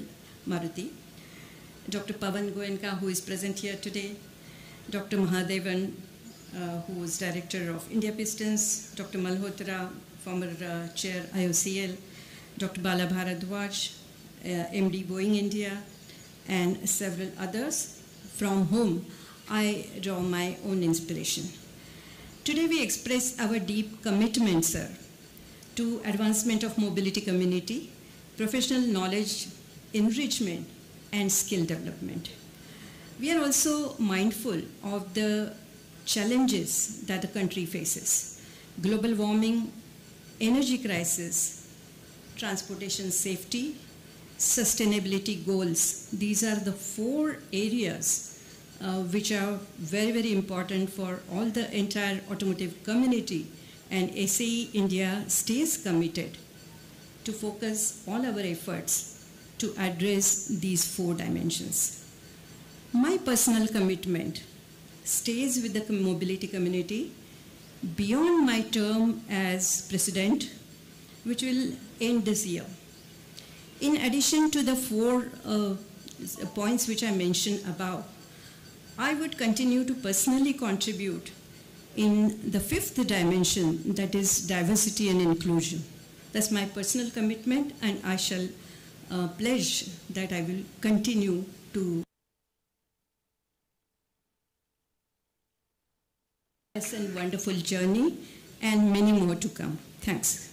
Maruti. Dr. Paul Goenka, who is present here today. Dr. Mahadevan, who was director of India Pistons. Dr. Malhotra, former chair IOCL. Dr. Bala Bharadwaj, MD Boeing India, and several others from whom I draw my own inspiration. Today we express our deep commitment, sir, to advancement of mobility community, professional knowledge enrichment, and skill development. We are also mindful of the challenges that the country faces: global warming, energy crisis, transportation safety, sustainability goals. These are the 4 areas which are very, very important for all the entire automotive community, and SAEINDIA stays committed to focus all our efforts to address these 4 dimensions. My personal commitment stays with the mobility community beyond my term as president, which will end this year. In addition to the 4 points which I mentioned above, I would continue to personally contribute in the 5th dimension, that is diversity and inclusion. That's my personal commitment, and I shall pledge that I will continue to a wonderful journey, and many more to come. Thanks.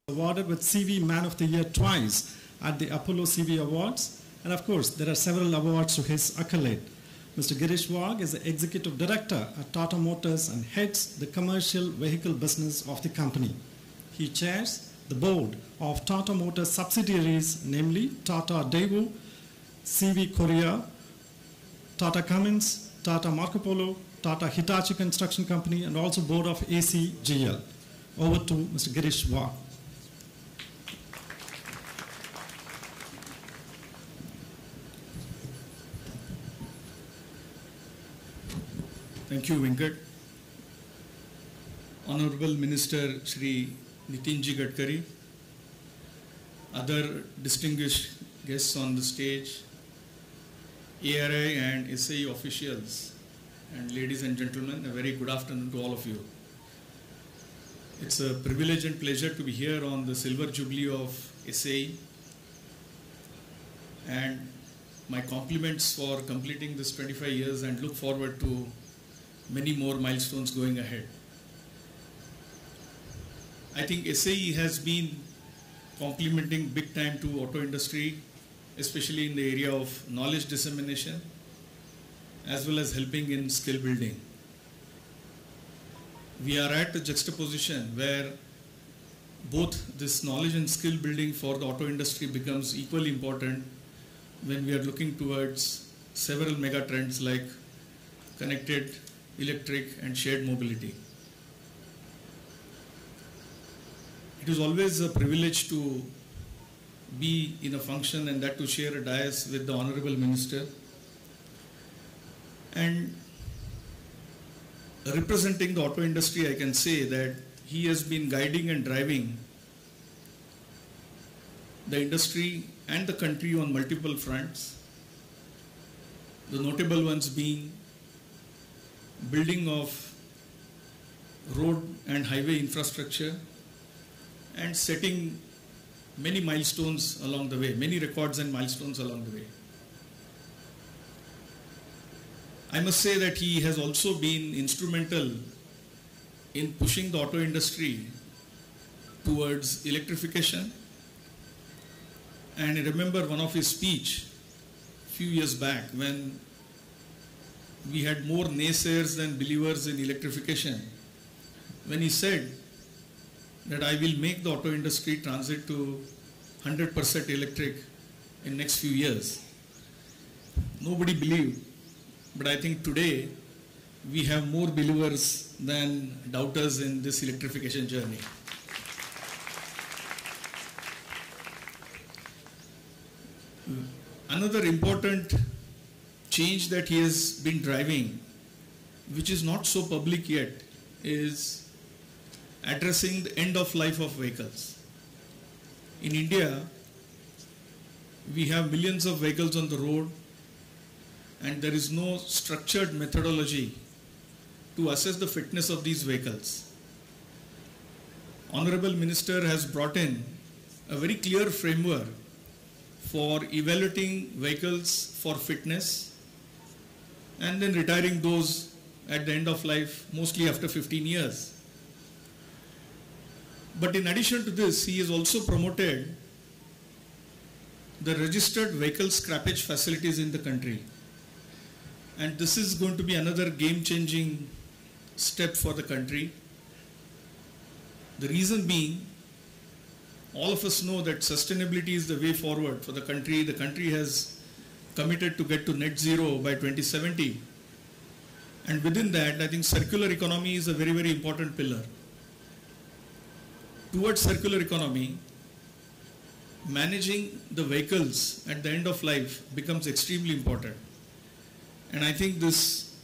Awarded with CV Man of the Year twice at the Apollo CV Awards. And of course, there are several awards to his accolade. Mr. Girishwaq is the Executive Director at Tata Motors and heads the commercial vehicle business of the company. He chairs the board of Tata Motors subsidiaries, namely Tata Daewoo, CV Korea, Tata Cummins, Tata Marco Polo, Tata Hitachi Construction Company, and also board of ACGL. Over to Mr. Girishwaq. Thank you, Venkat. Honorable Minister Shri Nitinji Gadkari, other distinguished guests on the stage, ARI and SAE officials, and ladies and gentlemen, a very good afternoon to all of you. It's a privilege and pleasure to be here on the Silver Jubilee of SAE, and my compliments for completing this 25 years and look forward to many more milestones going ahead. I think SAE has been complementing big time to auto industry, especially in the area of knowledge dissemination, as well as helping in skill building. We are at a juxtaposition where both this knowledge and skill building for the auto industry becomes equally important when we are looking towards several mega trends like connected, electric, and shared mobility. It is always a privilege to be in a function and that to share a dais with the Honorable Minister. And representing the auto industry, I can say that he has been guiding and driving the industry and the country on multiple fronts. The notable ones being building of road and highway infrastructure and setting many milestones along the way, many records and milestones along the way. I must say that he has also been instrumental in pushing the auto industry towards electrification. And I remember one of his speech a few years back when we had more naysayers than believers in electrification, when he said that I will make the auto industry transit to 100% electric in next few years. Nobody believed, but I think today we have more believers than doubters in this electrification journey. Another important change that he has been driving, which is not so public yet, is addressing the end of life of vehicles. In India, we have millions of vehicles on the road and there is no structured methodology to assess the fitness of these vehicles. Honorable Minister has brought in a very clear framework for evaluating vehicles for fitness and then retiring those at the end of life, mostly after 15 years. But in addition to this, he has also promoted the registered vehicle scrappage facilities in the country. And this is going to be another game-changing step for the country. The reason being, all of us know that sustainability is the way forward for the country. The country has committed to get to net zero by 2070. And within that, I think circular economy is a very, very important pillar. Towards circular economy, managing the vehicles at the end of life becomes extremely important. And I think this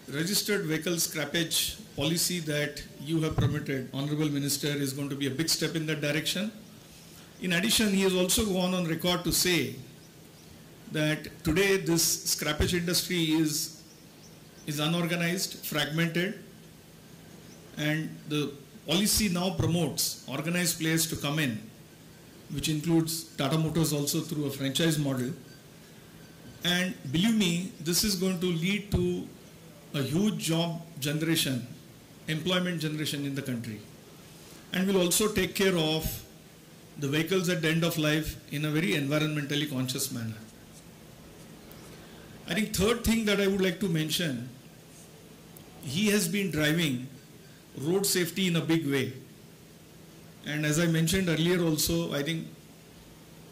registered vehicle scrappage policy that you have promoted, Honorable Minister, is going to be a big step in that direction. In addition, he has also gone on record to say that today this scrappage industry is unorganized, fragmented, and the policy now promotes organized players to come in, which includes Tata Motors also through a franchise model. And believe me, this is going to lead to a huge job generation, employment generation in the country, and will also take care of the vehicles at the end of life in a very environmentally conscious manner. I think third thing that I would like to mention, he has been driving road safety in a big way. And as I mentioned earlier also, I think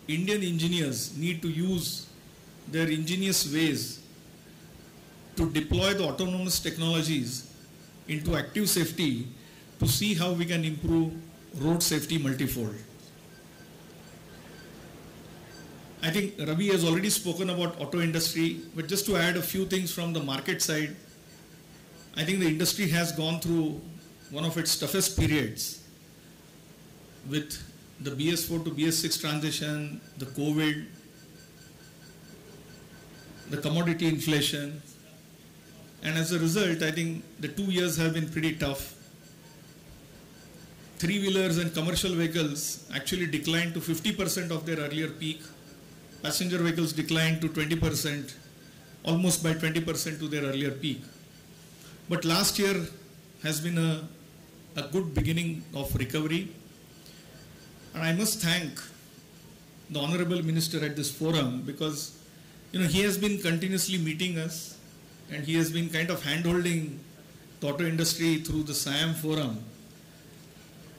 Indian engineers need to use their ingenious ways to deploy the autonomous technologies into active safety to see how we can improve road safety multifold. I think Ravi has already spoken about auto industry, but just to add a few things from the market side, I think the industry has gone through one of its toughest periods with the BS4 to BS6 transition, the COVID, the commodity inflation, and as a result, I think the 2 years have been pretty tough. Three-wheelers and commercial vehicles actually declined to 50% of their earlier peak. Passenger vehicles declined to 20%, almost by 20% to their earlier peak. But last year has been a good beginning of recovery. And I must thank the Honorable Minister at this forum because he has been continuously meeting us and he has been kind of hand-holding the auto industry through the SAEM forum,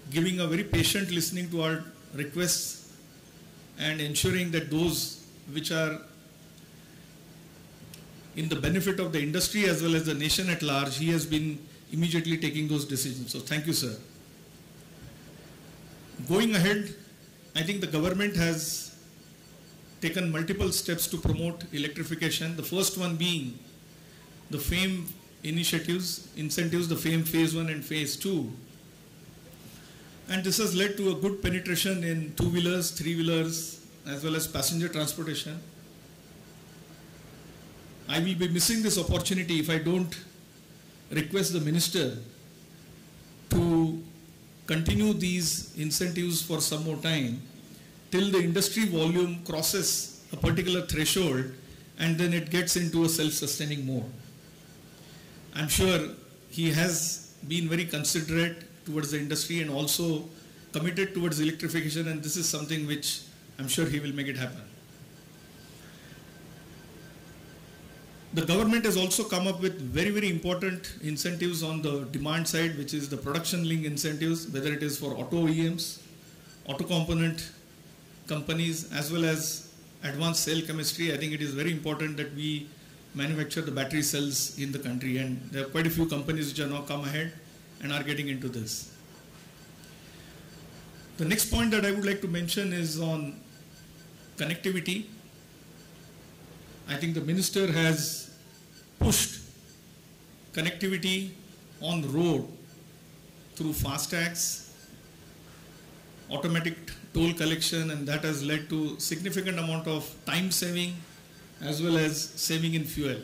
giving a very patient listening to our requests and ensuring that those which are in the benefit of the industry as well as the nation at large, he has been immediately taking those decisions. So thank you, sir. Going ahead, I think the government has taken multiple steps to promote electrification. The first one being the FAME initiatives, incentives, the FAME Phase 1 and Phase 2. And this has led to a good penetration in two-wheelers, three-wheelers, as well as passenger transportation. I will be missing this opportunity if I don't request the minister to continue these incentives for some more time till the industry volume crosses a particular threshold and then it gets into a self-sustaining mode. I'm sure he has been very considerate towards the industry and also committed towards electrification, and this is something which I'm sure he will make it happen. The government has also come up with very, very important incentives on the demand side, which is the production link incentives, whether it is for auto OEMs, auto component companies, as well as advanced cell chemistry. I think it is very important that we manufacture the battery cells in the country, and there are quite a few companies which have now come ahead and are getting into this. The next point that I would like to mention is on connectivity. I think the minister has pushed connectivity on the road through FASTags, automatic toll collection, and that has led to significant amount of time saving as well as saving in fuel.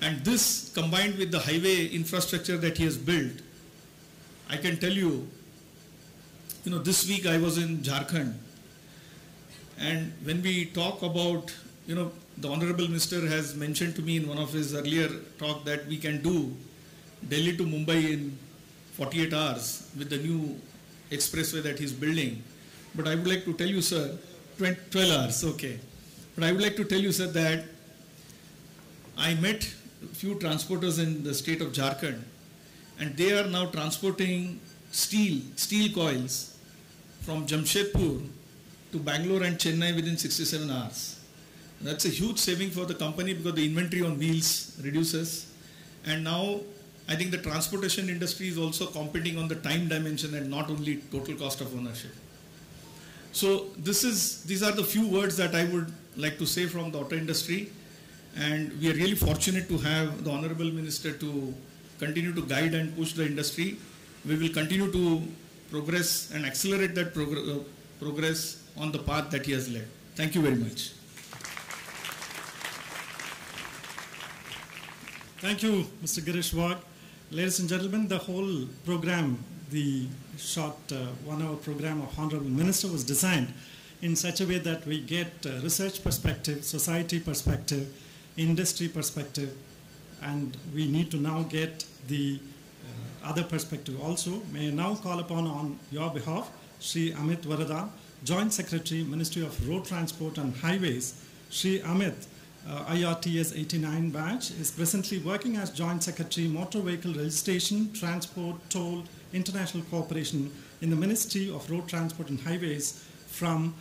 And this combined with the highway infrastructure that he has built, I can tell you, this week I was in Jharkhand, and when we talk about, the Honorable Minister has mentioned to me in one of his earlier talk that we can do Delhi to Mumbai in 48 hours with the new expressway that he's building. But I would like to tell you, sir, 12 hours, okay. But I would like to tell you, sir, that I met a few transporters in the state of Jharkhand, and they are now transporting steel coils from Jamshedpur to Bangalore and Chennai within 67 hours. That's a huge saving for the company because the inventory on wheels reduces. And now I think the transportation industry is also competing on the time dimension and not only total cost of ownership. So these are the few words that I would like to say from the auto industry. And we are really fortunate to have the Honorable Minister to continue to guide and push the industry. We will continue to progress and accelerate that progress on the path that he has led. Thank you very much. Thank you, Mr. Girishwaq. Ladies and gentlemen, the whole program, the short 1 hour program of Honorable Minister was designed in such a way that we get research perspective, society perspective, industry perspective, and we need to now get the other perspective also. May I now call upon on your behalf Shri Amit Varadan, Joint Secretary, Ministry of Road Transport and Highways. Shri Amit, IRTS 89 batch, is presently working as Joint Secretary, Motor Vehicle Registration, Transport, Toll, International Cooperation in the Ministry of Road Transport and Highways from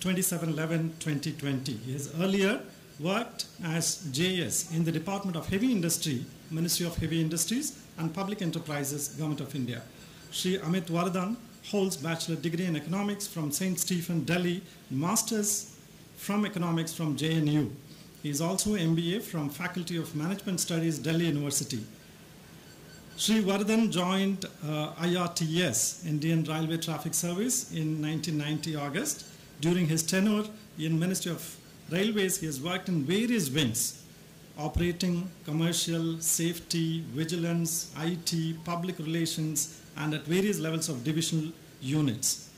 27/11/2020. He has earlier worked as JS in the Department of Heavy Industry, Ministry of Heavy Industries and Public Enterprises, Government of India. Shri Amit Varadan holds Bachelor degree in Economics from St. Stephen, Delhi, Masters from Economics from JNU. He is also MBA from Faculty of Management Studies, Delhi University. Shri Varadan joined IRTS, Indian Railway Traffic Service, in 1990 August. During his tenure in Ministry of Railways, he has worked in various wings, operating, commercial, safety, vigilance, IT, public relations, and at various levels of divisional units.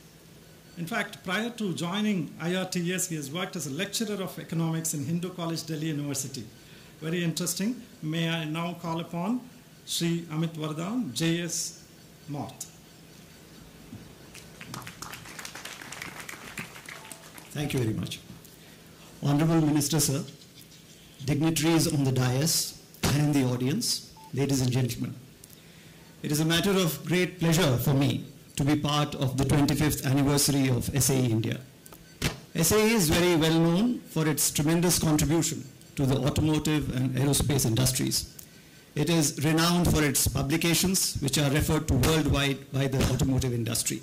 In fact, prior to joining IRTS, he has worked as a lecturer of economics in Hindu College, Delhi University. Very interesting. May I now call upon Shri Amit Varadan, JS North. Thank you very much. Honorable Minister, sir, dignitaries on the dais and in the audience, ladies and gentlemen. It is a matter of great pleasure for me to be part of the 25th anniversary of SAE India. SAE is very well known for its tremendous contribution to the automotive and aerospace industries. It is renowned for its publications, which are referred to worldwide by the automotive industry.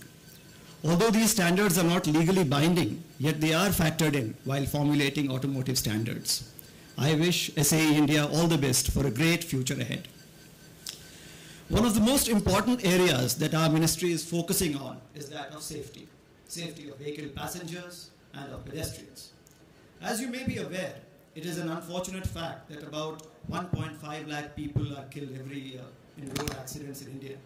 Although these standards are not legally binding, yet they are factored in while formulating automotive standards. I wish SAE India all the best for a great future ahead. One of the most important areas that our ministry is focusing on is that of safety. Safety of vehicle passengers and of pedestrians. As you may be aware, it is an unfortunate fact that about 1.5 lakh people are killed every year in road accidents in India.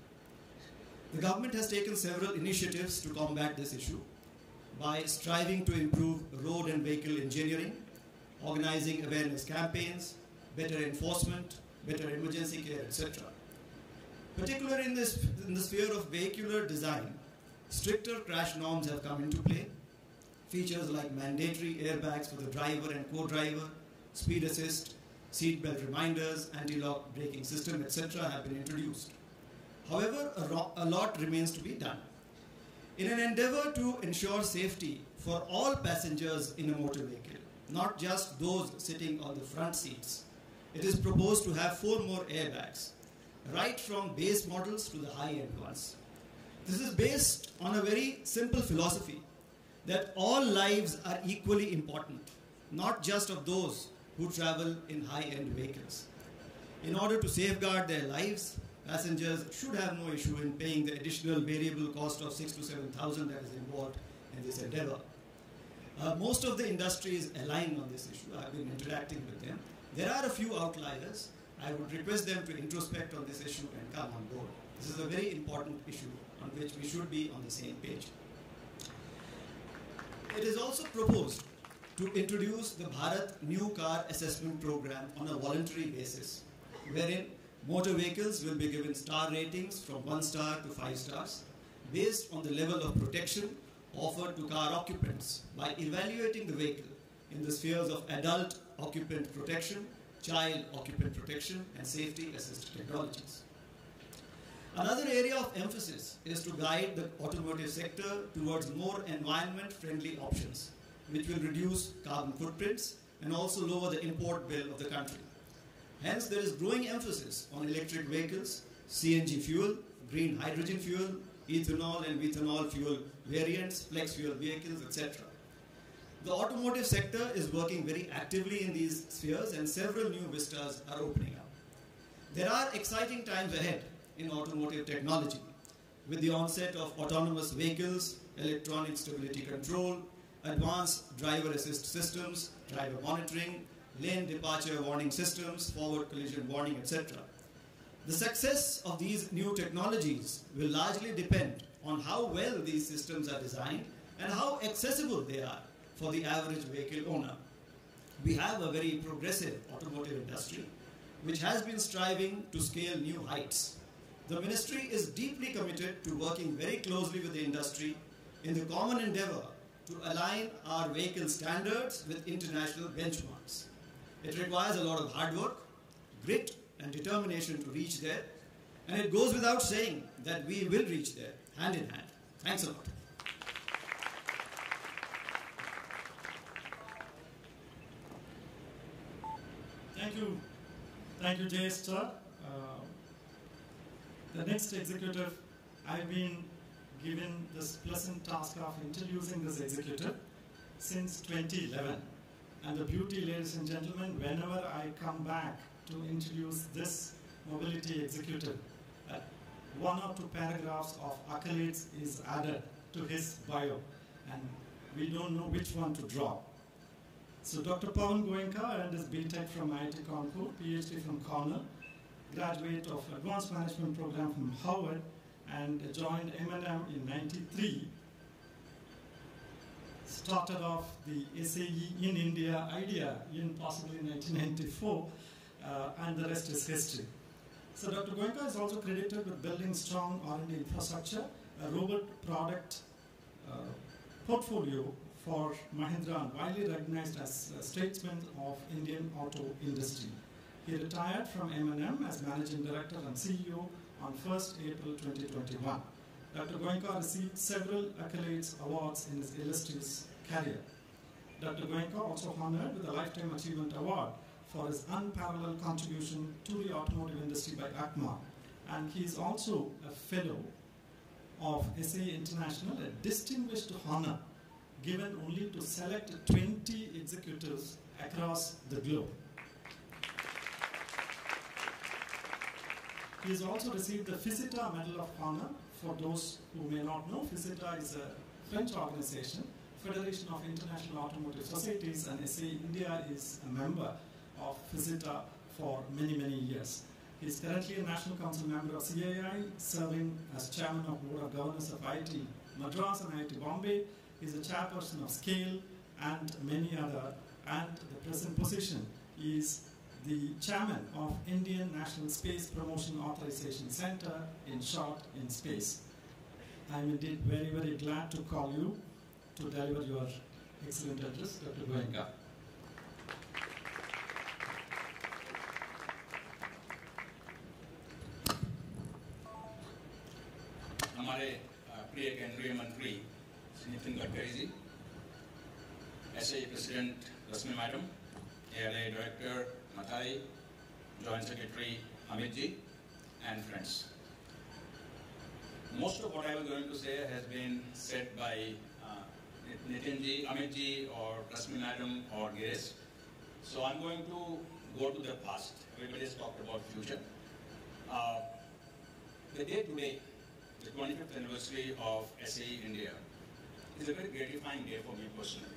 The government has taken several initiatives to combat this issue by striving to improve road and vehicle engineering, organizing awareness campaigns, better enforcement, better emergency care, etc. Particularly in the sphere of vehicular design, stricter crash norms have come into play. Features like mandatory airbags for the driver and co-driver, speed assist, seatbelt reminders, anti-lock braking system, etc. have been introduced. However, a lot remains to be done. In an endeavor to ensure safety for all passengers in a motor vehicle, not just those sitting on the front seats, it is proposed to have 4 more airbags, right from base models to the high-end ones. This is based on a very simple philosophy that all lives are equally important, not just of those who travel in high-end vehicles. In order to safeguard their lives, passengers should have no issue in paying the additional variable cost of 6,000 to 7,000 that is involved in this endeavor. Most of the industry is aligned on this issue. I've been interacting with them. There are a few outliers. I would request them to introspect on this issue and come on board. This is a very important issue on which we should be on the same page. It is also proposed to introduce the Bharat New Car Assessment Program on a voluntary basis, wherein motor vehicles will be given star ratings from 1 star to 5 stars based on the level of protection offered to car occupants by evaluating the vehicle in the spheres of adult occupant protection, child occupant protection, and safety assisted technologies. Another area of emphasis is to guide the automotive sector towards more environment-friendly options, which will reduce carbon footprints and also lower the import bill of the country. Hence, there is growing emphasis on electric vehicles, CNG fuel, green hydrogen fuel, ethanol and methanol fuel variants, flex fuel vehicles, etc. The automotive sector is working very actively in these spheres and several new vistas are opening up. There are exciting times ahead in automotive technology with the onset of autonomous vehicles, electronic stability control, advanced driver assist systems, driver monitoring, lane departure warning systems, forward collision warning, etc. The success of these new technologies will largely depend on how well these systems are designed and how accessible they are for the average vehicle owner. We have a very progressive automotive industry which has been striving to scale new heights. The ministry is deeply committed to working very closely with the industry in the common endeavor to align our vehicle standards with international benchmarks. It requires a lot of hard work, grit, and determination to reach there, and it goes without saying that we will reach there, hand in hand. Thanks a lot. Thank you, Jay sir. The next executive, I've been given this pleasant task of introducing this executive since 2011. And the beauty, ladies and gentlemen, whenever I come back to introduce this mobility executive, one or two paragraphs of accolades is added to his bio, and we don't know which one to draw. So Dr. Paul Goenka earned his BTech from IIT Kanpur, PhD from Cornell, graduate of Advanced Management Program from Harvard, and joined M&M in '93. Started off the SAE in India idea in possibly 1994, and the rest is history. So Dr. Goenka is also credited with building strong R&D infrastructure, a robust product portfolio for Mahindra, and widely recognized as a statesman of Indian auto industry. He retired from M&M as Managing Director and CEO on 1st April 2021. Dr. Goenka received several accolades, awards in his illustrious career. Dr. Goenka also honored with a Lifetime Achievement Award for his unparalleled contribution to the automotive industry by ACMA. And he is also a fellow of SAE International, a distinguished honor given only to select 20 executives across the globe. He has also received the FISITA Medal of Honor. For those who may not know, FISITA is a French organization, Federation of International Automotive Societies, and SAE India is a member of FISITA for many, many years. He is currently a National Council member of CAI, serving as Chairman of Board of Governors of IIT Madras and IIT Bombay. He is a chairperson of SCALE and many other, and the present position is the chairman of Indian National Space Promotion Authorization Center, in short, InSpace. I am indeed very, very glad to call you to deliver your excellent address, Dr. Goenka. हमारे प्रिय केंद्रीय मंत्री Nitin Gadkari ji, SAE President Rasmi Madam, ARA Director Mathai, Joint Secretary Amit ji, and friends. Most of what I was going to say has been said by Nitin ji, Amit ji, or Rasmi Madam, or Girish. So I'm going to go to the past. Everybody has talked about future. The day today, the 25th anniversary of SAE India, is a very gratifying day for me personally.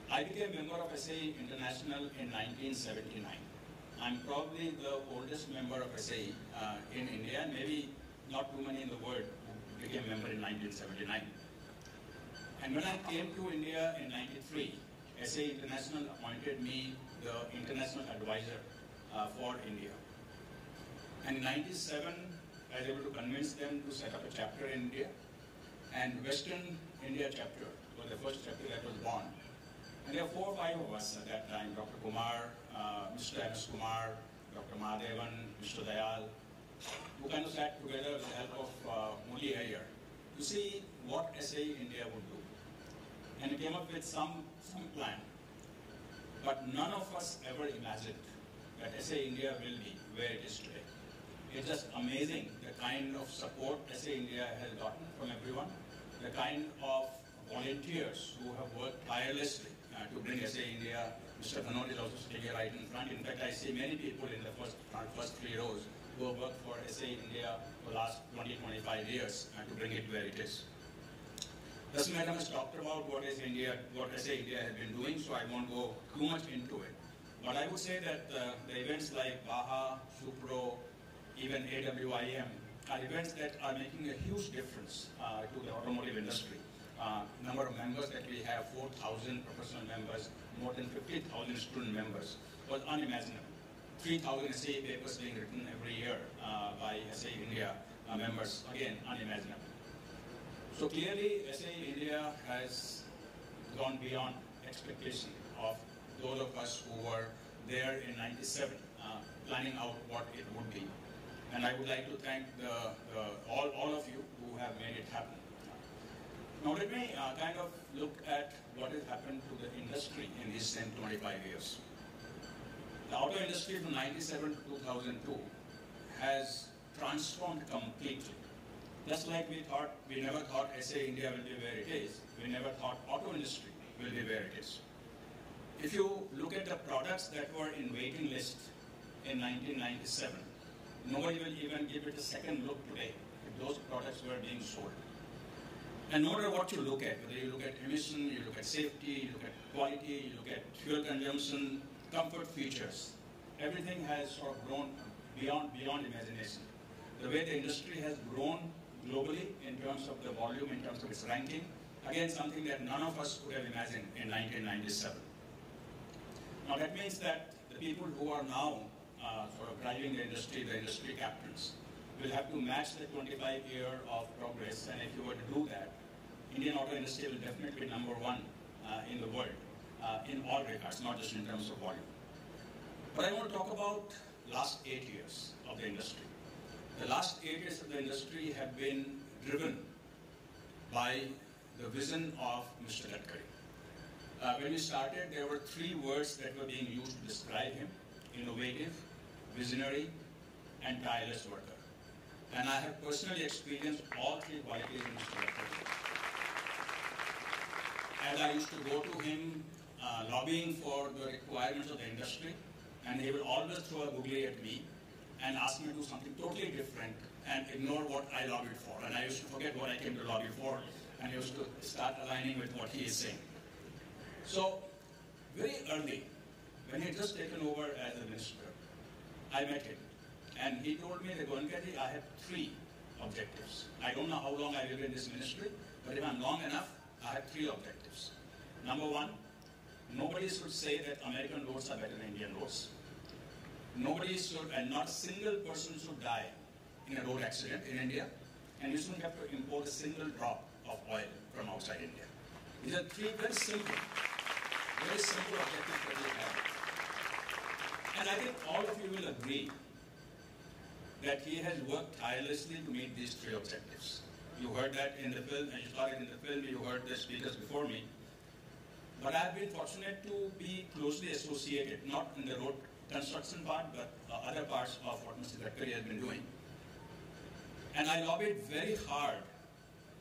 I became a member of SAE International in 1979. I'm probably the oldest member of SAE in India, and maybe not too many in the world who became a member in 1979. And when I came to India in '93, SAE International appointed me the international advisor for India. And in '97, I was able to convince them to set up a chapter in India. And Western India chapter was the first chapter that was born. And there were 4 or 5 of us at that time: Dr. Kumar, Mr. M.S. Kumar, Dr. Mahadevan, Mr. Dayal, who kind of sat together with the help of Muli Ayer to see what SAE India would do. And we came up with some plan. But none of us ever imagined that SAE India will be where it is today. It's just amazing the kind of support SAE India has gotten from everyone, the kind of volunteers who have worked tirelessly to bring SAE India. Mr. Bhanot is also sitting here right in front. In fact, I see many people in the first 3 rows who have worked for SAE India for the last 20-25 years to bring it where it is. Rasmi Madam has talked about what SAE India has been doing, so I won't go too much into it. But I would say that the events like BAHA, SUPRO, even AWIM are events that are making a huge difference to the automotive industry. Number of members that we have, 4,000 professional members, more than 50,000 student members, was unimaginable. 3,000 SAE papers being written every year by SAE India members, again, unimaginable. So clearly, SAE India has gone beyond expectation of those of us who were there in '97, planning out what it would be. And I would like to thank all of you who have made it happen. Now let me kind of look at what has happened to the industry in these 25 years. The auto industry from '97 to 2002 has transformed completely. Just like we never thought SAE India will be where it is, we never thought auto industry will be where it is. If you look at the products that were in waiting list in 1997, nobody will even give it a second look today if those products were being sold. And no matter what you look at, whether you look at emission, you look at safety, you look at quality, you look at fuel consumption, comfort features, everything has sort of grown beyond imagination. The way the industry has grown globally in terms of the volume, in terms of its ranking, again, something that none of us could have imagined in 1997. Now that means that the people who are now sort of driving the industry captains, will have to match the 25-year of progress, and if you were to do that, Indian auto industry will definitely be number one in the world in all regards, not just in terms of volume. But I want to talk about last 8 years of the industry. The last 8 years of the industry have been driven by the vision of Mr. Gadkari. When we started, there were 3 words that were being used to describe him: innovative, visionary, and tireless worker. And I have personally experienced all 3 qualities in Mr. Gadkari. As I used to go to him lobbying for the requirements of the industry, and he would always throw a googly at me and ask me to do something totally different and ignore what I lobbied for. And I used to forget what I came to lobby for, and he used to start aligning with what he is saying. So, very early, when he had just taken over as a minister, I met him. And he told me that, Goenka, I have 3 objectives. I don't know how long I will be in this ministry, but if I'm long enough, I have 3 objectives. Number 1, nobody should say that American roads are better than Indian roads. Nobody should, and not a single person should die in a road accident in India, and you shouldn't have to import a single drop of oil from outside India. These are 3 very simple objectives that we have. And I think all of you will agree that he has worked tirelessly to meet these 3 objectives. You heard that in the film, and you saw it in the film, you heard the speakers before me. But I have been fortunate to be closely associated, not in the road construction part, but other parts of what Mr. Gadkari has been doing. And I lobbied very hard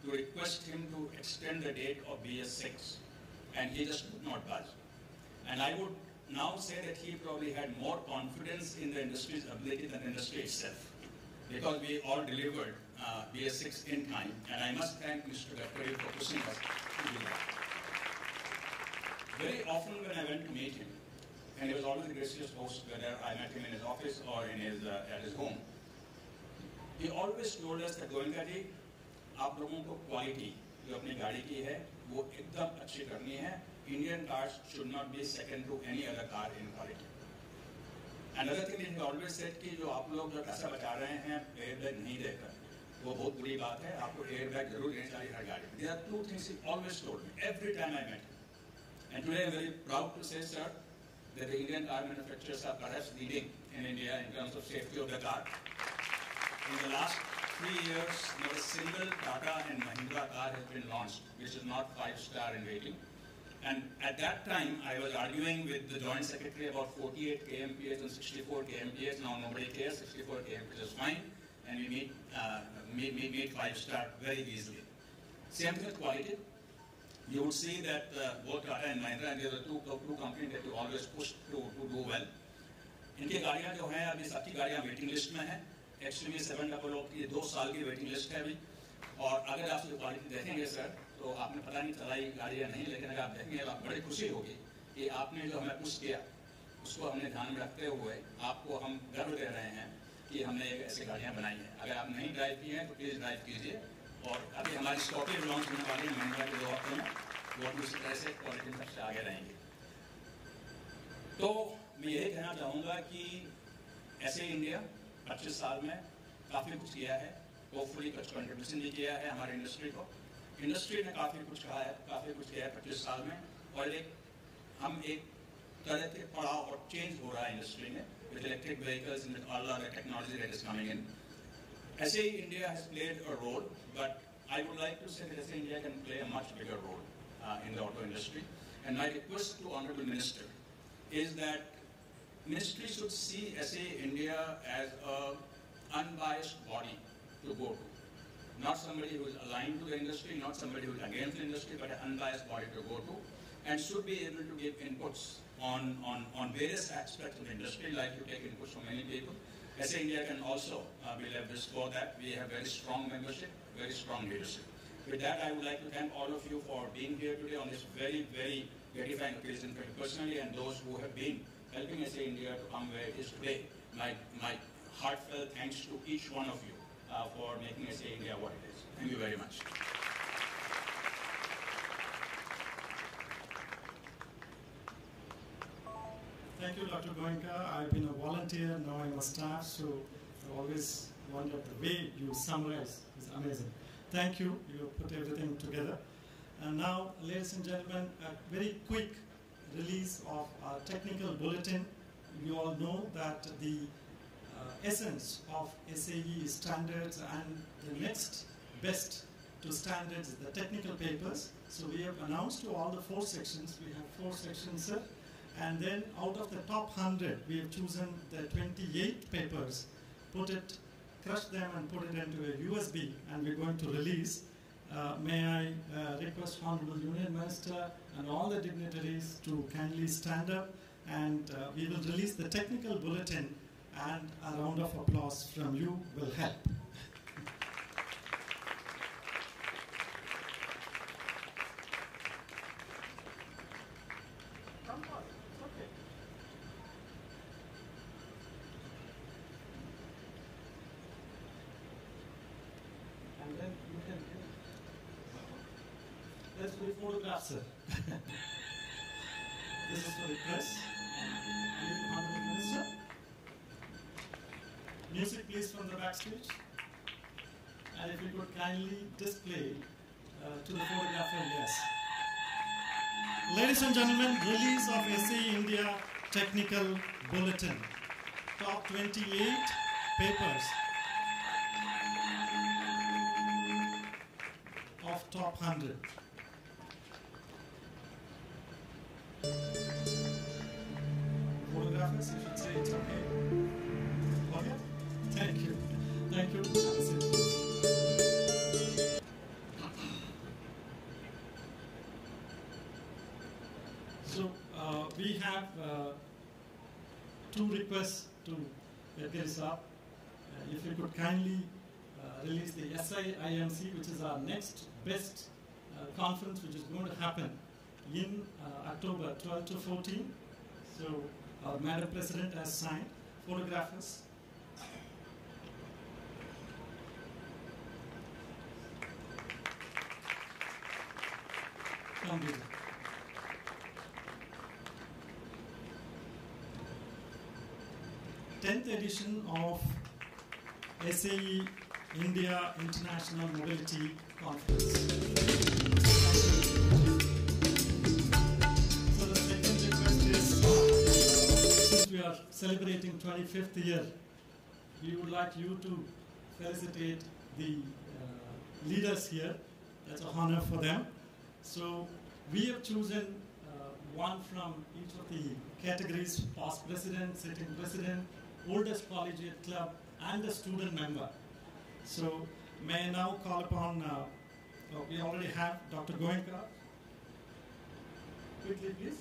to request him to extend the date of BS6, and he just would not budge. And I would now say that he probably had more confidence in the industry's ability than the industry itself, because we all delivered BS6 in time, and I must thank Mr. Gadkari for pushing us to do that. Very often when I went to meet him, and he was always a gracious host, whether I met him in his office or in at his home, he always told us that, Goenka ji, आप लोगों को quality जो अपनी गाड़ी की है वो एकदम अच्छी करनी है. Indian cars should not be second to any other car in quality. Another thing he always said कि जो आप लोग जो पैसा बचा रहे हैं एयरबैग नहीं देकर, वो बहुत बुरी बात है. आपको एयरबैग जरूर देनी चाहिए हर गाड़ी में. There are 2 things he always told me every time I met him. And today I am very proud to say, sir, that the Indian car manufacturers are perhaps leading in India in terms of safety of the car. In the last 3 years, not a single Tata and Mahindra car has been launched, which is not 5-star in rating. And at that time, I was arguing with the Joint Secretary about 48 kmph and 64 kmph. Now nobody cares, 64 kmph is fine, and we meet 5-star very easily. Same thing with quality. You would see that both Tata and Mahindra, and they are the two companies that you always push to do well. इनकी गाड़ियाँ जो हैं अभी सबकी गाड़ियाँ waiting list में हैं. XUV 700 की 2 साल की वेटिंग लिस्ट है अभी. और अगर आप जो क्वालिटी देखेंगे सर, तो आपने पता नहीं चलाई गाड़ियाँ नहीं, लेकिन अगर आप देखेंगे तो आप बड़ी खुशी होगी कि आपने जो हमें पुश किया उसको हमने ध्यान में रखते हुए आपको हम गर्व दे रहे हैं कि हमने ऐसी गाड़ियाँ बनाई हैं. अगर आप नहीं ड्राइव की हैं तो प्लीज़ ड्राइव कीजिए. और अभी हमारी स्कॉर्पियो लॉन्च होने वाली है महिंद्रा के 2 हफ्तों में, वो भी उसी तरह से क्वालिटी में सबसे आगे रहेंगे. तो मैं यही कहना चाहूँगा कि SAE इंडिया 25 साल में काफ़ी कुछ किया है. होपफुली कुछ कंट्रीब्यूशन भी किया है हमारे इंडस्ट्री को. इंडस्ट्री ने काफ़ी कुछ कहा है, काफ़ी कुछ किया है 25 साल में, और हम एक तरह के पड़ाव और चेंज हो रहा है इंडस्ट्री में with electric vehicles and with all other technology that is coming in. SAE India has played a role, but I would like to say that SAE India can play a much bigger role in the auto industry. And my request to Honorable Minister is that Ministry should see SAE India as an unbiased body to go to. Not somebody who is aligned to the industry, not somebody who is against the industry, but an unbiased body to go to, and should be able to give inputs on various aspects of the industry, like you take inputs from many people. SAE India can also be leveraged for that. We have very strong membership, very strong leadership. With that, I would like to thank all of you for being here today on this very, very gratifying occasion for me personally, and those who have been helping SAE India to come where it is today. My heartfelt thanks to each one of you for making SAE India what it is. Thank you very much. Thank you, Dr. Goenka. I've been a volunteer, now I'm a staff, so I always wondered the way you summarize is amazing. Thank you, you put everything together. And now, ladies and gentlemen, a very quick release of our technical bulletin. You all know that the essence of SAE standards and the next best to standards is the technical papers. So we have announced to all the 4 sections. We have 4 sections, sir. And then out of the top 100, we have chosen the 28 papers, crush them and put it into a USB, and we're going to release. May I request Honorable Union Minister and all the dignitaries to kindly stand up, and we will release the technical bulletin, and a round of applause from you will help. Let's do photographs, sir. This is for the press. Honorable Minister. Music, please, from the backstage. And if you could kindly display to the photographer, yes. Ladies and gentlemen, release of SAE India Technical Bulletin. Top 28 papers of top 100. Photographers, you should say it's okay. Okay? Thank you. Thank you. So we have 2 requests to Girishwaq. If you could kindly release the SAEIMC, which is our next best conference, which is going to happen in October 12 to 14. So our Madam President has signed. Photographers. Come here. th edition of SAE India International Mobility Conference. So the second request is, since we are celebrating 25th year, we would like you to felicitate the leaders here. That's an honor for them. So we have chosen one from each of the categories: past president, sitting president, oldest collegiate club, and a student member. So may I now call upon, we already have Dr. Goenka. Quickly, please.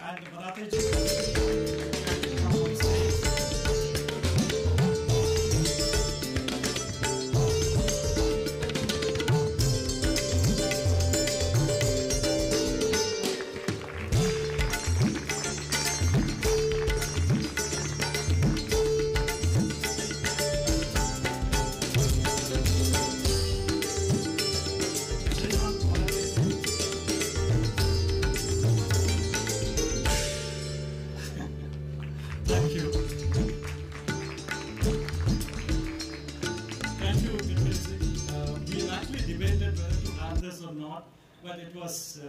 And Bharataji. this or not, but it was...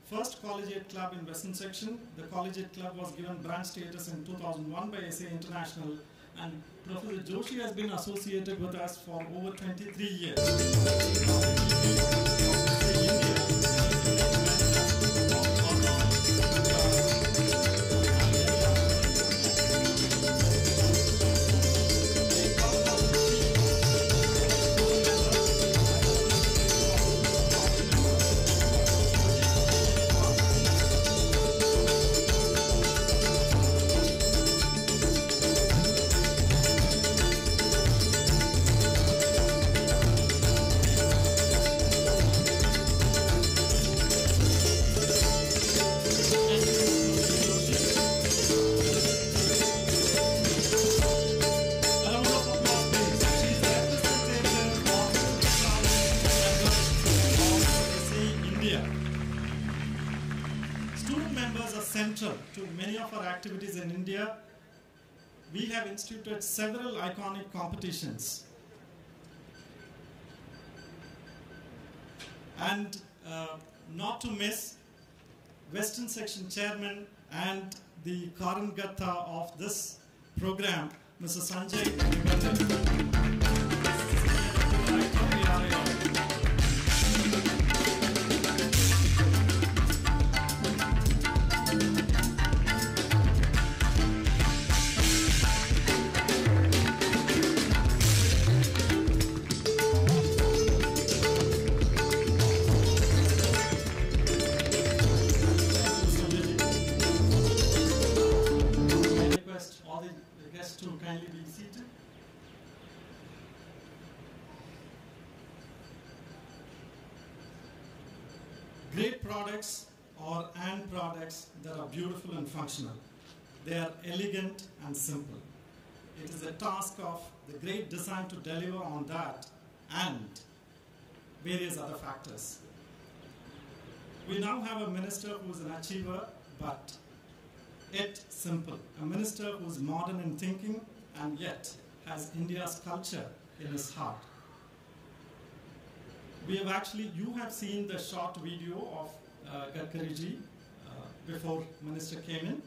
First collegiate club in Western section. The collegiate club was given branch status in 2001 by SA International, and Professor Joshi has been associated with us for over 23 years. To many of our activities in India. We have instituted several iconic competitions. And not to miss, Western Section Chairman and the Karangatha of this program, Mr. Sanjay Nibandhe. Great products or and products that are beautiful and functional. They are elegant and simple. It is a task of the great design to deliver on that and various other factors. We now have a minister who is an achiever, but yet simple. A minister who is modern in thinking and yet has India's culture in his heart. We have actually, you have seen the short video of Gadkari ji before Minister came in.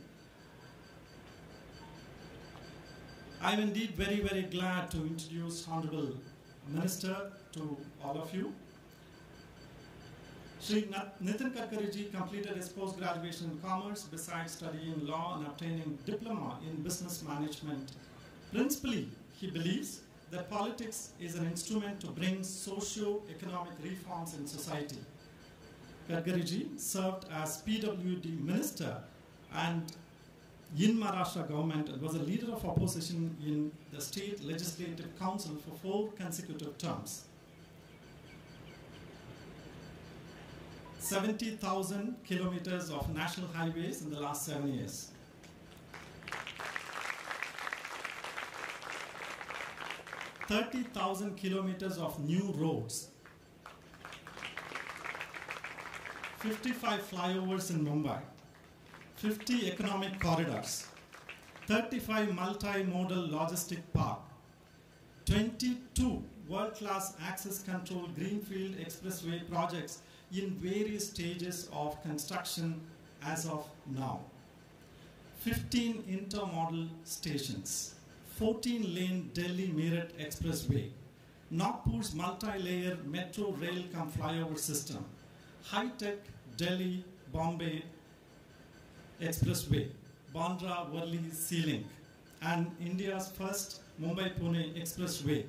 I'm indeed very, very glad to introduce Honorable Minister to all of you. Shri Nitin Gadkari ji completed his post-graduation in commerce besides studying law and obtaining diploma in business management. Principally, he believes that politics is an instrument to bring socio-economic reforms in society. Gadkari ji served as PWD Minister and in Maharashtra government and was a leader of opposition in the State Legislative Council for 4 consecutive terms. 70,000 kilometers of national highways in the last 7 years. 30,000 kilometers of new roads. 55 flyovers in Mumbai. 50 economic corridors. 35 multi-modal logistic park. 22 world-class access control greenfield expressway projects in various stages of construction as of now. 15 intermodal stations. 14-lane Delhi-Meerut Expressway, Nagpur's multi-layer metro rail cum flyover system, high-tech Delhi-Bombay Expressway, Bandra-Worli Sea Link, and India's first Mumbai-Pune Expressway.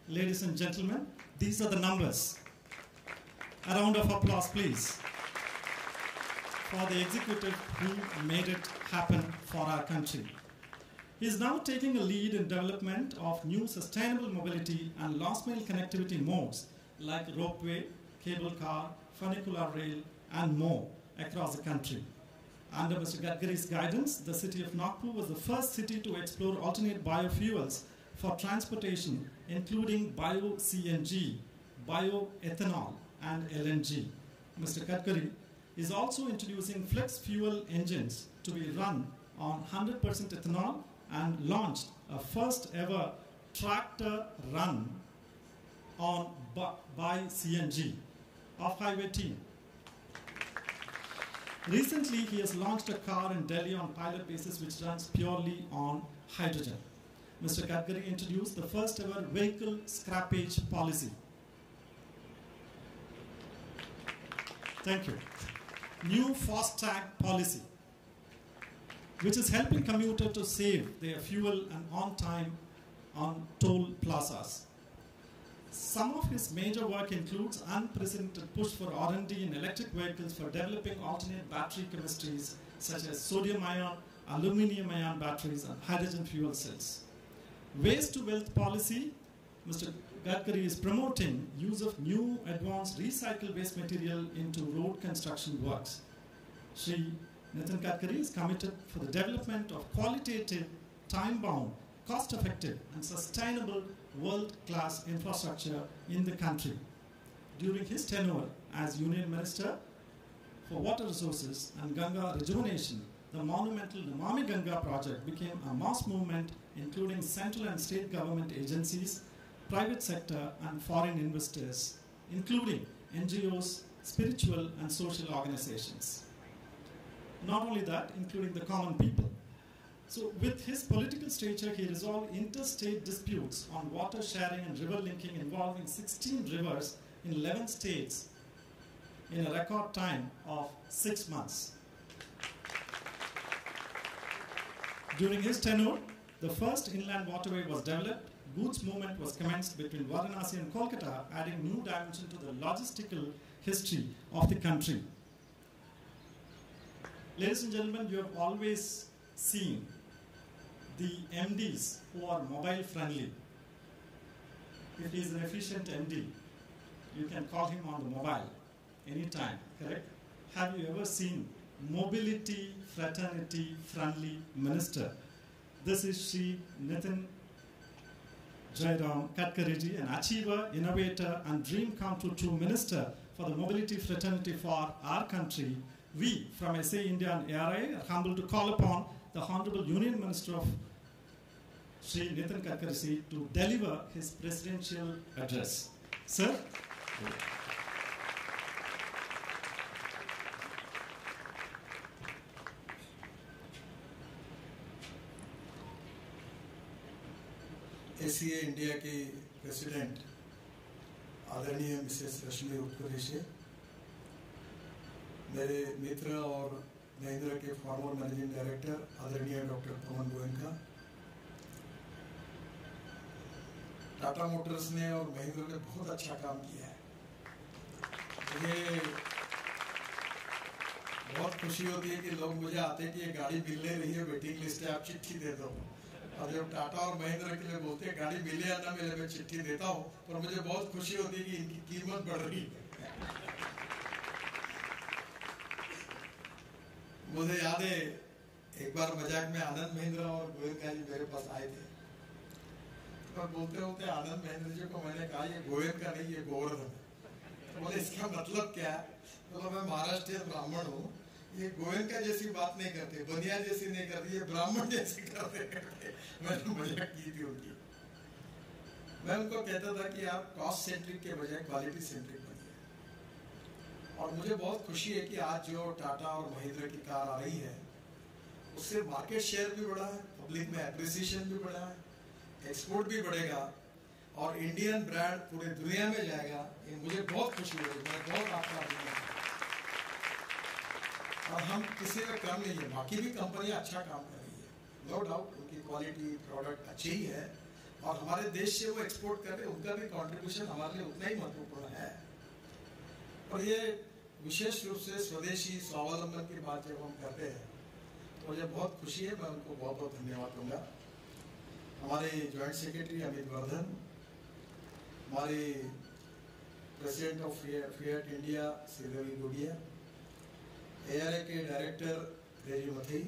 Ladies and gentlemen, these are the numbers. A round of applause, please, for the executive who made it happen for our country. He is now taking a lead in development of new sustainable mobility and last mile connectivity modes like ropeway, cable car, funicular rail, and more across the country. Under Mr. Gadkari's guidance, the city of Nagpur was the first city to explore alternate biofuels for transportation, including bio-CNG, bioethanol, and LNG. Mr. Gadkari is also introducing flex fuel engines to be run on 100% ethanol and launched a first ever tractor run on by CNG. Off-highway team. Recently, he has launched a car in Delhi on pilot basis which runs purely on hydrogen. Mr. Gadkari introduced the first ever vehicle scrappage policy. Thank you. New FASTag policy, which is helping commuters to save their fuel and on time on toll plazas. Some of his major work includes unprecedented push for R&D in electric vehicles for developing alternate battery chemistries such as sodium-ion, aluminium-ion batteries, and hydrogen fuel cells. Waste to wealth policy, Mr. Gadkari is promoting use of new advanced recycled waste material into road construction works. Shri Nitin Gadkari is committed for the development of qualitative, time-bound, cost-effective, and sustainable world-class infrastructure in the country. During his tenure as Union Minister for Water Resources and Ganga Rejuvenation, the monumental Namami Ganga project became a mass movement including central and state government agencies, private sector, and foreign investors, including NGOs, spiritual and social organizations. Not only that, including the common people. So with his political stature, he resolved interstate disputes on water sharing and river linking involving 16 rivers in 11 states in a record time of 6 months. During his tenure, the first inland waterway was developed, goods movement was commenced between Varanasi and Kolkata, adding new dimension to the logistical history of the country. Ladies and gentlemen, you have always seen the MDs who are mobile friendly. If he is an efficient MD, you can call him on the mobile anytime, correct? Have you ever seen mobility, fraternity friendly minister? This is Shri Nitin Jairam Gadkariji, an achiever, innovator, and dream come true minister for the mobility fraternity for our country. We from SAEINDIA and ARI are humbled to call upon the Honorable Union Minister of Shri Nitin Gadkari to deliver his presidential address. Sir. SAEINDIA के president आदरणीय Mrs रश्मि उत्कर्ष जी, मेरे मित्र और महिंद्रा के farmer managing director आदरणीय doctor Pawan Goenka, Tata Motors ने और महिंद्रा ने बहुत अच्छा काम किया है। मुझे बहुत खुशी होती है कि लोग मुझे आते हैं कि ये गाड़ी मिलने रही है, वेटिंग लिस्ट है, आप चिट्ठी दे दो। और जब टाटा और महिंद्रा के लिए बोलते हैं गाड़ी मिले या ना मिले, मैं चिट्ठी देता हूँ, पर मुझे बहुत खुशी होती है कि इनकी कीमत बढ़ रही है। मुझे याद है एक बार मजाक में आनंद महिंद्रा और गोयनका जी मेरे पास आए थे, और बोलते होते आनंद महिंद्रा जी को मैंने कहा ये गोयनका नहीं, ये गोवर्धन। तो बोले इसका मतलब क्या है? तो मैं महाराष्ट्रीय ब्राह्मण हूँ, ये गोयनका जैसी बात नहीं करते, बनिया जैसी नहीं करती, ये ब्राह्मण जैसी करते। मैंने मजाक की थी उनकी। मैं उनको कहता था कि आप कॉस्ट सेंट्रिक के बजाय क्वालिटी सेंट्रिक बनिए। और मुझे बहुत खुशी है कि आज जो टाटा और महिंद्रा की कार आ रही है, उससे मार्केट शेयर भी बढ़ा है, पब्लिक में एप्रिसिएशन भी बढ़ा है, एक्सपोर्ट भी बढ़ेगा और इंडियन ब्रांड पूरे दुनिया में जाएगा। ये मुझे बहुत खुशी हो रही है, मैं बहुत आपका और हम किसी में कम नहीं है, बाकी भी कंपनियां अच्छा काम कर रही है, नो डाउट उनकी क्वालिटी प्रोडक्ट अच्छी ही है और हमारे देश से वो एक्सपोर्ट कर रहे हैं, उनका भी कंट्रीब्यूशन हमारे लिए उतना ही महत्वपूर्ण है। और ये विशेष रूप से स्वदेशी स्वावलंबन की बात जब हम करते हैं तो मुझे बहुत खुशी है, मैं उनको बहुत बहुत धन्यवाद दूंगा। हमारे जॉइंट सेक्रेटरी अमित वर्धन, हमारे president of Fiat India Shri Ravi Gogia, ARA के डायरेक्टर रेजी मथई,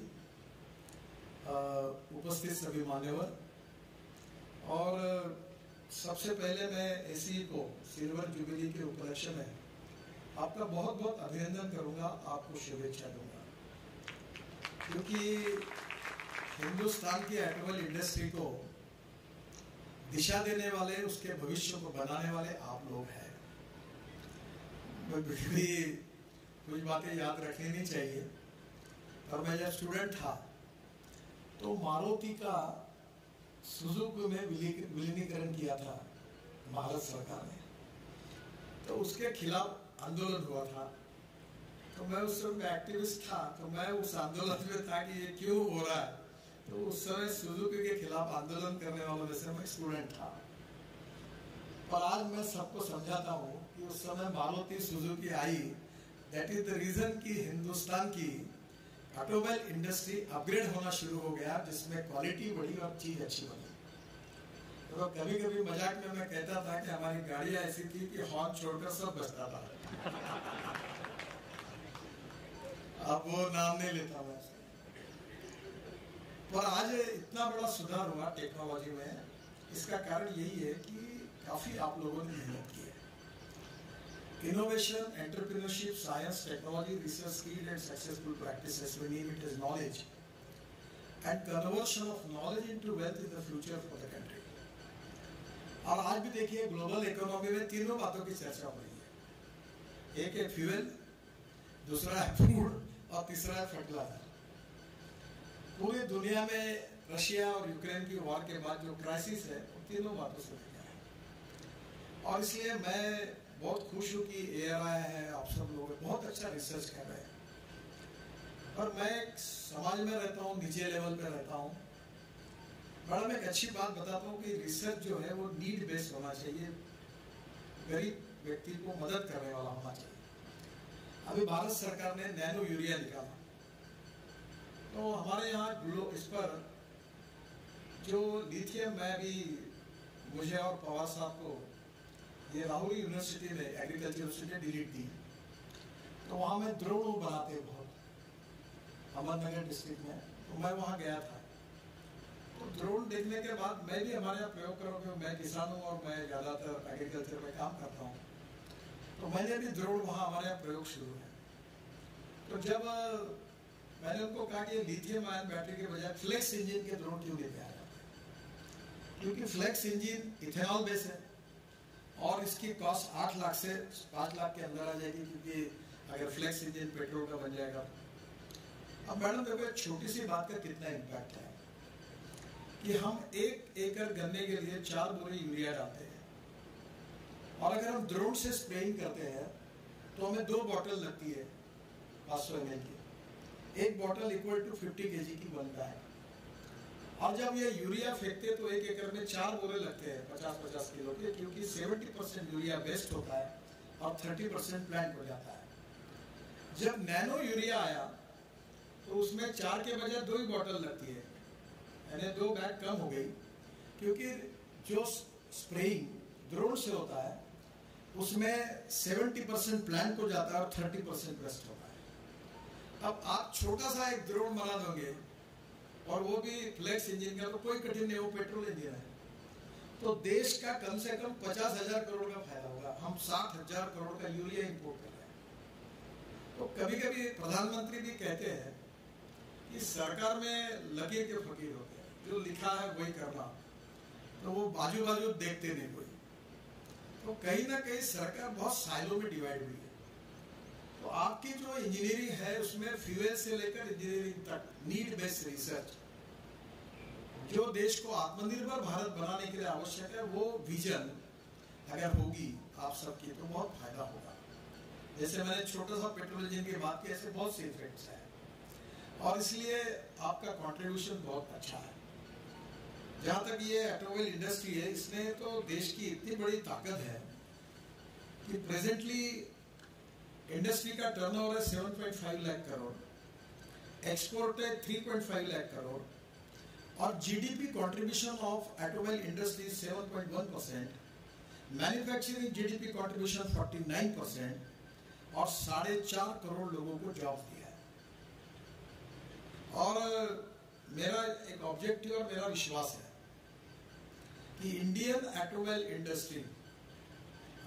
उपस्थित सभी मान्यवर, और सबसे पहले मैं SAE को सिल्वर जुबिली के उपलक्ष्य में आपका बहुत बहुत अभिनंदन करूंगा, आपको शुभेच्छा दूंगा, क्योंकि हिंदुस्तान की ऑटोमोबाइल इंडस्ट्री को दिशा देने वाले, उसके भविष्य को बनाने वाले आप लोग हैं। भी कुछ बातें याद रखनी नहीं चाहिए, पर मैं जब स्टूडेंट था तो मारुति का सुजुकी में विलीनीकरण किया था भारत सरकार ने, तो उसके खिलाफ आंदोलन हुआ था। तो मैं उस समय एक्टिविस्ट था, तो मैं उस आंदोलन में था कि ये क्यों हो रहा है। तो उस समय सुजुकी के खिलाफ आंदोलन करने वालों में से मैं स्टूडेंट था। पर आज मैं सबको समझाता हूँ कि उस समय मारुति सुजुकी आई, दैट इज द रीजन कि हिंदुस्तान की ऑटोमोबाइल इंडस्ट्री अपग्रेड होना शुरू हो गया, जिसमें क्वालिटी बढ़ी और चीज अच्छी बनी। तो कभी कभी मजाक में मैं कहता था कि हमारी गाड़ियां ऐसी थी कि हॉर्न छोड़कर सब बजता था। अब वो नाम नहीं लेता मैं, पर आज इतना बड़ा सुधार हुआ टेक्नोलॉजी में, इसका कारण यही है कि काफी आप लोगों ने मेहनत की है। Innovation, entrepreneurship, science, technology, research, skill and successful practices, we name it as knowledge, and conversion of knowledge into wealth is the future for the country. और आज भी देखिए ग्लोबल इकोनॉमी में तीनों बातों की चर्चा हो रही है। एक है फ्यूल, दूसरा है फूड और तीसरा है फर्टिलाइजर। पूरी दुनिया में रशिया और यूक्रेन की वॉर के बाद जो क्राइसिस है वो तीनों बातों से लगा है। और इसलिए मैं बहुत खुश हूँ कि ARI है, आप सब लोग बहुत अच्छा रिसर्च कर रहे हैं। पर मैं समाज में रहता हूँ, निजी लेवल पे रहता हूँ, बड़ा मैं एक अच्छी बात बताता हूँ कि रिसर्च जो है वो नीड बेस्ड होना चाहिए, गरीब व्यक्ति को मदद करने वाला होना चाहिए। अभी भारत सरकार ने नैनो यूरिया निकाला, तो हमारे यहाँ इस पर जो लिथियम, मैं भी मुझे और पवार साहब को ये राहुल यूनिवर्सिटी ने एग्रीकल्चर यूनिवर्सिटी ने डिलीट दी, तो वहाँ में ड्रोन बनाते हैं बहुत, अहमदनगर डिस्ट्रिक्ट में, तो मैं वहाँ गया था। तो ड्रोन देखने के बाद मैं भी हमारे यहाँ प्रयोग करूँ, क्योंकि मैं किसान हूँ और मैं ज़्यादातर एग्रीकल्चर में काम करता हूँ, तो मैंने भी ड्रोन वहाँ हमारे यहाँ प्रयोग शुरू है। तो जब मैंने उनको कहा कि लिथियम आयन बैटरी के बजाय फ्लेक्स इंजन के ड्रोन क्यों लेके आया, क्योंकि फ्लेक्स इंजन इथेनॉल बेस है और इसकी कॉस्ट 8 लाख से 5 लाख के अंदर आ जाएगी, क्योंकि अगर फ्लेक्स इंजन पेट्रोल का बन जाएगा। अब मैडम देखो एक छोटी सी बात का कितना इम्पैक्ट है कि हम 1 एकड़ गन्ने के लिए 4 बोरे यूरिया डालते हैं, और अगर हम ड्रोन से स्प्रेइंग करते हैं तो हमें 2 बॉटल लगती है 500 ml की, एक बॉटल इक्वल टू 50 kg की बनता है। और जब ये यूरिया फेंकते तो 1 एकड़ में 4 बोरे लगते हैं 50-50 किलो के, क्योंकि 70% यूरिया वेस्ट होता है और 30% प्लांट हो जाता है। जब नैनो यूरिया आया तो उसमें 4 के बजाय 2 ही बॉटल लगती है, यानी 2 बैग कम हो गई, क्योंकि जो स्प्रेइंग ड्रोन से होता है उसमें 70% प्लांट को जाता है और 30% वेस्ट होता है। अब आप छोटा सा एक ड्रोन बना दोगे और वो भी फ्लेक्स इंजन का, तो कोई कठिन नहीं, वो पेट्रोल इंजन है, तो देश का कम से कम 50,000 करोड़ का फायदा होगा। हम 60,000 करोड़ का यूरिया इंपोर्ट कर रहे हैं। तो कभी कभी प्रधानमंत्री भी कहते हैं कि सरकार में लकीर के फकीर होते हैं, जो लिखा है वही करना, तो वो बाजू बाजू देखते नहीं कोई। तो कहीं ना कहीं सरकार बहुत साइलों में डिवाइड हुई है। तो आपकी जो इंजीनियरिंग है उसमें फ्यूल से लेकर इंजीनियरिंग तक नीड बेस्ड रिसर्च, जो देश को आत्मनिर्भर भारत बनाने के लिए आवश्यक है, वो विजन अगर होगी आप सबकी तो बहुत फायदा होगा। जैसे मैंने छोटा सा पेट्रोल इंजन की बात की, ऐसे बहुत से इफेक्ट्स हैं, और इसलिए आपका कंट्रीब्यूशन बहुत अच्छा है। जहाँ तक ये ऑटोमोबाइल इंडस्ट्री है, इसने तो देश की इतनी बड़ी ताकत है कि प्रेजेंटली इंडस्ट्री का टर्नओवर है 7.5 लाख करोड़, एक्सपोर्ट है 3.5 लाख करोड़, और GDP contribution of automobile industry is 7.1%, manufacturing GDP contribution 49%, और 4.5 करोड़ लोगों को जॉब दिया है। और मेरा एक ऑब्जेक्टिव और मेरा विश्वास है कि इंडियन ऑटोमोबाइल इंडस्ट्री,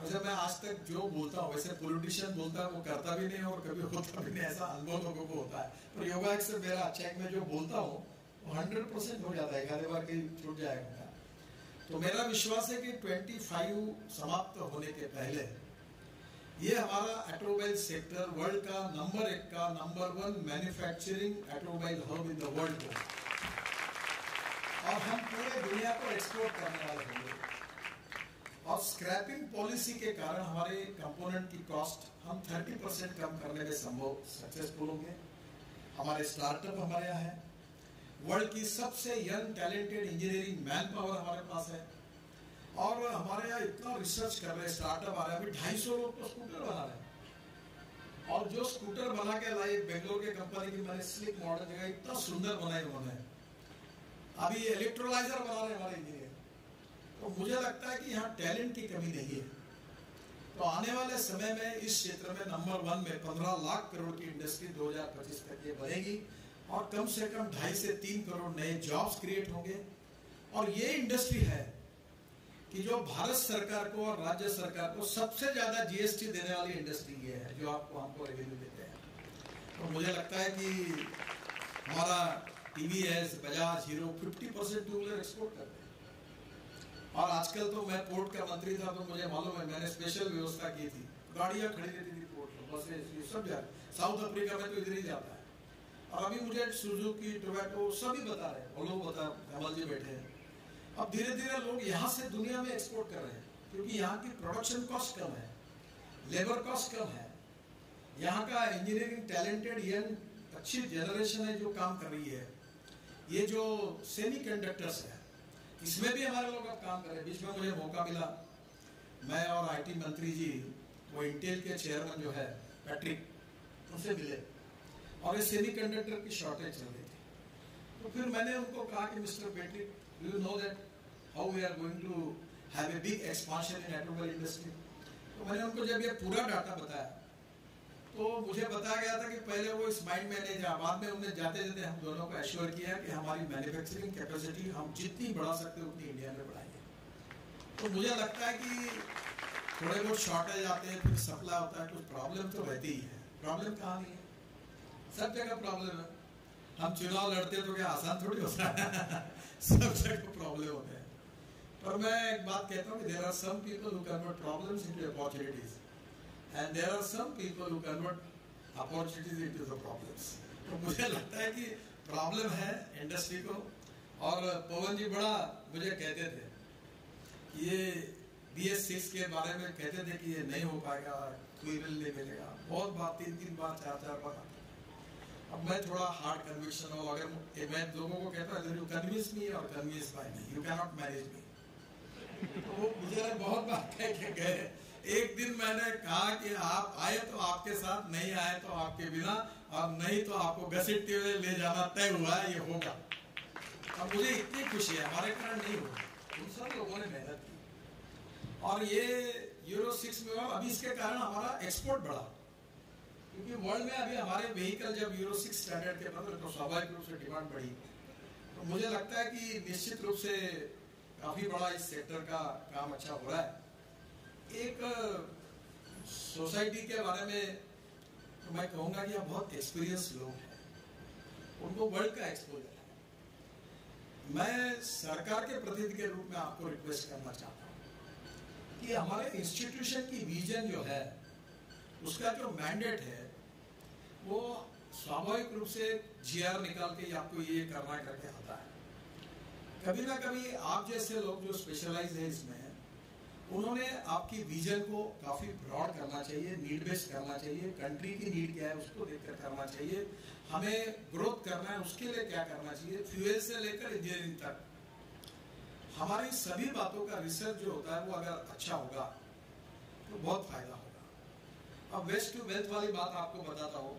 जब मैं आज तक जो बोलता हूँ, वैसे पॉलिटिशियन बोलता है वो करता भी नहीं और कभी होता भी नहीं, ऐसा अनुभव लोगों को होता है, पर योगा से मेरा अच्छा है कि मैं जो बोलता हूँ 100% हो जाता है, आधे बार कहीं छूट जाएगा। तो मेरा विश्वास है कि 25 समाप्त होने के पहले ये हमारा ऑटोमोबाइल सेक्टर वर्ल्ड का number 1 manufacturing automobile hub in the world हो, और हम पूरे दुनिया को एक्सपोर्ट करने वाले होंगे। और स्क्रैपिंग पॉलिसी के कारण हमारे कंपोनेंट की कॉस्ट हम 30% कम करने में संभव सक्सेसफुल होंगे। हमारे स्टार्टअप हमारे यहाँ है, वर्ल्ड की सबसे young talented engineering man power हमारे पास है, और हमारे यहाँ इतना रिसर्च कर रहे हैं, स्टार्टअप आ रहा है। अभी 250 लोग तो स्कूटर बना रहे हैं, और जो स्कूटर बना के लाए बेंगलोर के कंपनी की, मैंने स्लिक मॉडल जगह इतना सुंदर बनाई उन्होंने। अभी इलेक्ट्रोलाइजर बना रहे हैं हमारे इंजीनियर। तो मुझे लगता है कि यहाँ टैलेंट की कमी नहीं है। तो आने वाले समय में इस क्षेत्र में नंबर 1 में 15 लाख करोड़ की इंडस्ट्री 2025 तक ये बनेगी, और कम से कम 2.5 से 3 करोड़ नए जॉब्स क्रिएट होंगे। और ये इंडस्ट्री है कि जो भारत सरकार को और राज्य सरकार को सबसे ज्यादा GST देने वाली इंडस्ट्री ये है, जो आपको हमको रेवेन्यू देते हैं। तो मुझे लगता है कि हमारा TVS, Bajaj, hero 50% two wheeler export करते हैं। और आजकल तो मैं पोर्ट का मंत्री था, तो मुझे मालूम है, मैंने स्पेशल व्यवस्था की थी, गाड़ियां खड़ी रहती थी पोर्ट में, बसें सब जा रहे। साउथ अफ्रीका में तो इधर ही जाता है। और अभी मुझे सुजुकी, टोयोटा सभी बता रहे हैं, वो लोग बता, कमल जी बैठे हैं। अब धीरे धीरे लोग यहाँ से दुनिया में एक्सपोर्ट कर रहे हैं, क्योंकि यहाँ की प्रोडक्शन कॉस्ट कम है, लेबर कॉस्ट कम है, यहाँ का इंजीनियरिंग टैलेंटेड यंग अच्छी जनरेशन है जो काम कर रही है। ये जो सेमीकंडक्टर्स है, इसमें भी हमारे लोग अब काम कर रहे हैं। बीच में मुझे मौका मिला, मैं और IT मंत्री जी, वो इंटेल के चेयरमैन जो है पैट्रिक, उनसे मिले, और ये सेमीकंडक्टर की शॉर्टेज चल रही थी। तो फिर मैंने उनको कहा कि mister Patrick, do you know that how we are going to have a big expansion in automobile industry. तो मैंने उनको जब ये पूरा डाटा बताया, तो मुझे बताया गया था कि पहले वो इस माइंड में नहीं था, बाद में उन्हें जाते जाते हम दोनों को एश्योर किया कि हमारी मैन्युफैक्चरिंग कैपेसिटी हम जितनी बढ़ा सकते हैं उतनी इंडिया में बढ़ाएंगे। तो मुझे लगता है कि थोड़े बहुत शॉर्टेज आते हैं, फिर सप्लाई होता है, कुछ प्रॉब्लम तो रहती ही है। प्रॉब्लम कहाँ नहीं है, सब जगह प्रॉब्लम है। हम चुनाव लड़ते तो क्या आसान थोड़ी होता है सब जगह प्रॉब्लम होते हैं। पर मैं एक बात कहता हूँ कि there are some people who convert problems into opportunities, and there are some people who convert opportunities into the problems. तो मुझे लगता है कि प्रॉब्लम है इंडस्ट्री को। और पवन जी बड़ा मुझे कहते थे, ये BS6 के बारे में कहते थे कि ये नहीं हो पाएगा, फ्यूल नहीं मिलेगा, बहुत बार 3 बार 4 बार। अब मैं थोड़ा हार्ड कन्विक्शन हो, अगर मैं लोगों को कहता हूँ यू कन्विंस मी और convince by me, you can not manage me. तो वो मुझे बहुत बार कह के गए। एक दिन मैंने कहा कि आप आए तो आपके साथ, नहीं आए तो आपके बिना, और नहीं तो आपको घसीटते हुए ले जाना तय हुआ है, ये होगा। अब मुझे इतनी खुशी है, हमारे कारण नहीं होगा, उन सब लोगों ने मेहनत की, और ये यूरो 6 में हुआ। अभी इसके कारण हमारा एक्सपोर्ट बढ़ा, क्योंकि वर्ल्ड में अभी हमारे व्हीकल जब यूरो 6 स्टैंडर्ड के बाद तो स्वाभाविक रूप से डिमांड बढ़ी। तो मुझे लगता है कि निश्चित रूप से काफी बड़ा इस सेक्टर का काम अच्छा हो रहा है। एक सोसाइटी के बारे में तो मैं कहूँगा कि बहुत एक्सपीरियंस लोग हैं, उनको वर्ल्ड का एक्सपोजर है। मैं सरकार के प्रतिनिधि के रूप में आपको रिक्वेस्ट करना चाहता हूँ कि हमारे इंस्टीट्यूशन की विजन जो है, उसका जो मैंडेट है, वो स्वाभाविक रूप से GR निकाल के आपको ये करना करके आता है। कभी ना कभी आप जैसे लोग जो स्पेशलाइज है इसमें, उन्होंने आपकी विजन को काफी ब्रॉड करना चाहिए, नीड बेस्ड करना चाहिए, कंट्री की नीड क्या है उसको देखकर करना चाहिए, हमें ग्रोथ करना है उसके लिए क्या करना चाहिए, फ्यूल से लेकर इंजीनियरिंग तक हमारी सभी बातों का रिसर्च जो होता है वो अगर अच्छा होगा तो बहुत फायदा होगा। अब वेस्ट टू वेल्थ वाली बात आपको बताता हूँ,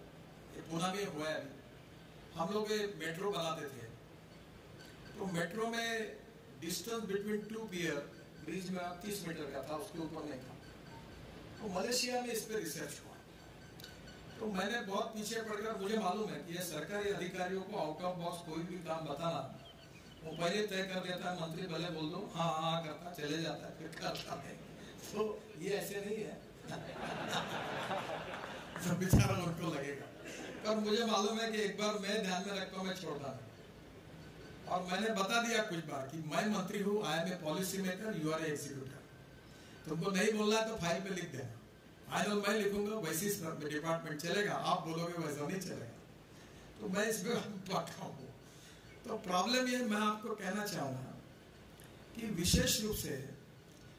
ये पुणे में हुआ है। अभी हम लोग मेट्रो बनाते थे, तो मेट्रो में डिस्टेंस बिटवीन 2 पियर ब्रिज में 30 मीटर का था, उसके ऊपर नहीं था। तो मलेशिया में इस पर रिसर्च हुआ। तो मैंने बहुत पीछे पड़कर, मुझे मालूम है कि ये सरकारी अधिकारियों को आउट ऑफ बॉक्स कोई भी काम बताना, वो पहले तय कर देता है, मंत्री भले बोल दो हाँ हाँ करता चले जाता है, फिर करता नहीं। तो ये ऐसे नहीं है तो बेचारा उनको लगेगा। पर मुझे मालूम है कि एक बार मैं ध्यान में रखता हूँ, मैं छोड़ता नहीं। और मैंने बता दिया कुछ बार कि मैं मंत्री हूँ, I am a policy maker, you are a executive. तुमको नहीं बोलना है तो फाइल पे लिख देना। आई नो मैं लिखूंगा वैसे डिपार्टमेंट चलेगा, आप बोलोगे वैसा नहीं चलेगा। तो मैं इसमें पक्का हूँ। तो प्रॉब्लम ये मैं आपको कहना चाहूँगा कि विशेष रूप से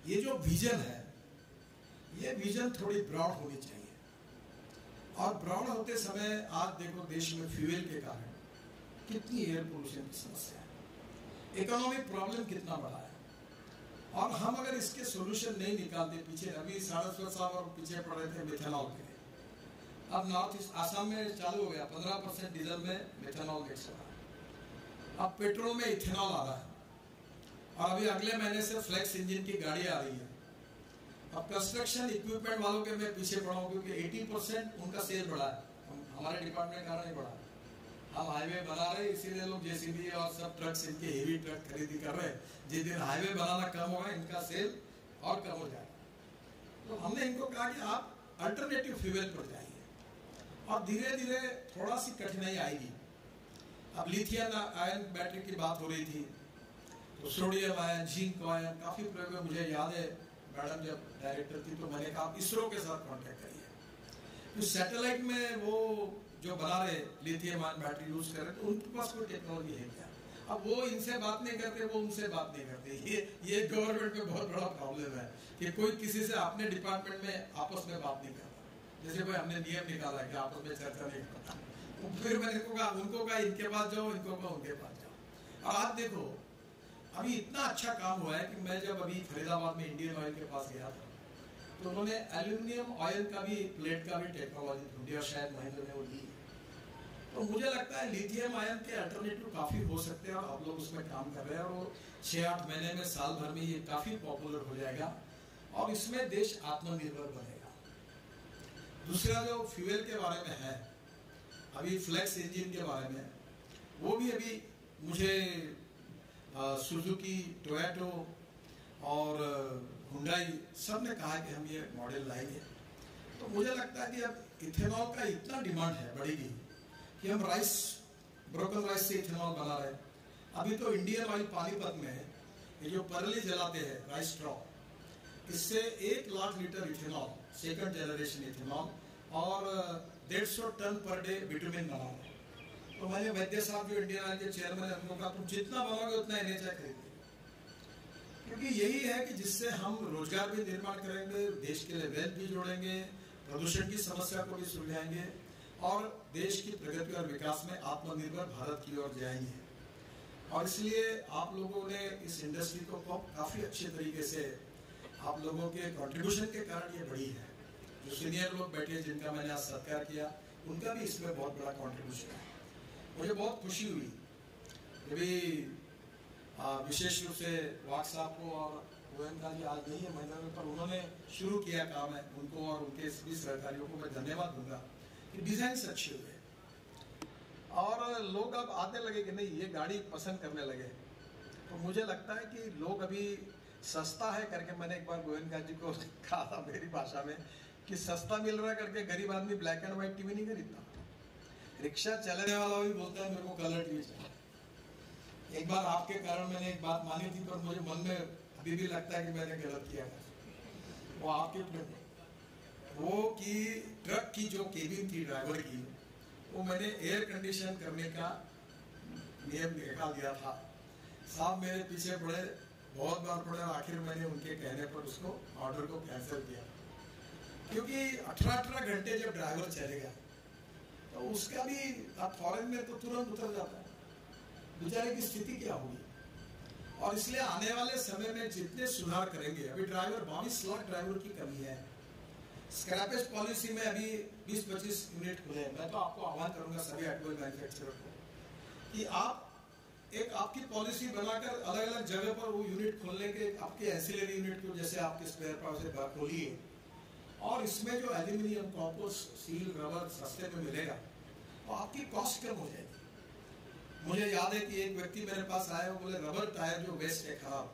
ये जो विजन है, ये विजन थोड़ी ब्रॉड होनी चाहिए। और ब्रॉड होते समय आज देखो देश में फ्यूल के कारण कितनी एयर पोल्यूशन की समस्या है, इकोनॉमिक प्रॉब्लम कितना बड़ा है। और हम अगर इसके सॉल्यूशन नहीं निकालते, पीछे अभी सारस्वत साहब और पीछे पड़ रहे थे मिथेनॉल के लिए। अब नॉर्थ ईस्ट आसाम में चालू हो गया, 15% डीजल में मिथेनॉल मिक्स हो रहा है। अब पेट्रोल में इथेनॉल आ रहा है। और अभी अगले महीने से फ्लेक्स इंजन की गाड़ी आ रही है। अब कंस्ट्रक्शन इक्विपमेंट वालों के मैं पीछे पड़ा हूँ, क्योंकि 80% उनका सेल बढ़ा है, हमारे डिपार्टमेंट का नहीं बढ़ा। हम हाईवे बना रहे, इसीलिए लोग जेसीबी और सब ट्रक्स, इनके हेवी ट्रक खरीदी कर रहे हैं। जिस दिन हाईवे बनाना कम होगा, इनका सेल और कम हो जाएगा। तो हमने इनको कहा कि आप अल्टरनेटिव फ्यूल पर जाइए और धीरे धीरे थोड़ा सी कठिनाई आएगी। अब लिथियम आयन बैटरी की बात हो रही थी, तो सोडियम आयन, जिंक आयन, काफी प्रयोग। मुझे याद है मैडम जब डायरेक्टर थी तो मैंने कहा इसरो के साथ कॉन्टेक्ट करिए। तो सैटेलाइट में वो जो बना रहे लिथियम आयन बैटरी यूज कर रहे, तो उनके पास कोई टेक्नोलॉजी है क्या? अब वो इनसे बात नहीं करते, वो उनसे बात नहीं करते। ये गवर्नमेंट में बहुत बड़ा प्रॉब्लम है कि कोई किसी से अपने डिपार्टमेंट में आपस में बात नहीं करता। जैसे कोई हमने नियम निकाला कि आपस में चर्चा नहीं करता। तो फिर मैंने उनको कहा इनके पास जाओ, इनको कहा उनके पास जाओ। और आप देखो अभी इतना अच्छा काम हुआ है कि मैं जब अभी फरीदाबाद में इंडियन ऑयल के पास गया था, तो उन्होंने एल्यूमिनियम ऑयल का भी, प्लेट का भी टेक्नोलॉजी ढूंढी और शायद महिंद्रा ने वो ली। तो मुझे लगता है लिथियम आयन के अल्टरनेटिव काफी हो सकते हैं और आप लोग उसमें काम कर रहे हैं। और वो 6-8 महीने में, साल भर में ये काफी पॉपुलर हो जाएगा और इसमें देश आत्मनिर्भर बनेगा। दूसरा जो फ्यूल के बारे में है, अभी फ्लेक्स इंजन के बारे में, वो भी अभी मुझे सुजुकी, टोयोटो और हुंडई सब ने कहा कि हम ये मॉडल लाएंगे। तो मुझे लगता है कि अब इथेनॉल का इतना डिमांड है, बढ़ेगी, कि हम राइस, ब्रोकन राइस से इथेनॉल बना रहे हैं। अभी तो इंडियन ऑयल पानीपत में ये जो परली जलाते हैं राइस स्ट्रॉ, इससे 1 lakh litre ethanol, second generation ethanol और 150 टन पर डे बिटुमिन बना रहे हैं। तो मैंने वैद्य साहब जो इंडियन ऑयल के चेयरमैन है, उनको कहा तुम जितना बनाओगे उतना एनएचआई खरीदेंगे, क्योंकि यही है कि जिससे हम रोजगार भी निर्माण करेंगे, देश के लिए वेल्थ भी जोड़ेंगे, प्रदूषण की समस्या को भी सुलझाएंगे और देश की प्रगति और विकास में आत्मनिर्भर भारत की ओर जाएंगे। और इसलिए आप लोगों ने इस इंडस्ट्री को काफी अच्छे तरीके से, आप लोगों के कंट्रीब्यूशन के कारण ये बढ़ी है। जो सीनियर लोग बैठे जिनका मैंने आज सत्कार किया, उनका भी इसमें बहुत बड़ा कंट्रीब्यूशन है। मुझे बहुत खुशी हुई अभी विशेष रूप से वाक साहब को और गोयनका जी आज नहीं है महिला में, पर उन्होंने शुरू किया काम है, उनको और उनके सभी सहकारियों को मैं धन्यवाद दूंगा कि डिजाइन अच्छे हुए और लोग अब आने लगे कि नहीं ये गाड़ी पसंद करने लगे। तो मुझे लगता है कि लोग अभी सस्ता है करके, मैंने एक बार गोयनका जी को कहा था मेरी भाषा में कि सस्ता मिल रहा है करके गरीब आदमी ब्लैक एंड व्हाइट टीवी नहीं खरीदता। रिक्शा चलाने वाला भी बोलता है मेरे को कलर टीवी चाहिए। एक बार आपके कारण मैंने एक बात मानी थी, पर मुझे मन में अभी भी लगता है कि मैंने गलत किया था। वो आपके वो कि ट्रक की जो केबिन थी ड्राइवर की, वो मैंने एयर कंडीशन करने का नियम निकाल दिया था। साहब मेरे पीछे पड़े, बहुत बार पड़े, आखिर मैंने उनके कहने पर उसको ऑर्डर को कैंसिल किया, क्योंकि 18 घंटे जब ड्राइवर चलेगा तो उसका भी, अब फॉरेन में तो तुरंत उतर जाता है, बेचारे की स्थिति क्या होगी। और इसलिए आने वाले समय में जितने सुधार करेंगे, अभी ड्राइवर 22 लाख ड्राइवर की कमी है। स्क्रैपेज पॉलिसी में अभी 20-25 यूनिट खुले। मैं तो आपको आह्वान करूंगा सभी ऑटोमोबाइल मैन्युफैक्चरर को कि आप एक आपकी पॉलिसी बनाकर अलग अलग जगह पर वो यूनिट खोलने के, आपके एंसिलरी यूनिट को जैसे आपके स्पेयर पार्ट से खोलिए, और इसमें जो एल्यूमिनियम, कॉपर, स्टील, रबर सस्ते में मिलेगा तो आपकी कॉस्ट कम हो जाएगी। मुझे याद है कि एक व्यक्ति मेरे पास आया, वो बोले रबर टायर जो वेस्ट है खराब,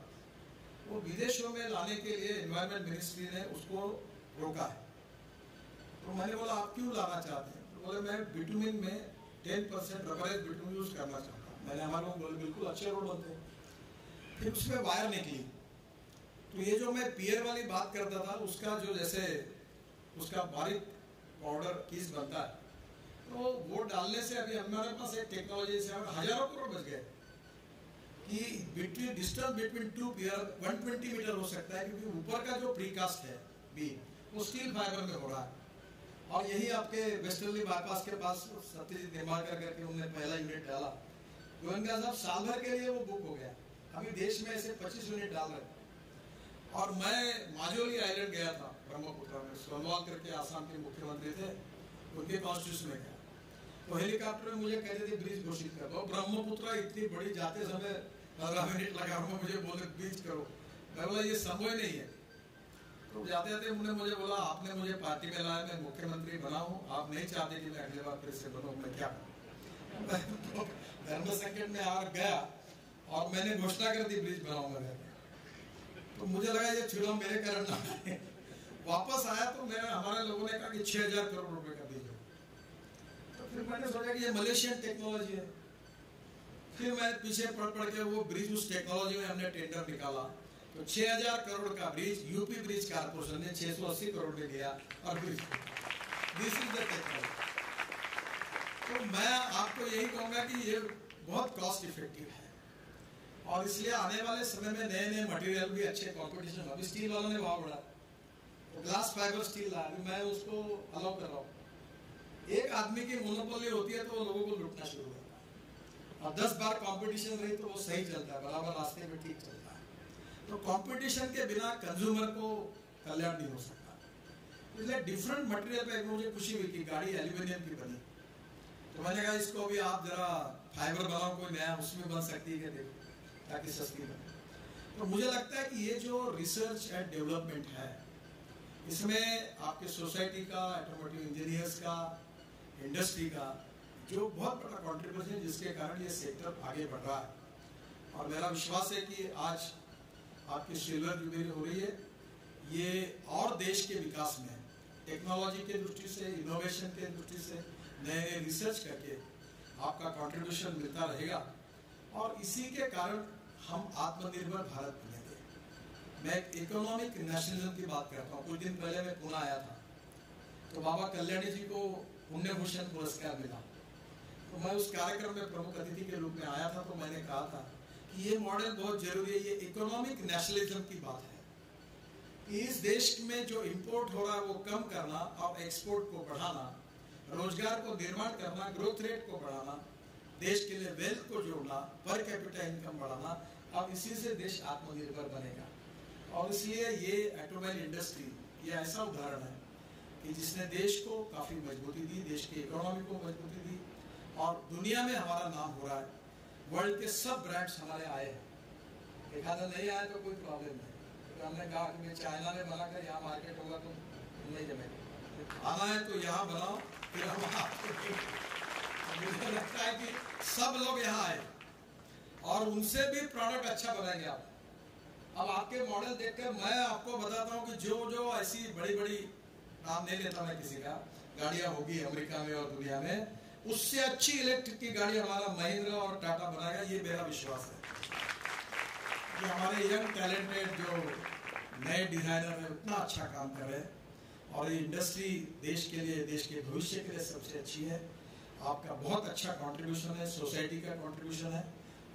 वो विदेशों में लाने के लिए एनवायरमेंट मिनिस्ट्री ने उसको रोका है। तो मैंने बोला आप क्यों लाना चाहते हैं? तो बोले मैं बिटुमिन में 10% रबरेज बिटुमिन यूज करना चाहता हूँ। मैंने हमारे लोग बोले बिल्कुल अच्छे रोड बनते हैं। फिर उसमें वायर निकली, तो ये जो मैं पियर वाली बात करता था उसका जो जैसे उसका बारीक पाउडर कीस बनता है, तो वो डालने से अभी हमारे पास एक टेक्नोलॉजी से हजारों करोड़ बच गए कि between distance between two pier 120 metre हो सकता है, क्योंकि ऊपर का जो प्रीकास्ट है बीम वो स्टील फाइबर में हो रहा है। और यही आपके वेस्टर्नली बाईपास के पास सत्यजीत निर्माणकर करके उन्होंने पहला यूनिट डाला। गोयनका साहब साल भर के लिए वो बुक हो गया, अभी देश में ऐसे 25 यूनिट डाल रहे। और मैं माजोली आइलैंड गया था ब्रह्मपुत्र में, सोनोवाल करके आसाम के मुख्यमंत्री थे, उनके कॉन्स्टिट्यूशन में गया, तो हेलीकॉप्टर में मुझे कहते थे ब्रिज घोषित कर दो। ब्रह्मपुत्र इतनी बड़ी, जाते समय 15 मिनट लगा, मुझे बोले ब्रिज करो। मैं बोला ये संभव नहीं है। तो जाते जाते उन्होंने मुझे बोला आपने मुझे पार्टी में लाया, मैं मुख्यमंत्री बना हूँ, आप नहीं चाहते कि मैं अगले बार फिर से बनूँ, मैं क्या करूँ? धर्म संकट में आ गया और मैंने घोषणा कर दी ब्रिज बनाऊंगा। तो मुझे लगा ये चुनाव मेरे कारण ना है। वापस आया तो मेरे हमारे लोगों ने कहा कि 6000 करोड़ रुपए का ब्रिज है। तो फिर मैंने सोचा कि ये मलेशियन टेक्नोलॉजी है। फिर मैं पीछे पढ़ के वो ब्रिज, उस टेक्नोलॉजी में हमने टेंडर निकाला, तो 6000 करोड़ का ब्रिज यूपी ब्रिज कारपोरेशन ने 680 करोड़ में दिया और bridge, this is the technology. तो मैं आपको यही कहूंगा कि ये बहुत कॉस्ट इफेक्टिव है, और इसलिए आने वाले समय में नए नए मटेरियल भी अच्छे कंपटीशन। अभी स्टील वालों ने भाव बढ़ा, तो ग्लास फाइबर स्टील ला, मैं उसको अलाउ कर रहा हूँ। एक आदमी की मोनोपोली होती है तो वो लोगों को लूटना शुरू करता है, और 10 बार कंपटीशन रही तो वो सही चलता है, बराबर रास्ते में ठीक चलता है। तो कंपटीशन के बिना कंज्यूमर को कल्याण नहीं हो सकता। इसलिए डिफरेंट मटेरियल पे मुझे खुशी हुई कि गाड़ी एल्यूमिनियम की बनी, तो मैंने कहा इसको भी आप जरा फाइबर बनाओ, कोई नया उसमें बन सकती है क्या, देखो, ताकि सस्ती बने। तो मुझे लगता है कि ये जो रिसर्च एंड डेवलपमेंट है, इसमें आपके सोसाइटी का, ऑटोमोटिव इंजीनियर्स का, इंडस्ट्री का जो बहुत बड़ा कंट्रीब्यूशन है, जिसके कारण ये सेक्टर आगे बढ़ रहा है। और मेरा विश्वास है कि आज आपकी सिल्वर जुबली हो रही है, ये और देश के विकास में टेक्नोलॉजी के दृष्टि से, इनोवेशन के दृष्टि से नए नए रिसर्च करके आपका कंट्रीब्यूशन मिलता रहेगा, और इसी के कारण हम आत्मनिर्भर भारत बनेंगे। मैं इकोनॉमिक नेशनलिज्म की बात करता हूँ। कुछ दिन पहले मैं पुणे आया था, तो बाबा कल्याणी जी को पुण्य भूषण पुरस्कार मिला, तो मैं उस कार्यक्रम में प्रमुख अतिथि के रूप में आया था। तो मैंने कहा था कि ये मॉडल बहुत जरूरी है। ये इकोनॉमिक नेशनलिज्म की बात है कि इस देश में जो इंपोर्ट हो रहा है वो कम करना और एक्सपोर्ट को बढ़ाना, रोजगार को निर्माण करना, ग्रोथ रेट को बढ़ाना, देश के लिए वेल्थ को जोड़ना, पर कैपिटा इनकम बढ़ाना, और इसी से देश आत्मनिर्भर बनेगा। और इसलिए ये ऑटोमोबाइल इंडस्ट्री ये ऐसा उदाहरण है कि जिसने देश को काफ़ी मजबूती दी, देश की इकोनॉमी को मजबूती दी, और दुनिया में हमारा नाम हो रहा है। वर्ल्ड के सब ब्रांड्स हमारे आए हैं। एक आधा नहीं आए तो कोई प्रॉब्लम नहीं, तो हमने कहा कि चाइना में बना कर यहाँ मार्केट होगा तो नहीं जमेगा, आना है तो यहाँ बनाओ, फिर हम मुझे लगता है कि सब लोग यहाँ आए और उनसे भी प्रोडक्ट अच्छा बनाएंगे आप। अब आपके मॉडल देखकर मैं आपको बताता हूँ कि जो जो ऐसी बड़ी बड़ी, नाम नहीं लेता मैं किसी का, गाड़ियाँ होगी अमेरिका में और दुनिया में, उससे अच्छी इलेक्ट्रिक की गाड़ी हमारा महिंद्रा और टाटा बनाएगा, ये मेरा विश्वास है। कि हमारे यंग टैलेंटेड जो नए डिजाइनर है उतना अच्छा काम कर रहे हैं, और ये इंडस्ट्री देश के लिए, देश के भविष्य के लिए सबसे अच्छी है। आपका बहुत अच्छा कंट्रीब्यूशन है, सोसाइटी का कंट्रीब्यूशन है,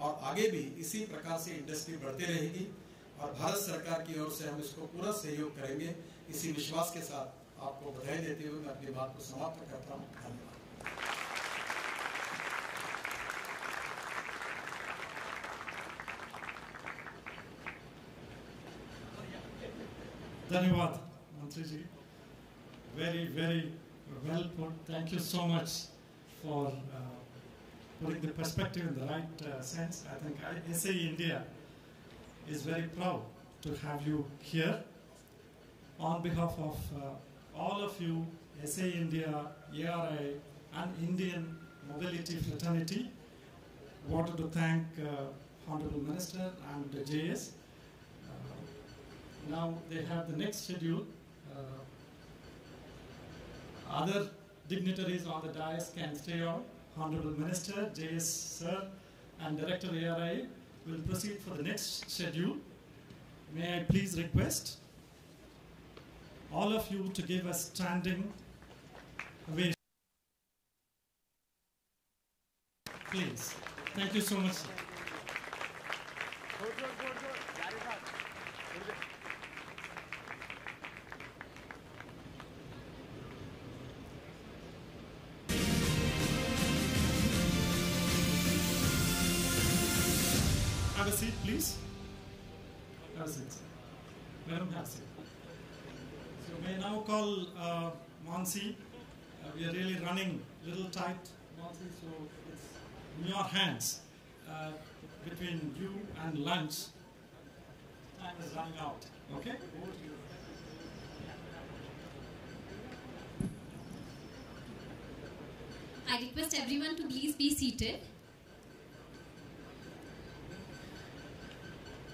और आगे भी इसी प्रकार से इंडस्ट्री बढ़ती रहेगी, और भारत सरकार की ओर से हम इसको पूरा सहयोग करेंगे। इसी विश्वास के साथ आपको बधाई देते हुए मैं अपनी बात को समाप्त करता हूँ। धन्यवाद। धन्यवाद मंत्री जी, very well put. Thank you so much for putting the perspective in the right sense. I think SAE India is very proud to have you here. On behalf of all of you, SAE India, ARI, and Indian Mobility Fraternity, wanted to thank Honorable Minister and the JS. Now they have the next schedule. Other dignitaries on the dais can stay on. Honorable Minister, JS Sir, and Director ARI will proceed for the next schedule. May I please request all of you to give a standing ovation. Please. Thank you so much, sir. Have a seat, please. Have a seat, sir. Madam, have a seat. So may I now call Mansi. We are really running a little tight, Mansi, so it's in your hands. Between you and lunch, time is running out. Okay? Over to you. I request everyone to please be seated.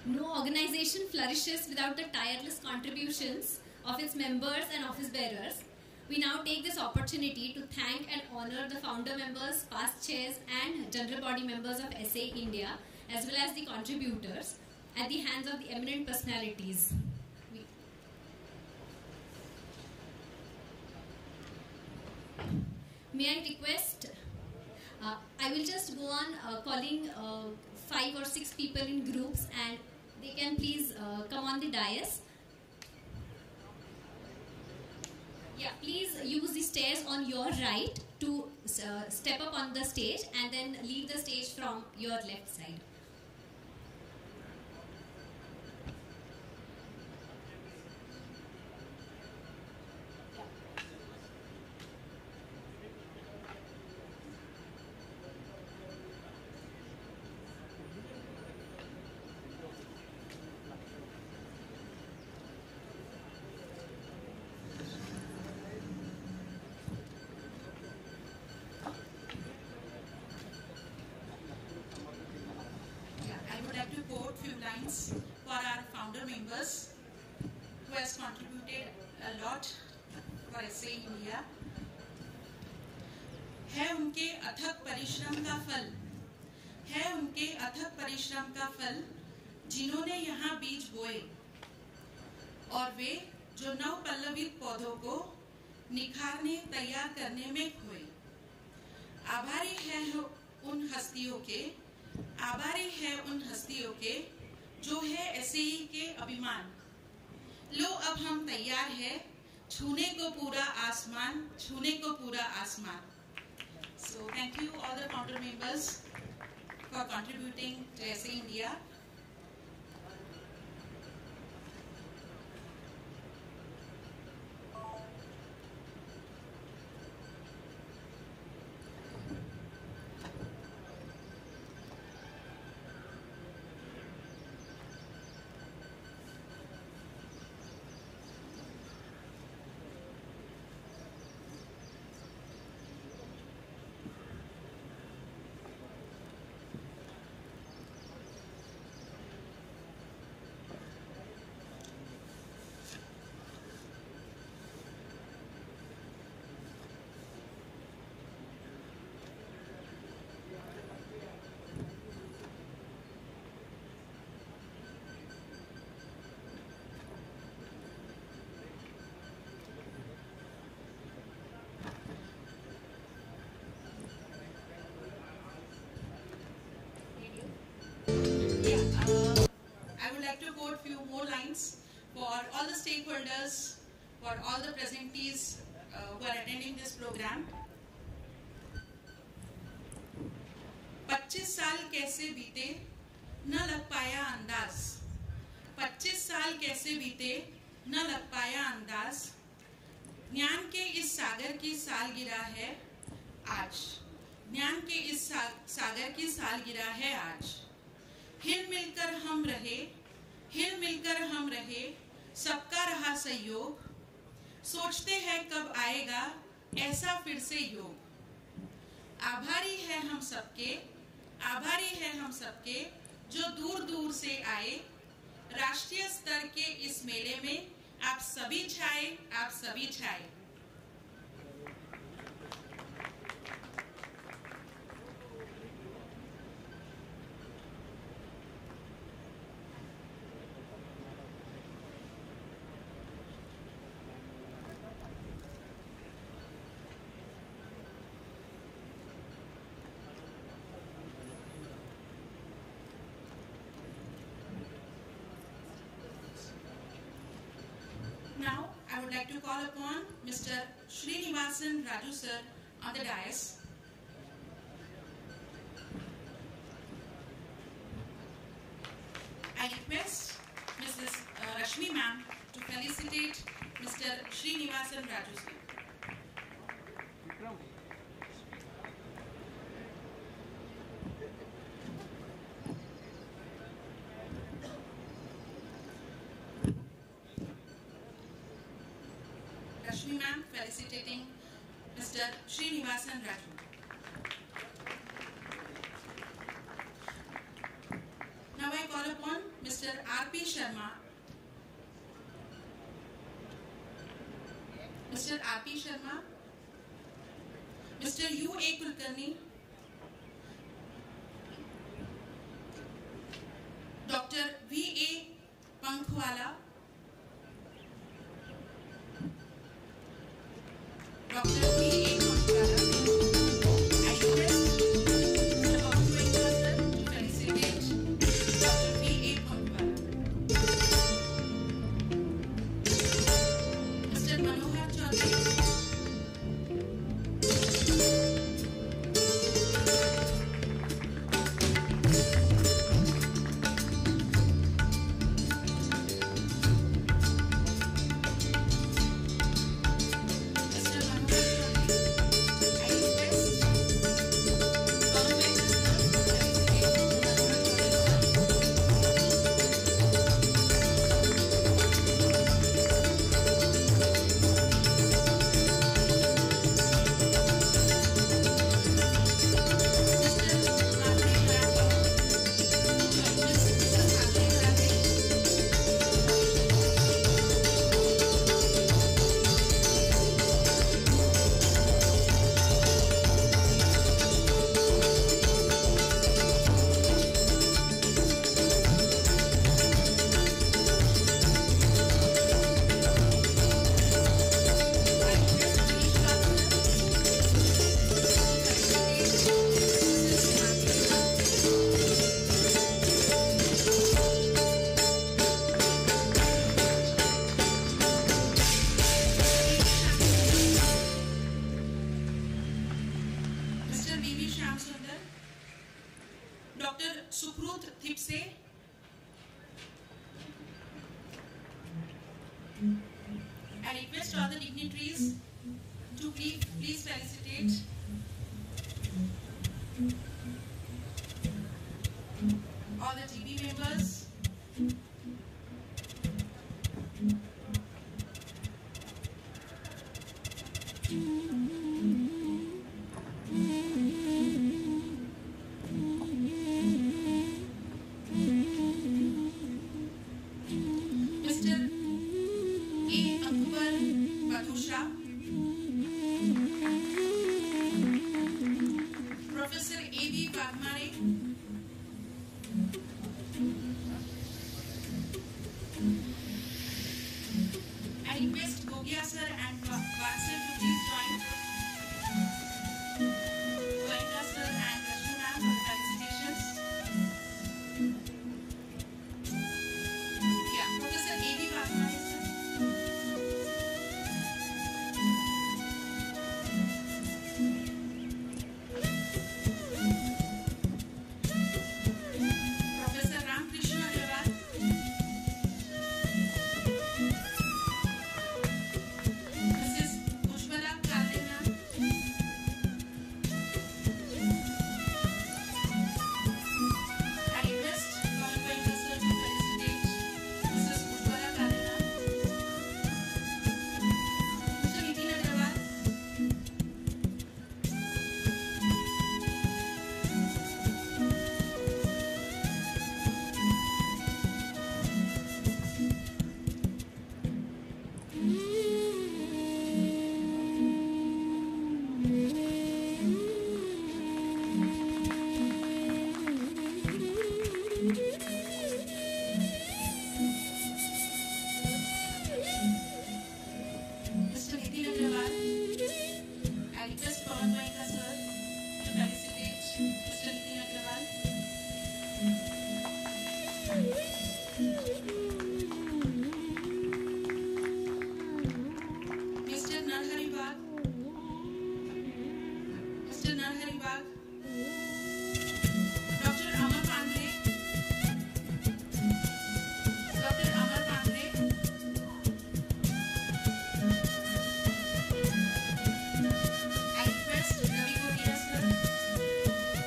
No organization flourishes without the tireless contributions of its members and office bearers. We now take this opportunity to thank and honor the founder members, past chairs, and general body members of SAE India, as well as the contributors, at the hands of the eminent personalities. May I request, I will just go on calling 5 or 6 people in groups, and they can please come on the dais. Yeah, please use the stairs on your right to step up on the stage and then leave the stage from your left side. For our founder members who has contributed a lot for SAE India, है उनके अथक परिश्रम का फल, है उनके अथक परिश्रम का फल, जिन्होंने यहाँ बीज बोए और वे जो नव पल्लवित पौधों को निखारने तैयार करने में खोए। आभारी है उन हस्तियों के जो है SAE के अभिमान। लो अब हम तैयार है छूने को पूरा आसमान। So thank you all the founder members for contributing to SAE India. I would like to quote few more lines for all the stakeholders, for all the presentees who are attending this program. 25 साल कैसे बीते न लग पाया अंदाज, 25 साल कैसे बीते न लग पाया अंदाज, ज्ञान के इस सागर की सालगिरह है आज, ज्ञान के इस सागर की सालगिरह है आज। हिल मिलकर हम रहे, सबका रहा सहयोग। सोचते हैं कब आएगा ऐसा फिर से योग। आभारी है हम सबके जो दूर दूर से आए। राष्ट्रीय स्तर के इस मेले में आप सभी छाए। Now, I would like to call upon Mr. Srinivasan Raju sir on the dais. I request Mrs. Rashmi ma'am to felicitate Mr. Srinivasan Raju sir. Rashmi ma'am felicitating Mr. Srinivasan Raju. Now I call upon Mr. R.P. Sharma. Mr. R.P. Sharma, Mr. U.A. Kulkarni, Dr. V.A. Pankhwala, Dr. V.A. Pankhwala. I request Mr. Paul Goenka sir to felicitate Dr. V.A. Pankhwala. Mr. Manohar Chaudhary, Dr. Sukrut Thipse, I request all the dignitaries to please felicitate all the GB members. Mr. A. Akbar Badusha, Professor A.B. Bagmare, I request Gogia sir and Vag sir to please join. Goenka sir and Rashmi ma'am for the felicitations. Yeah, Professor A.B. Bagmare sir. Professor Ramkrishna Agarwal, Mrs. Mr. Narhari Bagh. Mr. Narhari Bagh. Dr. Amar Pandey. Dr. Amar Pandey. I request Ravi Goria sir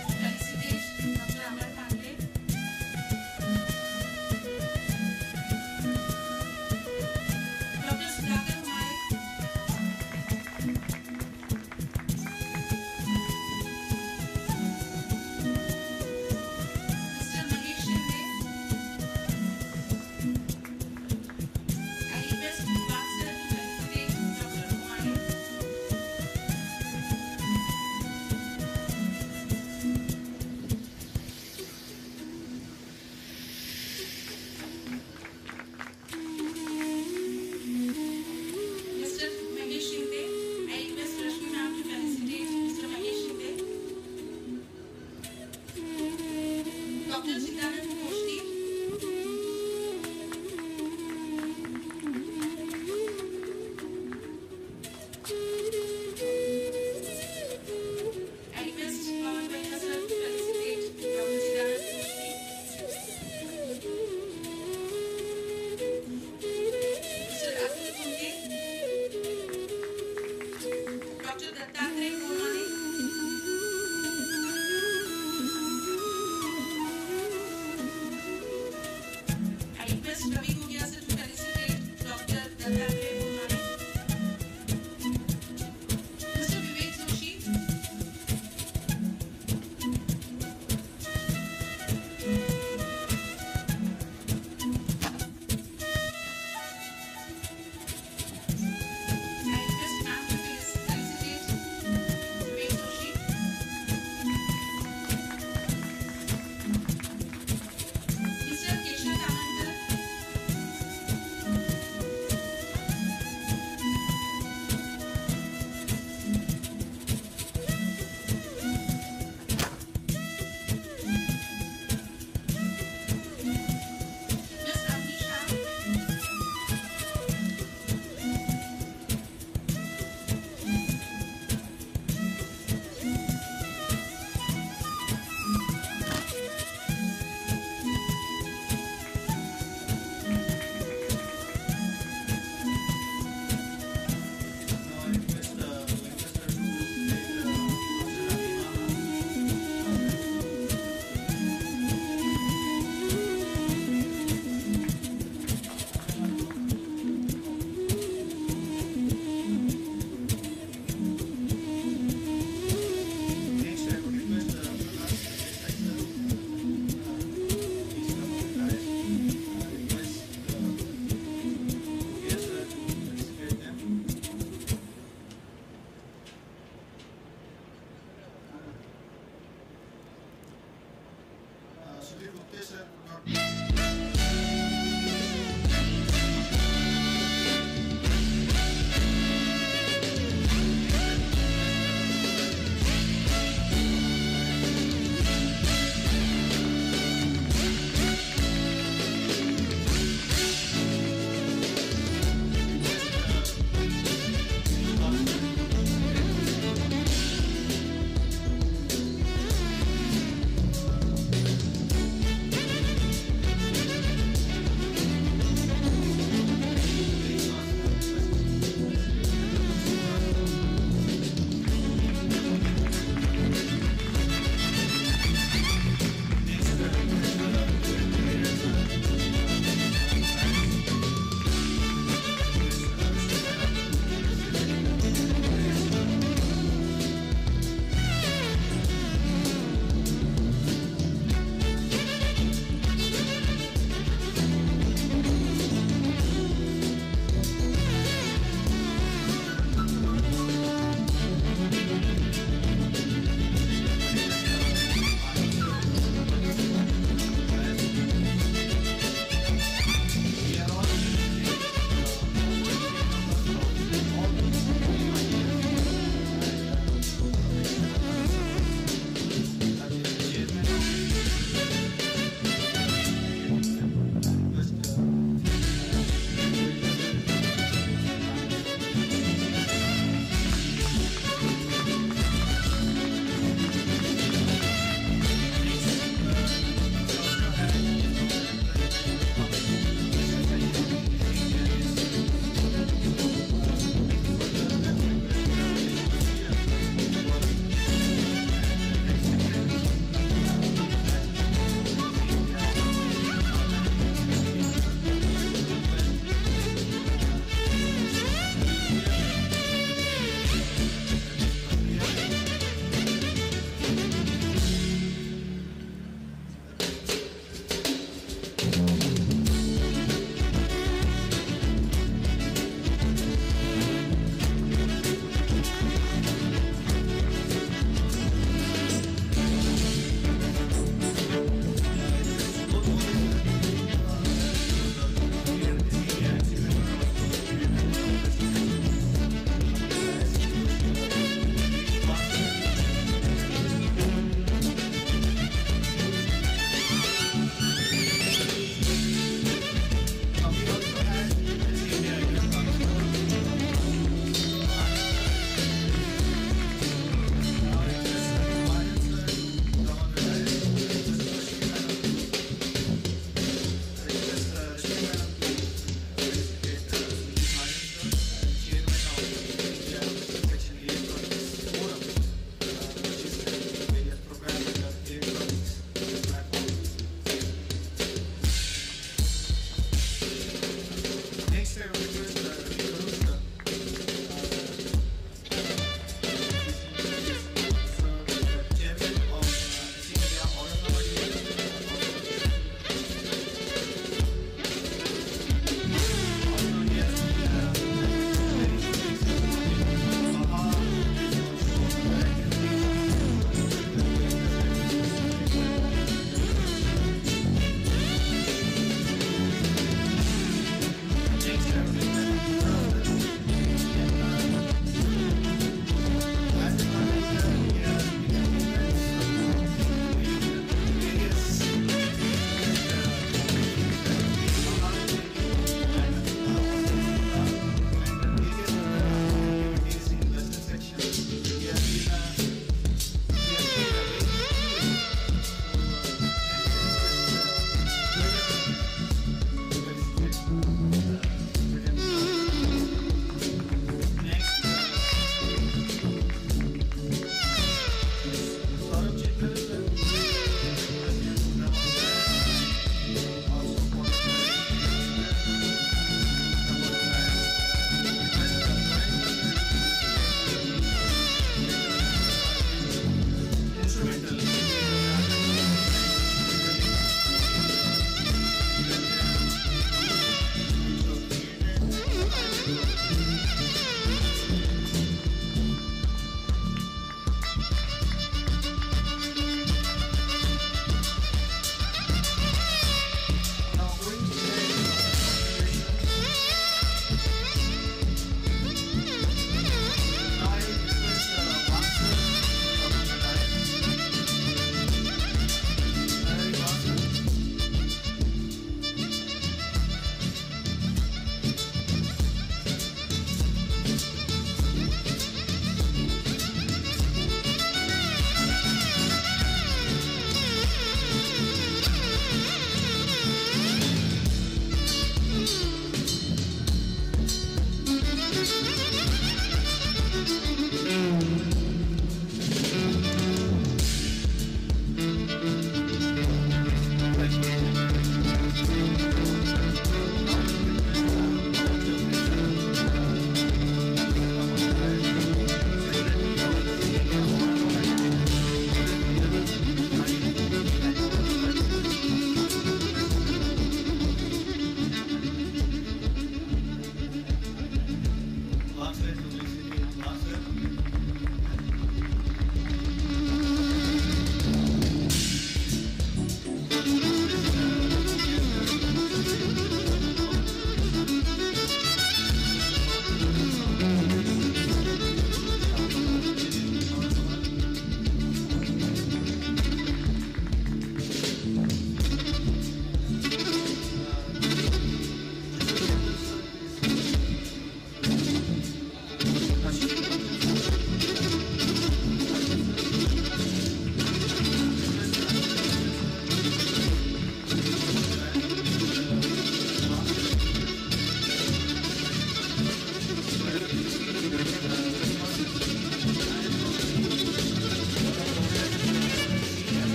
to felicitate Dr. Amar Pandey.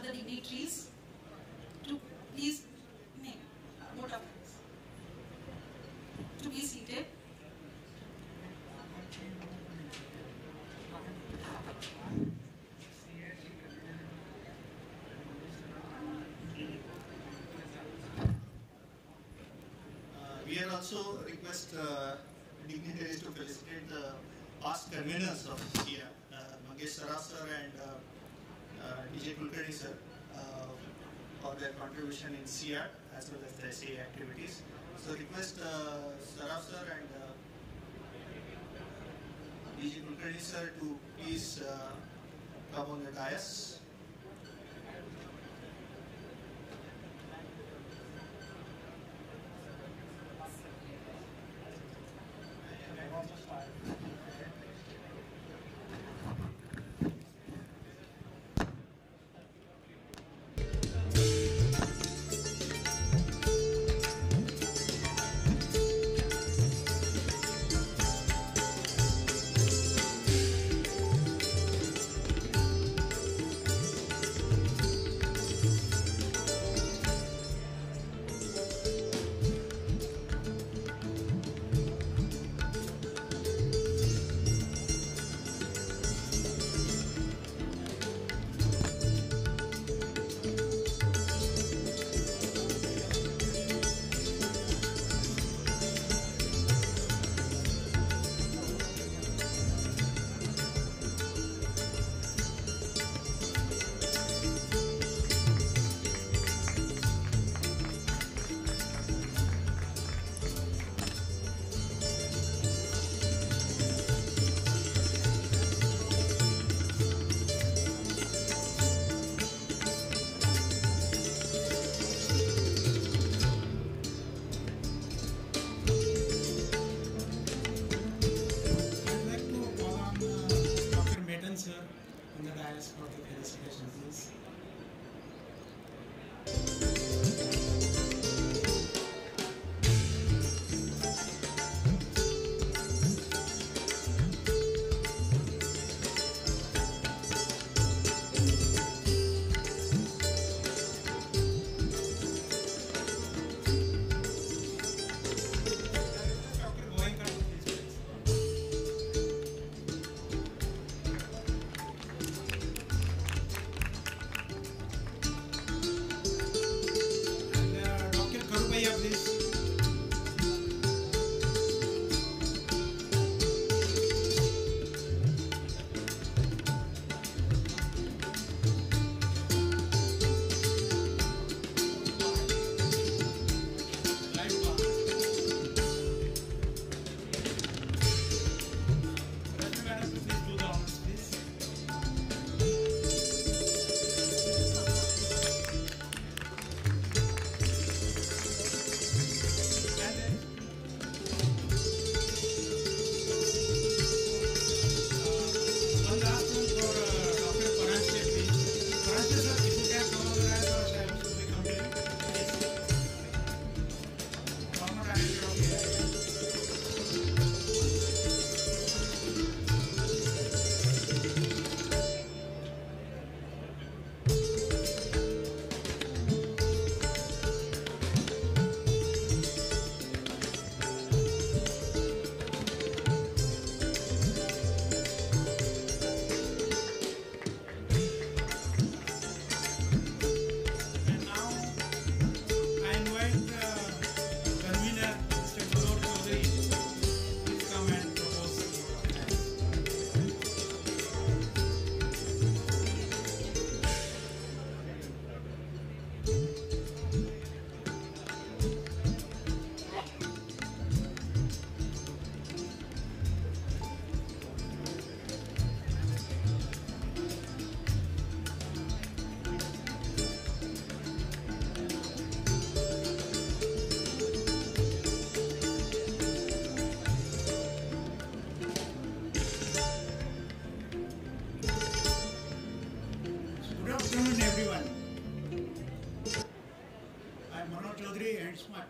the dignitaries to please to be seated. We are also request dignitaries to felicitate the past conveners of SIA, Mangesh Saraf sir and Vijay Kulkarni sir, for their contribution in SIA as well as the SAE activities. So request Saraf sir and Vijay Kulkarni sir to please come on the dais.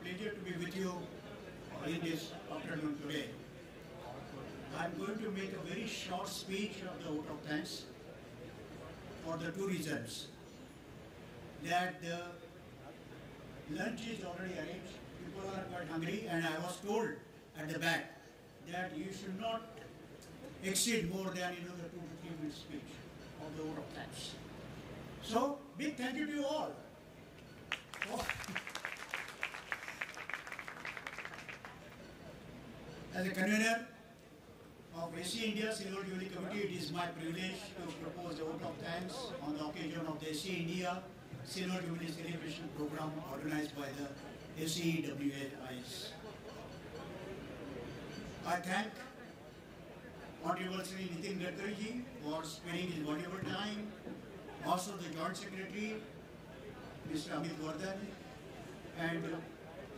pleasure to be with you in this afternoon today. I'm going to make a very short speech of the vote of thanks for the two reasons. that the lunch is already arranged. People are quite hungry, and I was told at the back that you should not exceed more than the 2 to 3 minute speech of the vote of thanks. So big thank you to you all. As a convener of SAE India Silver Jubilee Committee, it is my privilege to propose a vote of thanks on the occasion of the SAE India Silver Jubilee Celebration Program organized by the SAEWAIs. I thank Honorable Sri Nitin Gadkari ji for spending his valuable time, also the Joint Secretary, Mr. Amit Vardhan, and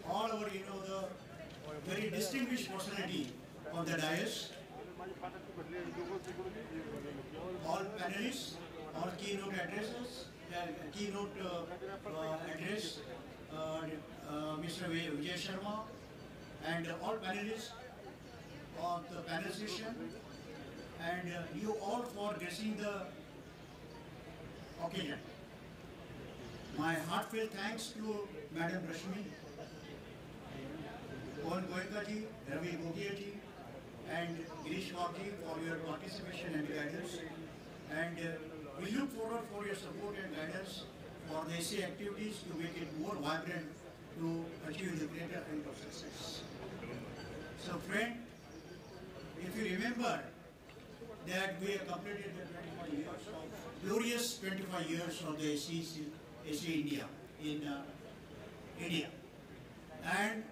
all our, the very distinguished personality of the dais, all panelists, all keynote addresses, keynote address, Mr. Vijay Sharma, and all panelists of the panel session, and you all for gracing the occasion. My heartfelt thanks to Madam Rashmi, Paul Goenka ji, Ravi Gogia ji, and Girishwaq ji for your participation and guidance. And we look forward for your support and guidance for the SAE activities to make it more vibrant to achieve the greater height of success. So friend, if you remember that we have completed the 25 years of glorious 25 years of the SAE India in India, and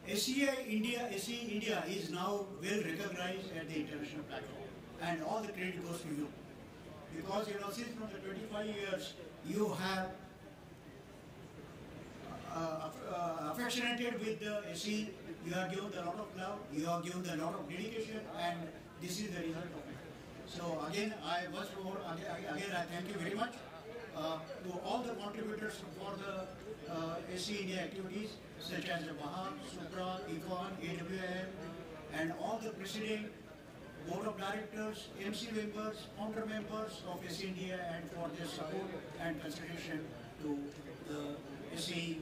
SAE India is now well recognized at the international platform, and all the credit goes to you, because since from the 25 years you have affectionated with the SAE, you have given a lot of love, you have given a lot of dedication, and this is the result of it. So again, I thank you very much to all the contributors for the SAE India activities, such as Bahar, Supra, IFAN, AWM, and all the preceding board of directors, MC members, founder members of SAE India, and for their support and consideration to the SAE,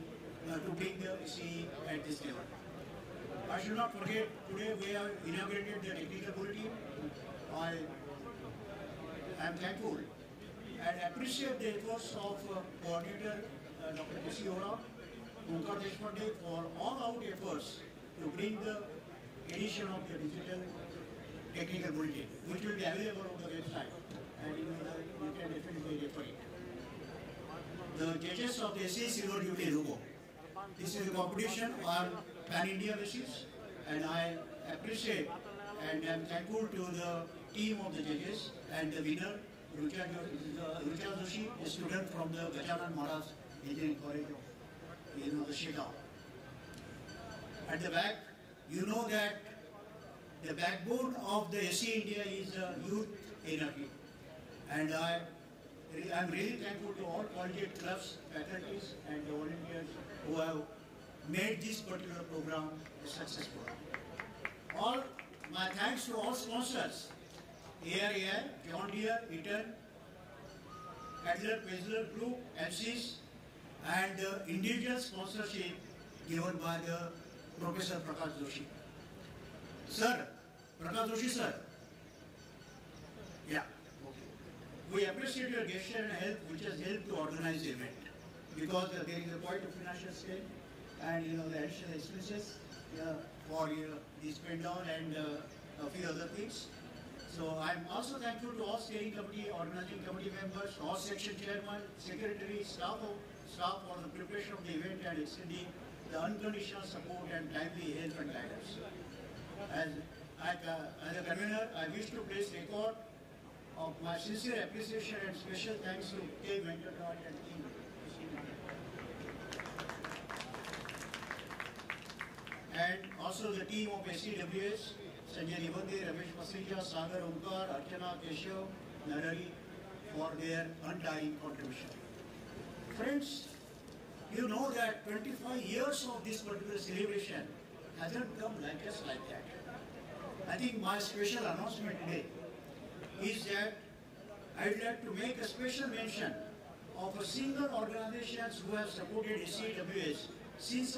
to bring the SAE at this level. I should not forget, today we have inaugurated the technical bulletin. I am thankful and appreciate the efforts of coordinator Dr. K.C. Ora, Onkar Deshpande for all-out efforts to bring the edition of the digital technical bulletin, which will be available on the website, and you can definitely refer it. The judges of the SAE Silver Jubilee logo. This is a competition on pan-India basis, and I appreciate and am thankful to the team of the judges and the winner, Rucha Joshi, a student from the Gajanan Maharaj Engineering College of the Shigao. At the back, you know that the backbone of the SAE India is youth energy, and I am really thankful to all collegiate clubs, faculties, and the volunteers who have made this particular program successful. All my thanks to all sponsors, ARAI, John Deere, Eaton, Adler, Pesler Group, MCs, and individual sponsorship given by the Professor Prakash Joshi. Sir, Prakash Joshi sir. Yeah. We appreciate your gesture and help which has helped to organize the event, because there is a quite a financial strain, and the additional expenses for the spend down and a few other things. So I'm also thankful to all steering committee, organizing committee members, all section chairman, secretary, staff for the preparation of the event and extending the unconditional support and timely help and guidance. As a convener, I wish to place record of my sincere appreciation and special thanks to K. Venkat and team. And also the team of SAEWS, Sanjay Nibandhe, Ramesh Pasrija, Sagar Onkar, Archana, Keshav, Narari, for their undying contribution. Friends, you know that 25 years of this particular celebration hasn't come just like that. I think my special announcement today is that I would like to make a special mention of a single organizations who have supported SAEWS since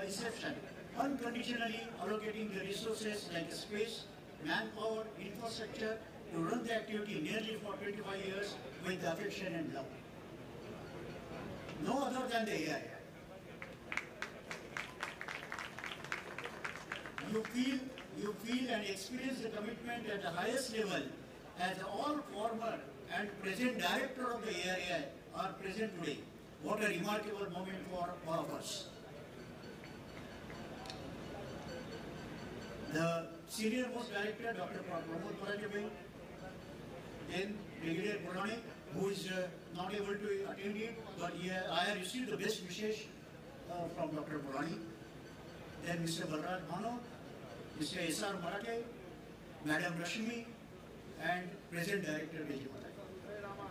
inception, unconditionally allocating the resources like space, manpower, infrastructure to run the activity nearly for 25 years with affection and love. No other than the AII. You feel and experience the commitment at the highest level as all former and present director of the AII are present today. What a remarkable moment for all of us. The senior most director, Dr. Pramod Parajabhai, then Brigadier Purani, who is not able to attend it, but I have received the best wishes from Dr. Purani. Then Mr. Balraj Bhano, Mr. S.R. Marathe, Madam Rashmi, and Present Director Vijay Sharma.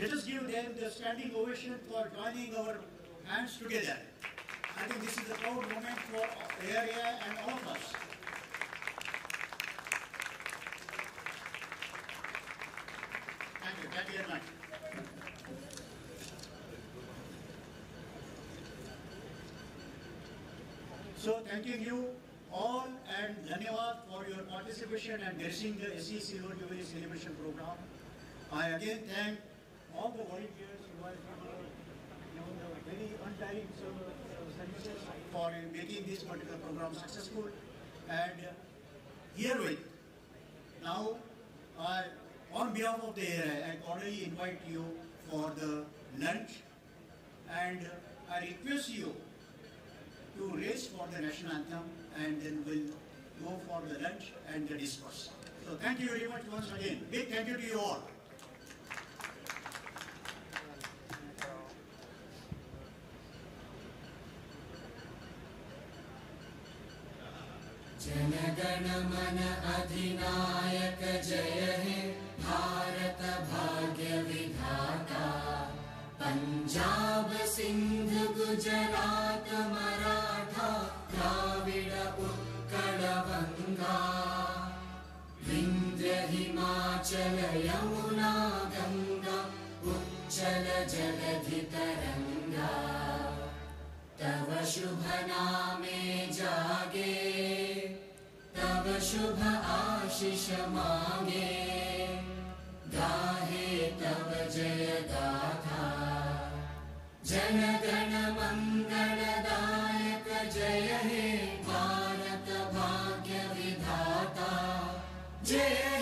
Let us give them the standing ovation for joining our hands together. I think this is a proud moment for AII and all of us. Thank you very much. So thanking you all and dhanyawad for your participation and gracing the SE Silver Jubilee Celebration Program. I again thank all the volunteers who have given the very untiring services for making this particular program successful. And herewith, now on behalf of the AII, I cordially invite you for the lunch, and I request you to raise for the national anthem, and then we'll go for the lunch and the discourse. So thank you very much once again. Big thank you to you all. जनगण मन अधिनायक जय हे भारत भाग्य विधाता पंजाब सिंध गुजरात मराठा द्राविड उत्कल गंगा विंध्य हिमाचल यमुना गंगा उच्चल जलधि तरंगा तव शुभ नामे जागे तब शुभ आशीष मांगे गाहे तब जय गाथा जन गण मंगलदायक जय हे भारत भाग्य विधाता जय